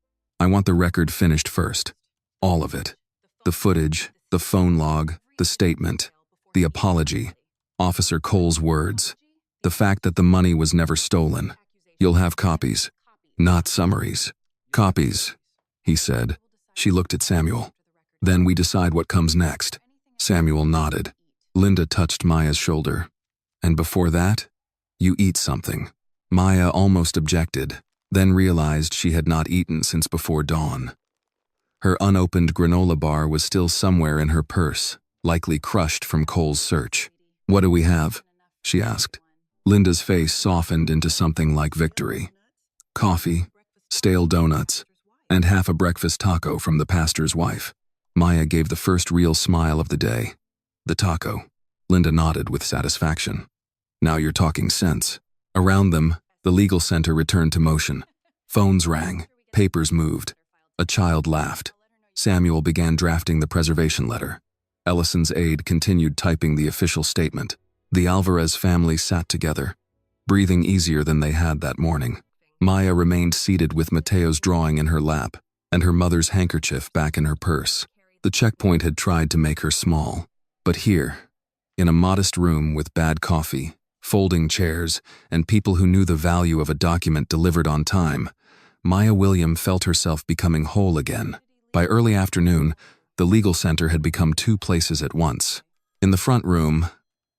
I want the record finished first. All of it. The footage, the phone log, the statement, the apology, Officer Cole's words, the fact that the money was never stolen. You'll have copies. Not summaries. Copies," he said. She looked at Samuel. "Then we decide what comes next." Samuel nodded. Linda touched Maya's shoulder. "And before that, you eat something." Maya almost objected, then realized she had not eaten since before dawn. Her unopened granola bar was still somewhere in her purse, likely crushed from Cole's search. "What do we have?" she asked. Linda's face softened into something like victory. "Coffee, stale donuts, and half a breakfast taco from the pastor's wife." Maya gave the first real smile of the day. "The taco." Linda nodded with satisfaction. "Now you're talking sense." Around them, the legal center returned to motion. Phones rang, papers moved. A child laughed. Samuel began drafting the preservation letter. Ellison's aide continued typing the official statement. The Alvarez family sat together, breathing easier than they had that morning. Maya remained seated with Mateo's drawing in her lap and her mother's handkerchief back in her purse. The checkpoint had tried to make her small, but here, in a modest room with bad coffee, folding chairs, and people who knew the value of a document delivered on time, Maya William felt herself becoming whole again. By early afternoon, the legal center had become two places at once. In the front room,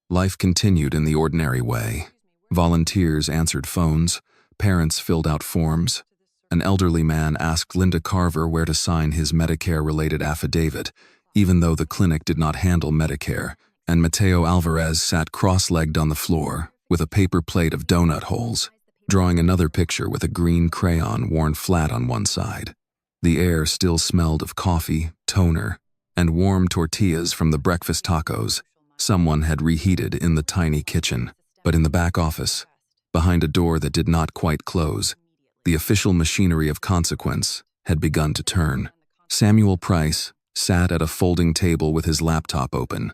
life continued in the ordinary way. Volunteers answered phones, parents filled out forms. An elderly man asked Linda Carver where to sign his Medicare-related affidavit, even though the clinic did not handle Medicare, and Mateo Alvarez sat cross-legged on the floor, with a paper plate of donut holes, drawing another picture with a green crayon worn flat on one side. The air still smelled of coffee, toner, and warm tortillas from the breakfast tacos someone had reheated in the tiny kitchen. But in the back office, behind a door that did not quite close, the official machinery of consequence had begun to turn. Samuel Price sat at a folding table with his laptop open,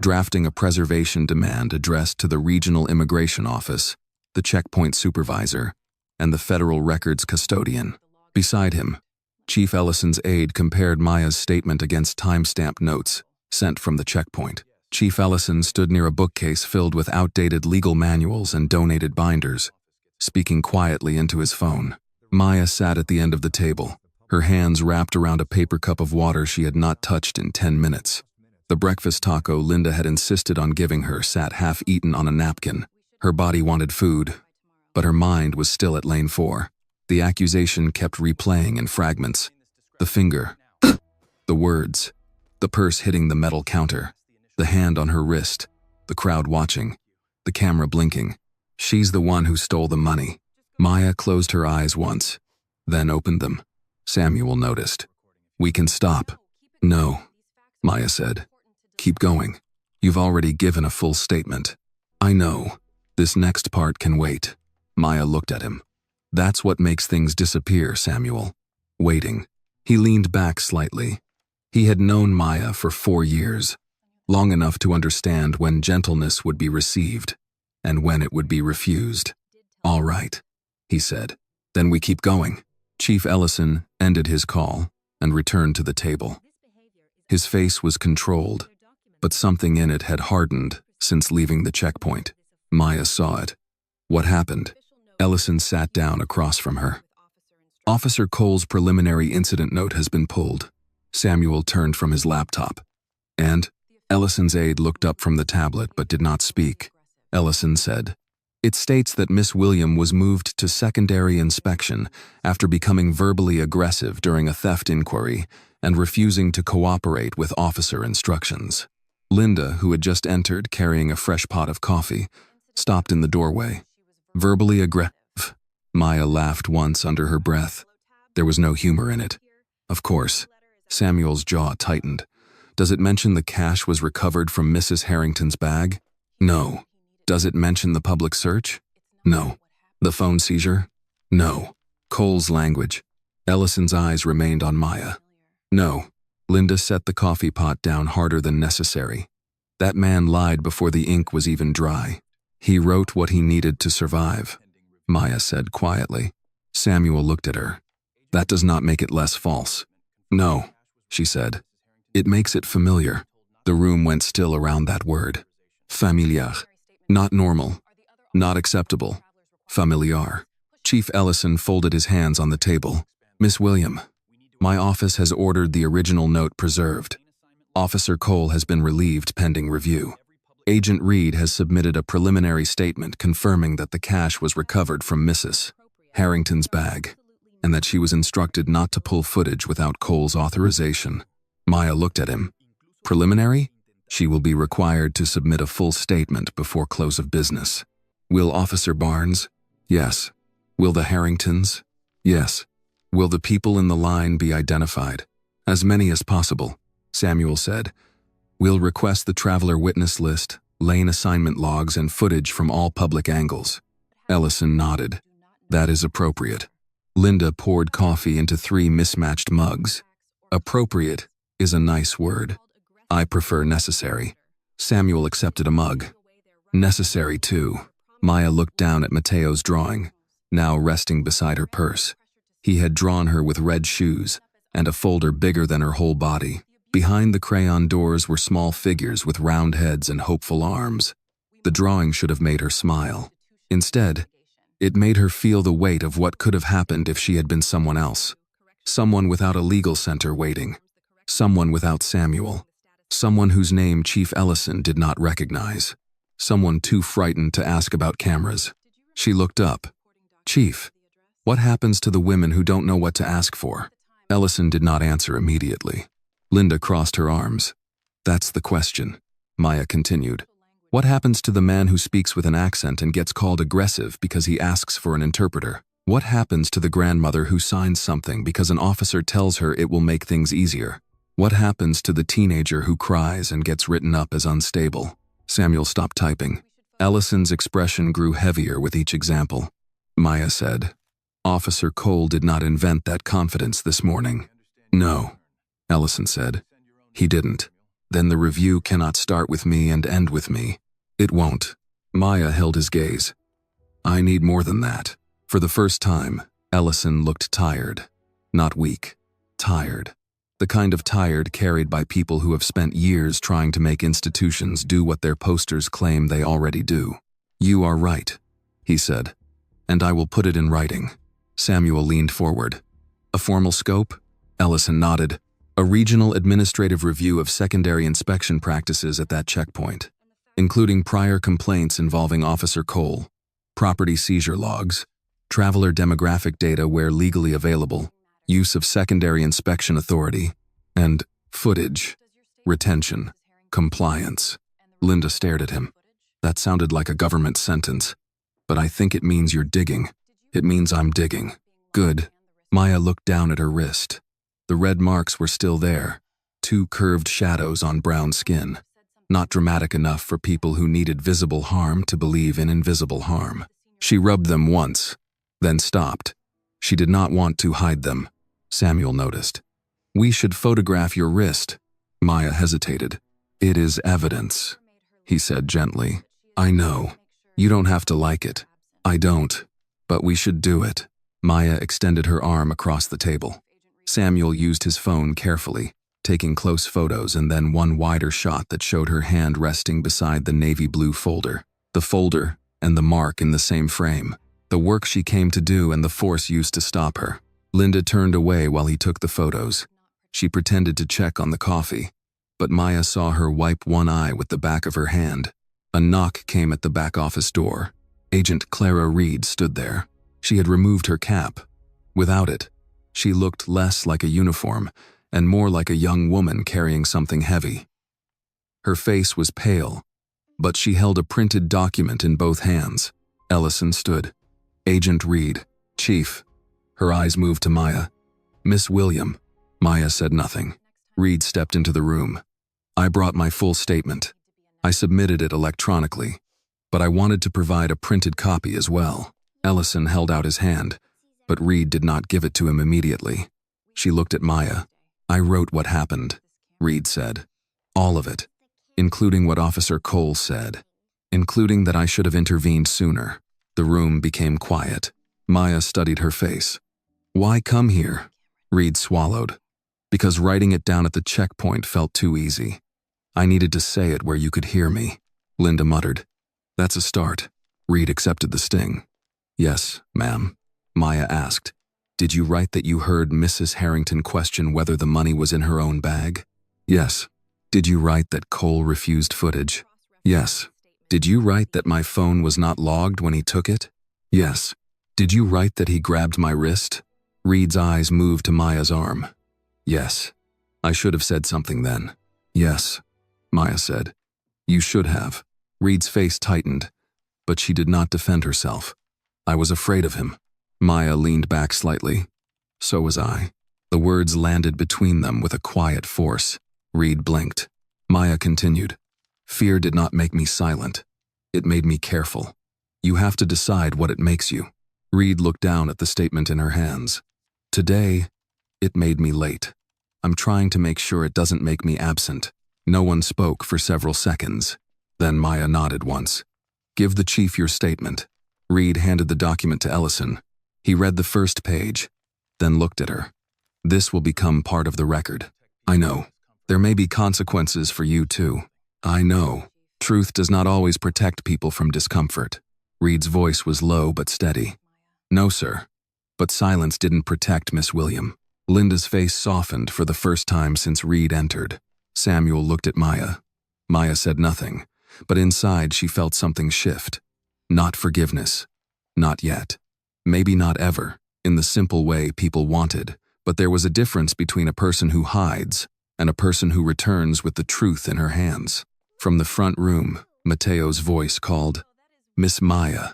drafting a preservation demand addressed to the regional immigration office, the checkpoint supervisor, and the federal records custodian. Beside him, Chief Ellison's aide compared Maya's statement against timestamp notes sent from the checkpoint. Chief Ellison stood near a bookcase filled with outdated legal manuals and donated binders, speaking quietly into his phone. Maya sat at the end of the table, her hands wrapped around a paper cup of water she had not touched in 10 minutes. The breakfast taco Linda had insisted on giving her sat half-eaten on a napkin. Her body wanted food, but her mind was still at lane 4. The accusation kept replaying in fragments. The finger, the words, the purse hitting the metal counter, the hand on her wrist, the crowd watching, the camera blinking. She's the one who stole the money. Maya closed her eyes once, then opened them. Samuel noticed. "We can stop." "No," Maya said. "Keep going. You've already given a full statement." "I know. This next part can wait." Maya looked at him. "That's what makes things disappear, Samuel. Waiting." He leaned back slightly. He had known Maya for 4 years, long enough to understand when gentleness would be received and when it would be refused. "All right," he said. "Then we keep going." Chief Ellison ended his call and returned to the table. His face was controlled, but something in it had hardened since leaving the checkpoint. Maya saw it. "What happened?" Ellison sat down across from her. "Officer Cole's preliminary incident note has been pulled." Samuel turned from his laptop. "And?" Ellison's aide looked up from the tablet but did not speak. Ellison said, "It states that Miss William was moved to secondary inspection after becoming verbally aggressive during a theft inquiry and refusing to cooperate with officer instructions." Linda, who had just entered carrying a fresh pot of coffee, stopped in the doorway. "Verbally aggressive?" Maya laughed once under her breath. There was no humor in it. "Of course." Samuel's jaw tightened. "Does it mention the cash was recovered from Mrs. Harrington's bag?" "No." "Does it mention the public search?" "No." "The phone seizure?" "No." Cole's language. Ellison's eyes remained on Maya. "No." Linda set the coffee pot down harder than necessary. "That man lied before the ink was even dry. He wrote what he needed to survive," Maya said quietly. Samuel looked at her. "That does not make it less false." "No," she said. "It makes it familiar." The room went still around that word. Familiar. Not normal. Not acceptable. Familiar. Chief Ellison folded his hands on the table. "Miss William, my office has ordered the original note preserved. Officer Cole has been relieved pending review. Agent Reed has submitted a preliminary statement confirming that the cash was recovered from Mrs. Harrington's bag, and that she was instructed not to pull footage without Cole's authorization." Maya looked at him. "Preliminary? She will be required to submit a full statement before close of business." "Will Officer Barnes?" "Yes." "Will the Harringtons?" "Yes." "Will the people in the line be identified?" "As many as possible," Samuel said. "We'll request the traveler witness list, lane assignment logs, and footage from all public angles." Ellison nodded. "That is appropriate." Linda poured coffee into 3 mismatched mugs. "Appropriate is a nice word. I prefer necessary." Samuel accepted a mug. "Necessary too." Maya looked down at Mateo's drawing, now resting beside her purse. He had drawn her with red shoes and a folder bigger than her whole body. Behind the crayon doors were small figures with round heads and hopeful arms. The drawing should have made her smile. Instead, it made her feel the weight of what could have happened if she had been someone else. Someone without a legal center waiting. Someone without Samuel. Someone whose name Chief Ellison did not recognize. Someone too frightened to ask about cameras. She looked up. "Chief, what happens to the women who don't know what to ask for?" Ellison did not answer immediately. Linda crossed her arms. "That's the question," Maya continued. What happens to the man who speaks with an accent and gets called aggressive because he asks for an interpreter? What happens to the grandmother who signs something because an officer tells her it will make things easier? What happens to the teenager who cries and gets written up as unstable? Samuel stopped typing. Ellison's expression grew heavier with each example. Maya said, "Officer Cole did not invent that confidence this morning." "No," Ellison said. "He didn't. Then the review cannot start with me and end with me. It won't." Maya held his gaze. "I need more than that." For the first time, Ellison looked tired. Not weak. Tired. The kind of tired carried by people who have spent years trying to make institutions do what their posters claim they already do. "You are right," he said, "and I will put it in writing." Samuel leaned forward. "A formal scope?" Ellison nodded. "A regional administrative review of secondary inspection practices at that checkpoint, including prior complaints involving Officer Cole, property seizure logs, traveler demographic data where legally available, use of secondary inspection authority, and footage, retention, compliance." Linda stared at him. "That sounded like a government sentence. But I think it means you're digging. It means I'm digging." "Good." Maya looked down at her wrist. The red marks were still there, 2 curved shadows on brown skin. Not dramatic enough for people who needed visible harm to believe in invisible harm. She rubbed them once, then stopped. She did not want to hide them. Samuel noticed. "We should photograph your wrist." Maya hesitated. "It is evidence," he said gently. "I know. You don't have to like it. I don't. But we should do it." Maya extended her arm across the table. Samuel used his phone carefully, taking close photos and then one wider shot that showed her hand resting beside the navy blue folder. The folder and the mark in the same frame. The work she came to do and the force used to stop her. Linda turned away while he took the photos. She pretended to check on the coffee, but Maya saw her wipe one eye with the back of her hand. A knock came at the back office door. Agent Clara Reed stood there. She had removed her cap. Without it, she looked less like a uniform and more like a young woman carrying something heavy. Her face was pale, but she held a printed document in both hands. Ellison stood. "Agent Reed, Chief." Her eyes moved to Maya. "Miss William." Maya said nothing. Reed stepped into the room. "I brought my full statement. I submitted it electronically, but I wanted to provide a printed copy as well." Ellison held out his hand, but Reed did not give it to him immediately. She looked at Maya. "I wrote what happened," Reed said. "All of it, including what Officer Cole said, including that I should have intervened sooner." The room became quiet. Maya studied her face. "Why come here?" Reed swallowed. "Because writing it down at the checkpoint felt too easy. I needed to say it where you could hear me." Linda muttered. "That's a start." Reed accepted the sting. "Yes, ma'am." Maya asked, "Did you write that you heard Mrs. Harrington question whether the money was in her own bag?" "Yes." "Did you write that Cole refused footage?" "Yes." "Did you write that my phone was not logged when he took it?" "Yes." "Did you write that he grabbed my wrist?" Reed's eyes moved to Maya's arm. "Yes." "I should have said something then." "Yes," Maya said. "You should have." Reed's face tightened, but she did not defend herself. "I was afraid of him." Maya leaned back slightly. "So was I." The words landed between them with a quiet force. Reed blinked. Maya continued. "Fear did not make me silent. It made me careful. You have to decide what it makes you." Reed looked down at the statement in her hands. "Today, it made me late. I'm trying to make sure it doesn't make me absent." No one spoke for several seconds. Then Maya nodded once. "Give the chief your statement." Reed handed the document to Ellison. He read the first page, then looked at her. "This will become part of the record. I know. There may be consequences for you too. I know. Truth does not always protect people from discomfort." Reed's voice was low but steady. "No, sir. But silence didn't protect Miss William." Linda's face softened for the first time since Reed entered. Samuel looked at Maya. Maya said nothing, but inside she felt something shift. Not forgiveness. Not yet. Maybe not ever, in the simple way people wanted, but there was a difference between a person who hides and a person who returns with the truth in her hands. From the front room, Mateo's voice called, "Miss Maya."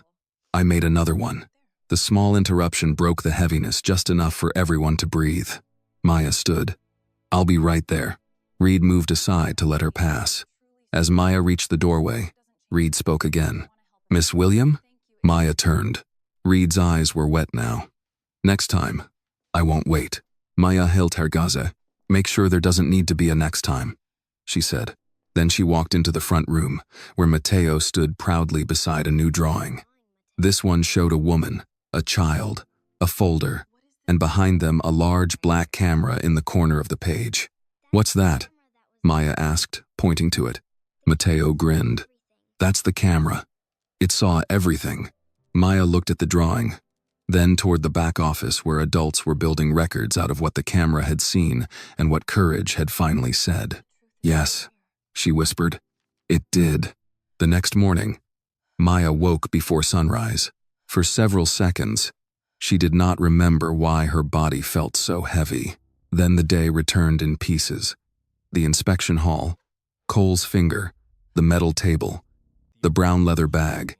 I made another one. The small interruption broke the heaviness just enough for everyone to breathe. Maya stood. "I'll be right there." Reed moved aside to let her pass. As Maya reached the doorway, Reed spoke again. "Miss William?" Maya turned. Reed's eyes were wet now. "Next time. I won't wait." Maya hilt Hergaze. "Make sure there doesn't need to be a next time," she said. Then she walked into the front room, where Mateo stood proudly beside a new drawing. This one showed a woman, a child, a folder, and behind them a large black camera in the corner of the page. "What's that?" Maya asked, pointing to it. Mateo grinned. "That's the camera. It saw everything." Maya looked at the drawing, then toward the back office where adults were building records out of what the camera had seen and what Courage had finally said. "Yes," she whispered. "It did." The next morning, Maya woke before sunrise. For several seconds, she did not remember why her body felt so heavy. Then the day returned in pieces. The inspection hall, Cole's finger, the metal table, the brown leather bag,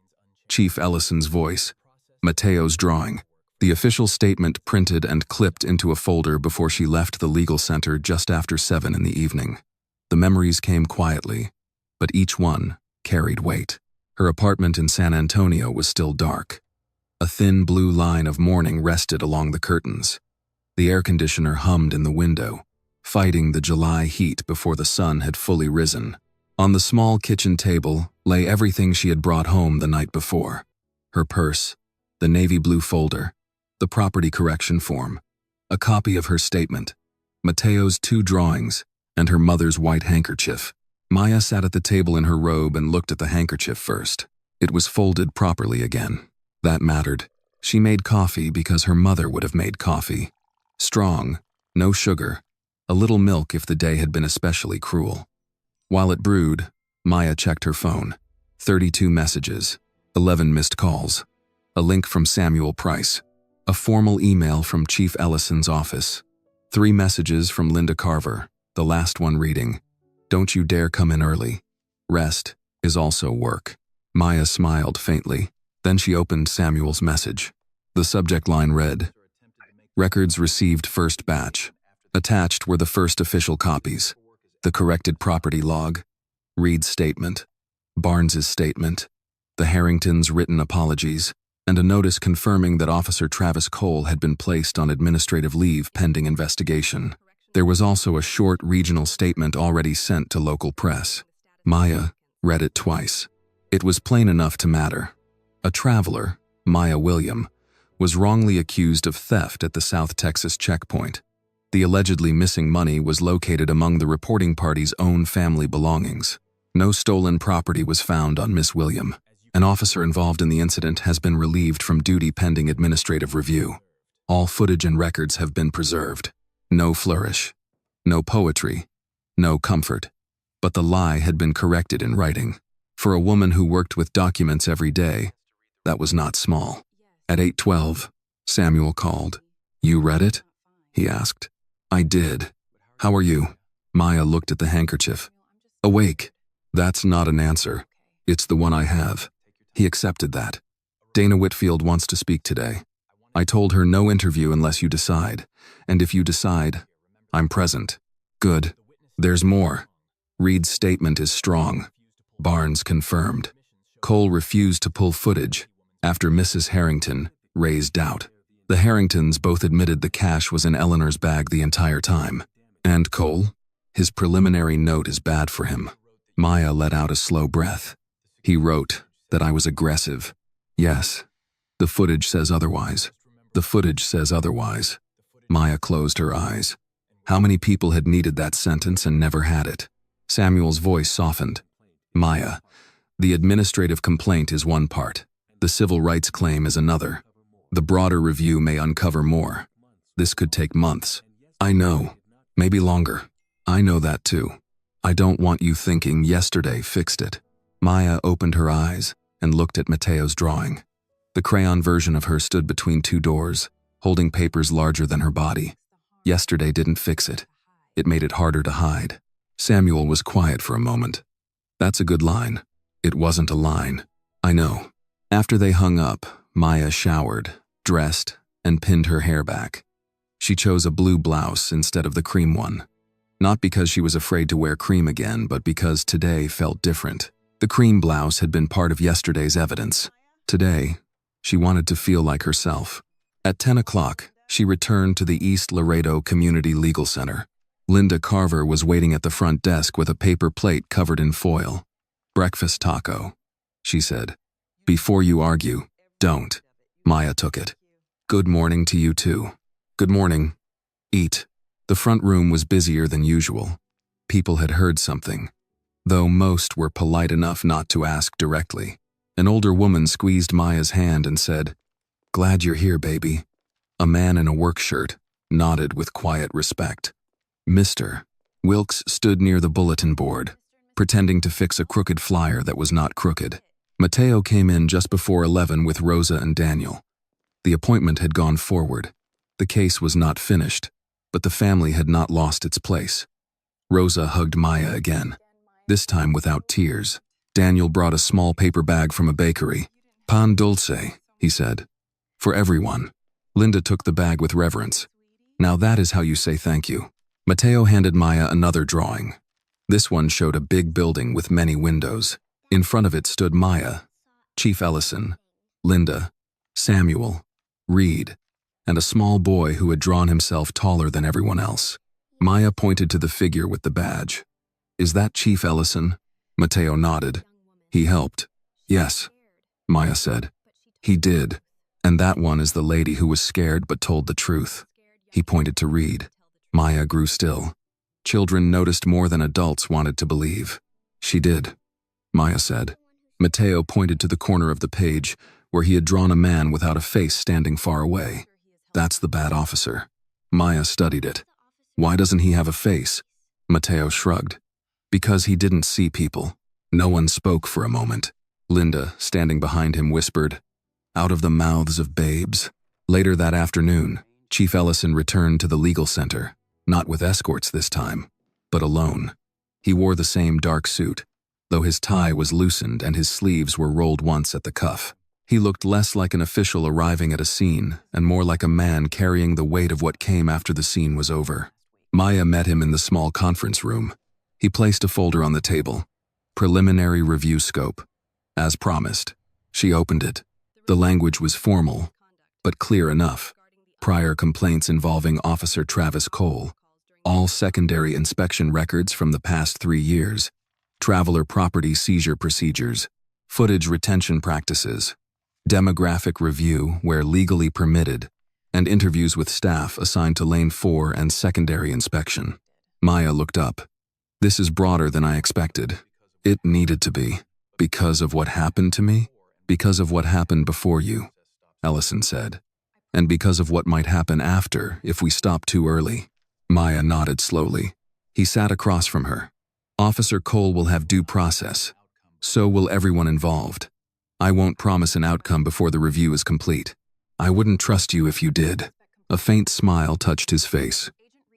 Chief Ellison's voice, Mateo's drawing, the official statement printed and clipped into a folder before she left the legal center just after 7 in the evening. The memories came quietly, but each one carried weight. Her apartment in San Antonio was still dark. A thin blue line of morning rested along the curtains. The air conditioner hummed in the window, fighting the July heat before the sun had fully risen. On the small kitchen table lay everything she had brought home the night before. Her purse, the navy blue folder, the property correction form, a copy of her statement, Mateo's 2 drawings, and her mother's white handkerchief. Maya sat at the table in her robe and looked at the handkerchief first. It was folded properly again. That mattered. She made coffee because her mother would have made coffee. Strong, no sugar, a little milk if the day had been especially cruel. While it brewed, Maya checked her phone. 32 messages, 11 missed calls, a link from Samuel Price, a formal email from Chief Ellison's office, 3 messages from Linda Carver, the last one reading, "Don't you dare come in early. Rest is also work." Maya smiled faintly. Then she opened Samuel's message. The subject line read, "Records received first batch." Attached were the first official copies, the corrected property log, Reed's statement, Barnes's statement, the Harringtons' written apologies, and a notice confirming that Officer Travis Cole had been placed on administrative leave pending investigation. There was also a short regional statement already sent to local press. Maya read it twice. It was plain enough to matter. A traveler, Maya William, was wrongly accused of theft at the South Texas checkpoint. The allegedly missing money was located among the reporting party's own family belongings. No stolen property was found on Miss William. An officer involved in the incident has been relieved from duty pending administrative review. All footage and records have been preserved. No flourish, no poetry, no comfort. But the lie had been corrected in writing. For a woman who worked with documents every day, that was not small. At 8:12, Samuel called. "You read it?" he asked. "I did. How are you?" Maya looked at the handkerchief. "Awake." "That's not an answer. It's the one I have." He accepted that. "Dana Whitfield wants to speak today. I told her no interview unless you decide, and if you decide, I'm present." "Good. There's more. Reed's statement is strong." Barnes confirmed. Cole refused to pull footage after Mrs. Harrington raised doubt. The Harringtons both admitted the cash was in Eleanor's bag the entire time. And Cole? His preliminary note is bad for him. Maya let out a slow breath. He wrote that I was aggressive. Yes. The footage says otherwise. The footage says otherwise. Maya closed her eyes. How many people had needed that sentence and never had it? Samuel's voice softened. "Maya, the administrative complaint is one part. The civil rights claim is another. The broader review may uncover more. This could take months. I know. Maybe longer. I know that too. I don't want you thinking yesterday fixed it." Maya opened her eyes and looked at Mateo's drawing. The crayon version of her stood between 2 doors, holding papers larger than her body. Yesterday didn't fix it. It made it harder to hide. Samuel was quiet for a moment. "That's a good line. It wasn't a line. I know. After they hung up, Maya showered, dressed, and pinned her hair back. She chose a blue blouse instead of the cream one. Not because she was afraid to wear cream again, but because today felt different. The cream blouse had been part of yesterday's evidence. Today, she wanted to feel like herself. At 10 o'clock, she returned to the East Laredo Community Legal Center. Linda Carver was waiting at the front desk with a paper plate covered in foil. "Breakfast taco," she said. "Before you argue, don't." Maya took it. "Good morning to you too." "Good morning." "Eat." The front room was busier than usual. People had heard something, though most were polite enough not to ask directly. An older woman squeezed Maya's hand and said, "Glad you're here, baby." A man in a work shirt nodded with quiet respect. Mr. Wilkes stood near the bulletin board, pretending to fix a crooked flyer that was not crooked. Mateo came in just before 11 with Rosa and Daniel. The appointment had gone forward. The case was not finished, but the family had not lost its place. Rosa hugged Maya again, this time without tears. Daniel brought a small paper bag from a bakery. "Pan dulce," he said. "For everyone." Linda took the bag with reverence. "Now that is how you say thank you." Mateo handed Maya another drawing. This one showed a big building with many windows. In front of it stood Maya, Chief Ellison, Linda, Samuel, Reed, and a small boy who had drawn himself taller than everyone else. Maya pointed to the figure with the badge. "Is that Chief Ellison?" Mateo nodded. "He helped." "Yes," Maya said. "He did. And that one is the lady who was scared but told the truth." He pointed to Reed. Maya grew still. Children noticed more than adults wanted to believe. "She did," Maya said. Mateo pointed to the corner of the page where he had drawn a man without a face standing far away. "That's the bad officer." Maya studied it. "Why doesn't he have a face?" Mateo shrugged. "Because he didn't see people." No one spoke for a moment. Linda, standing behind him, whispered, "Out of the mouths of babes." Later that afternoon, Chief Ellison returned to the legal center, not with escorts this time, but alone. He wore the same dark suit, though his tie was loosened and his sleeves were rolled once at the cuff. He looked less like an official arriving at a scene and more like a man carrying the weight of what came after the scene was over. Maya met him in the small conference room. He placed a folder on the table. "Preliminary review scope." As promised. She opened it. The language was formal, but clear enough. Prior complaints involving Officer Travis Cole. All secondary inspection records from the past 3 years. Traveler property seizure procedures. Footage retention practices. Demographic review where legally permitted. And interviews with staff assigned to Lane 4 and secondary inspection. Maya looked up. "This is broader than I expected." "It needed to be. Because of what happened to me? Because of what happened before you," Ellison said. "And because of what might happen after if we stop too early." Maya nodded slowly. He sat across from her. "Officer Cole will have due process. So will everyone involved. I won't promise an outcome before the review is complete. I wouldn't trust you if you did." A faint smile touched his face.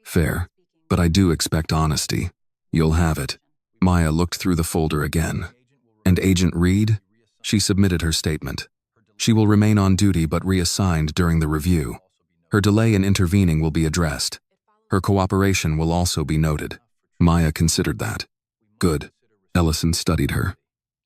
"Fair, but I do expect honesty. You'll have it." Maya looked through the folder again. "And Agent Reed?" She submitted her statement. "She will remain on duty but reassigned during the review. Her delay in intervening will be addressed. Her cooperation will also be noted." Maya considered that. "Good." Ellison studied her.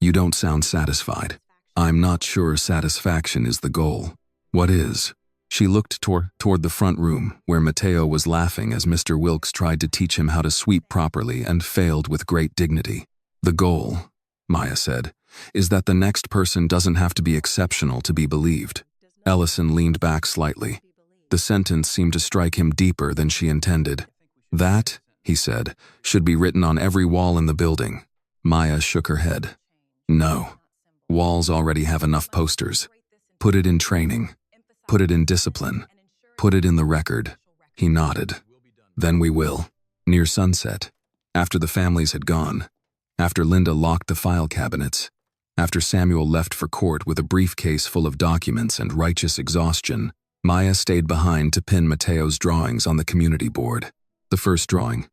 "You don't sound satisfied." "I'm not sure satisfaction is the goal." "What is?" She looked toward the front room, where Mateo was laughing as Mr. Wilkes tried to teach him how to sweep properly and failed with great dignity. "The goal," Maya said, "is that the next person doesn't have to be exceptional to be believed." Ellison leaned back slightly. The sentence seemed to strike him deeper than she intended. "That," he said, "should be written on every wall in the building." Maya shook her head. "No. Walls already have enough posters. Put it in training. Put it in discipline. Put it in the record." He nodded. "Then we will." Near sunset, after the families had gone, after Linda locked the file cabinets, after Samuel left for court with a briefcase full of documents and righteous exhaustion, Maya stayed behind to pin Mateo's drawings on the community board. The first drawing,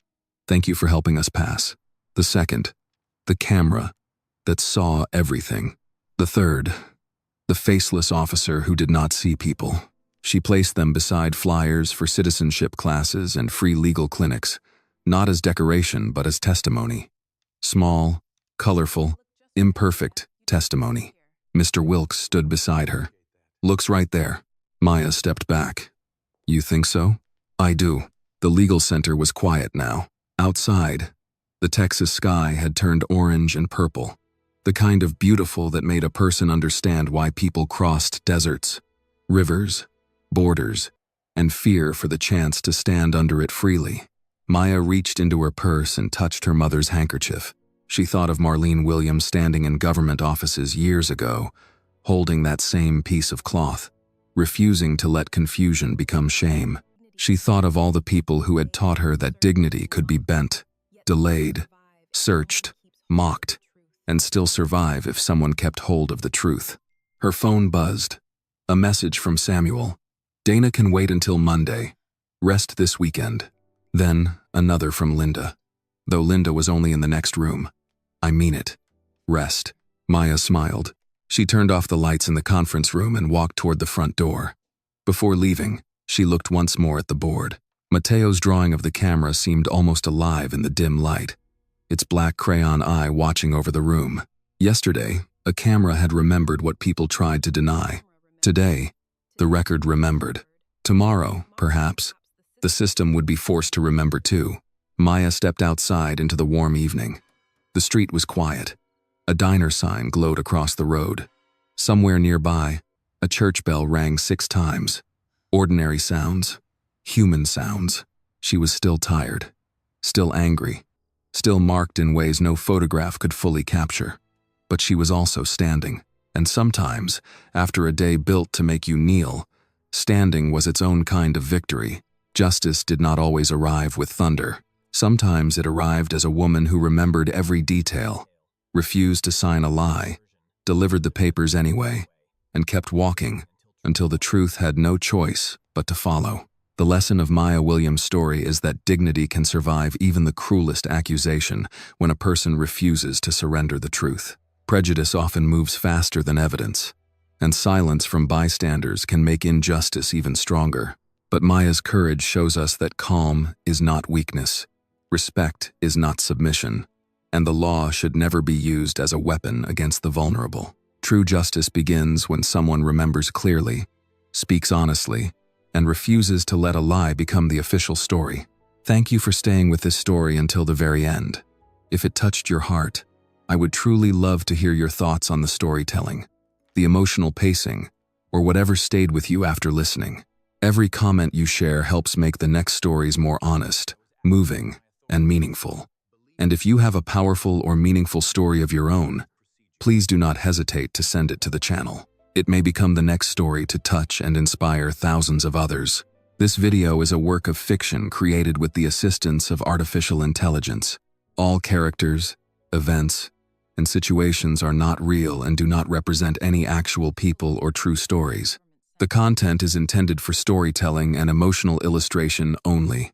"Thank you for helping us pass." The second, "The camera. that saw everything. The third, the faceless officer who did not see people. She placed them beside flyers for citizenship classes and free legal clinics, not as decoration but as testimony. Small, colorful, imperfect testimony. Mr. Wilkes stood beside her. Looks right there. Maya stepped back. You think so? I do. The legal center was quiet now. Outside, the Texas sky had turned orange and purple, the kind of beautiful that made a person understand why people crossed deserts, rivers, borders, and fear for the chance to stand under it freely. Maya reached into her purse and touched her mother's handkerchief. She thought of Marlene Williams standing in government offices years ago, holding that same piece of cloth, refusing to let confusion become shame. She thought of all the people who had taught her that dignity could be bent, delayed, searched, mocked, and still survive if someone kept hold of the truth. Her phone buzzed. A message from Samuel. Dana can wait until Monday. Rest this weekend. Then another from Linda. Though Linda was only in the next room. I mean it. Rest. Maya smiled. She turned off the lights in the conference room and walked toward the front door. Before leaving, she looked once more at the board. Mateo's drawing of the camera seemed almost alive in the dim light, its black crayon eye watching over the room. Yesterday, a camera had remembered what people tried to deny. Today, the record remembered. Tomorrow, perhaps, the system would be forced to remember too. Maya stepped outside into the warm evening. The street was quiet. A diner sign glowed across the road. Somewhere nearby, a church bell rang 6 times. Ordinary sounds, human sounds. She was still tired, still angry, still marked in ways no photograph could fully capture. But she was also standing, and sometimes, after a day built to make you kneel, standing was its own kind of victory. Justice did not always arrive with thunder. Sometimes it arrived as a woman who remembered every detail, refused to sign a lie, delivered the papers anyway, and kept walking until the truth had no choice but to follow. The lesson of Maya Williams' story is that dignity can survive even the cruelest accusation when a person refuses to surrender the truth. Prejudice often moves faster than evidence, and silence from bystanders can make injustice even stronger. But Maya's courage shows us that calm is not weakness, respect is not submission, and the law should never be used as a weapon against the vulnerable. True justice begins when someone remembers clearly, speaks honestly, and refuses to let a lie become the official story. Thank you for staying with this story until the very end. If it touched your heart, I would truly love to hear your thoughts on the storytelling, the emotional pacing, or whatever stayed with you after listening. Every comment you share helps make the next stories more honest, moving, and meaningful. And if you have a powerful or meaningful story of your own, please do not hesitate to send it to the channel. It may become the next story to touch and inspire thousands of others. This video is a work of fiction created with the assistance of artificial intelligence. All characters, events, and situations are not real and do not represent any actual people or true stories. The content is intended for storytelling and emotional illustration only.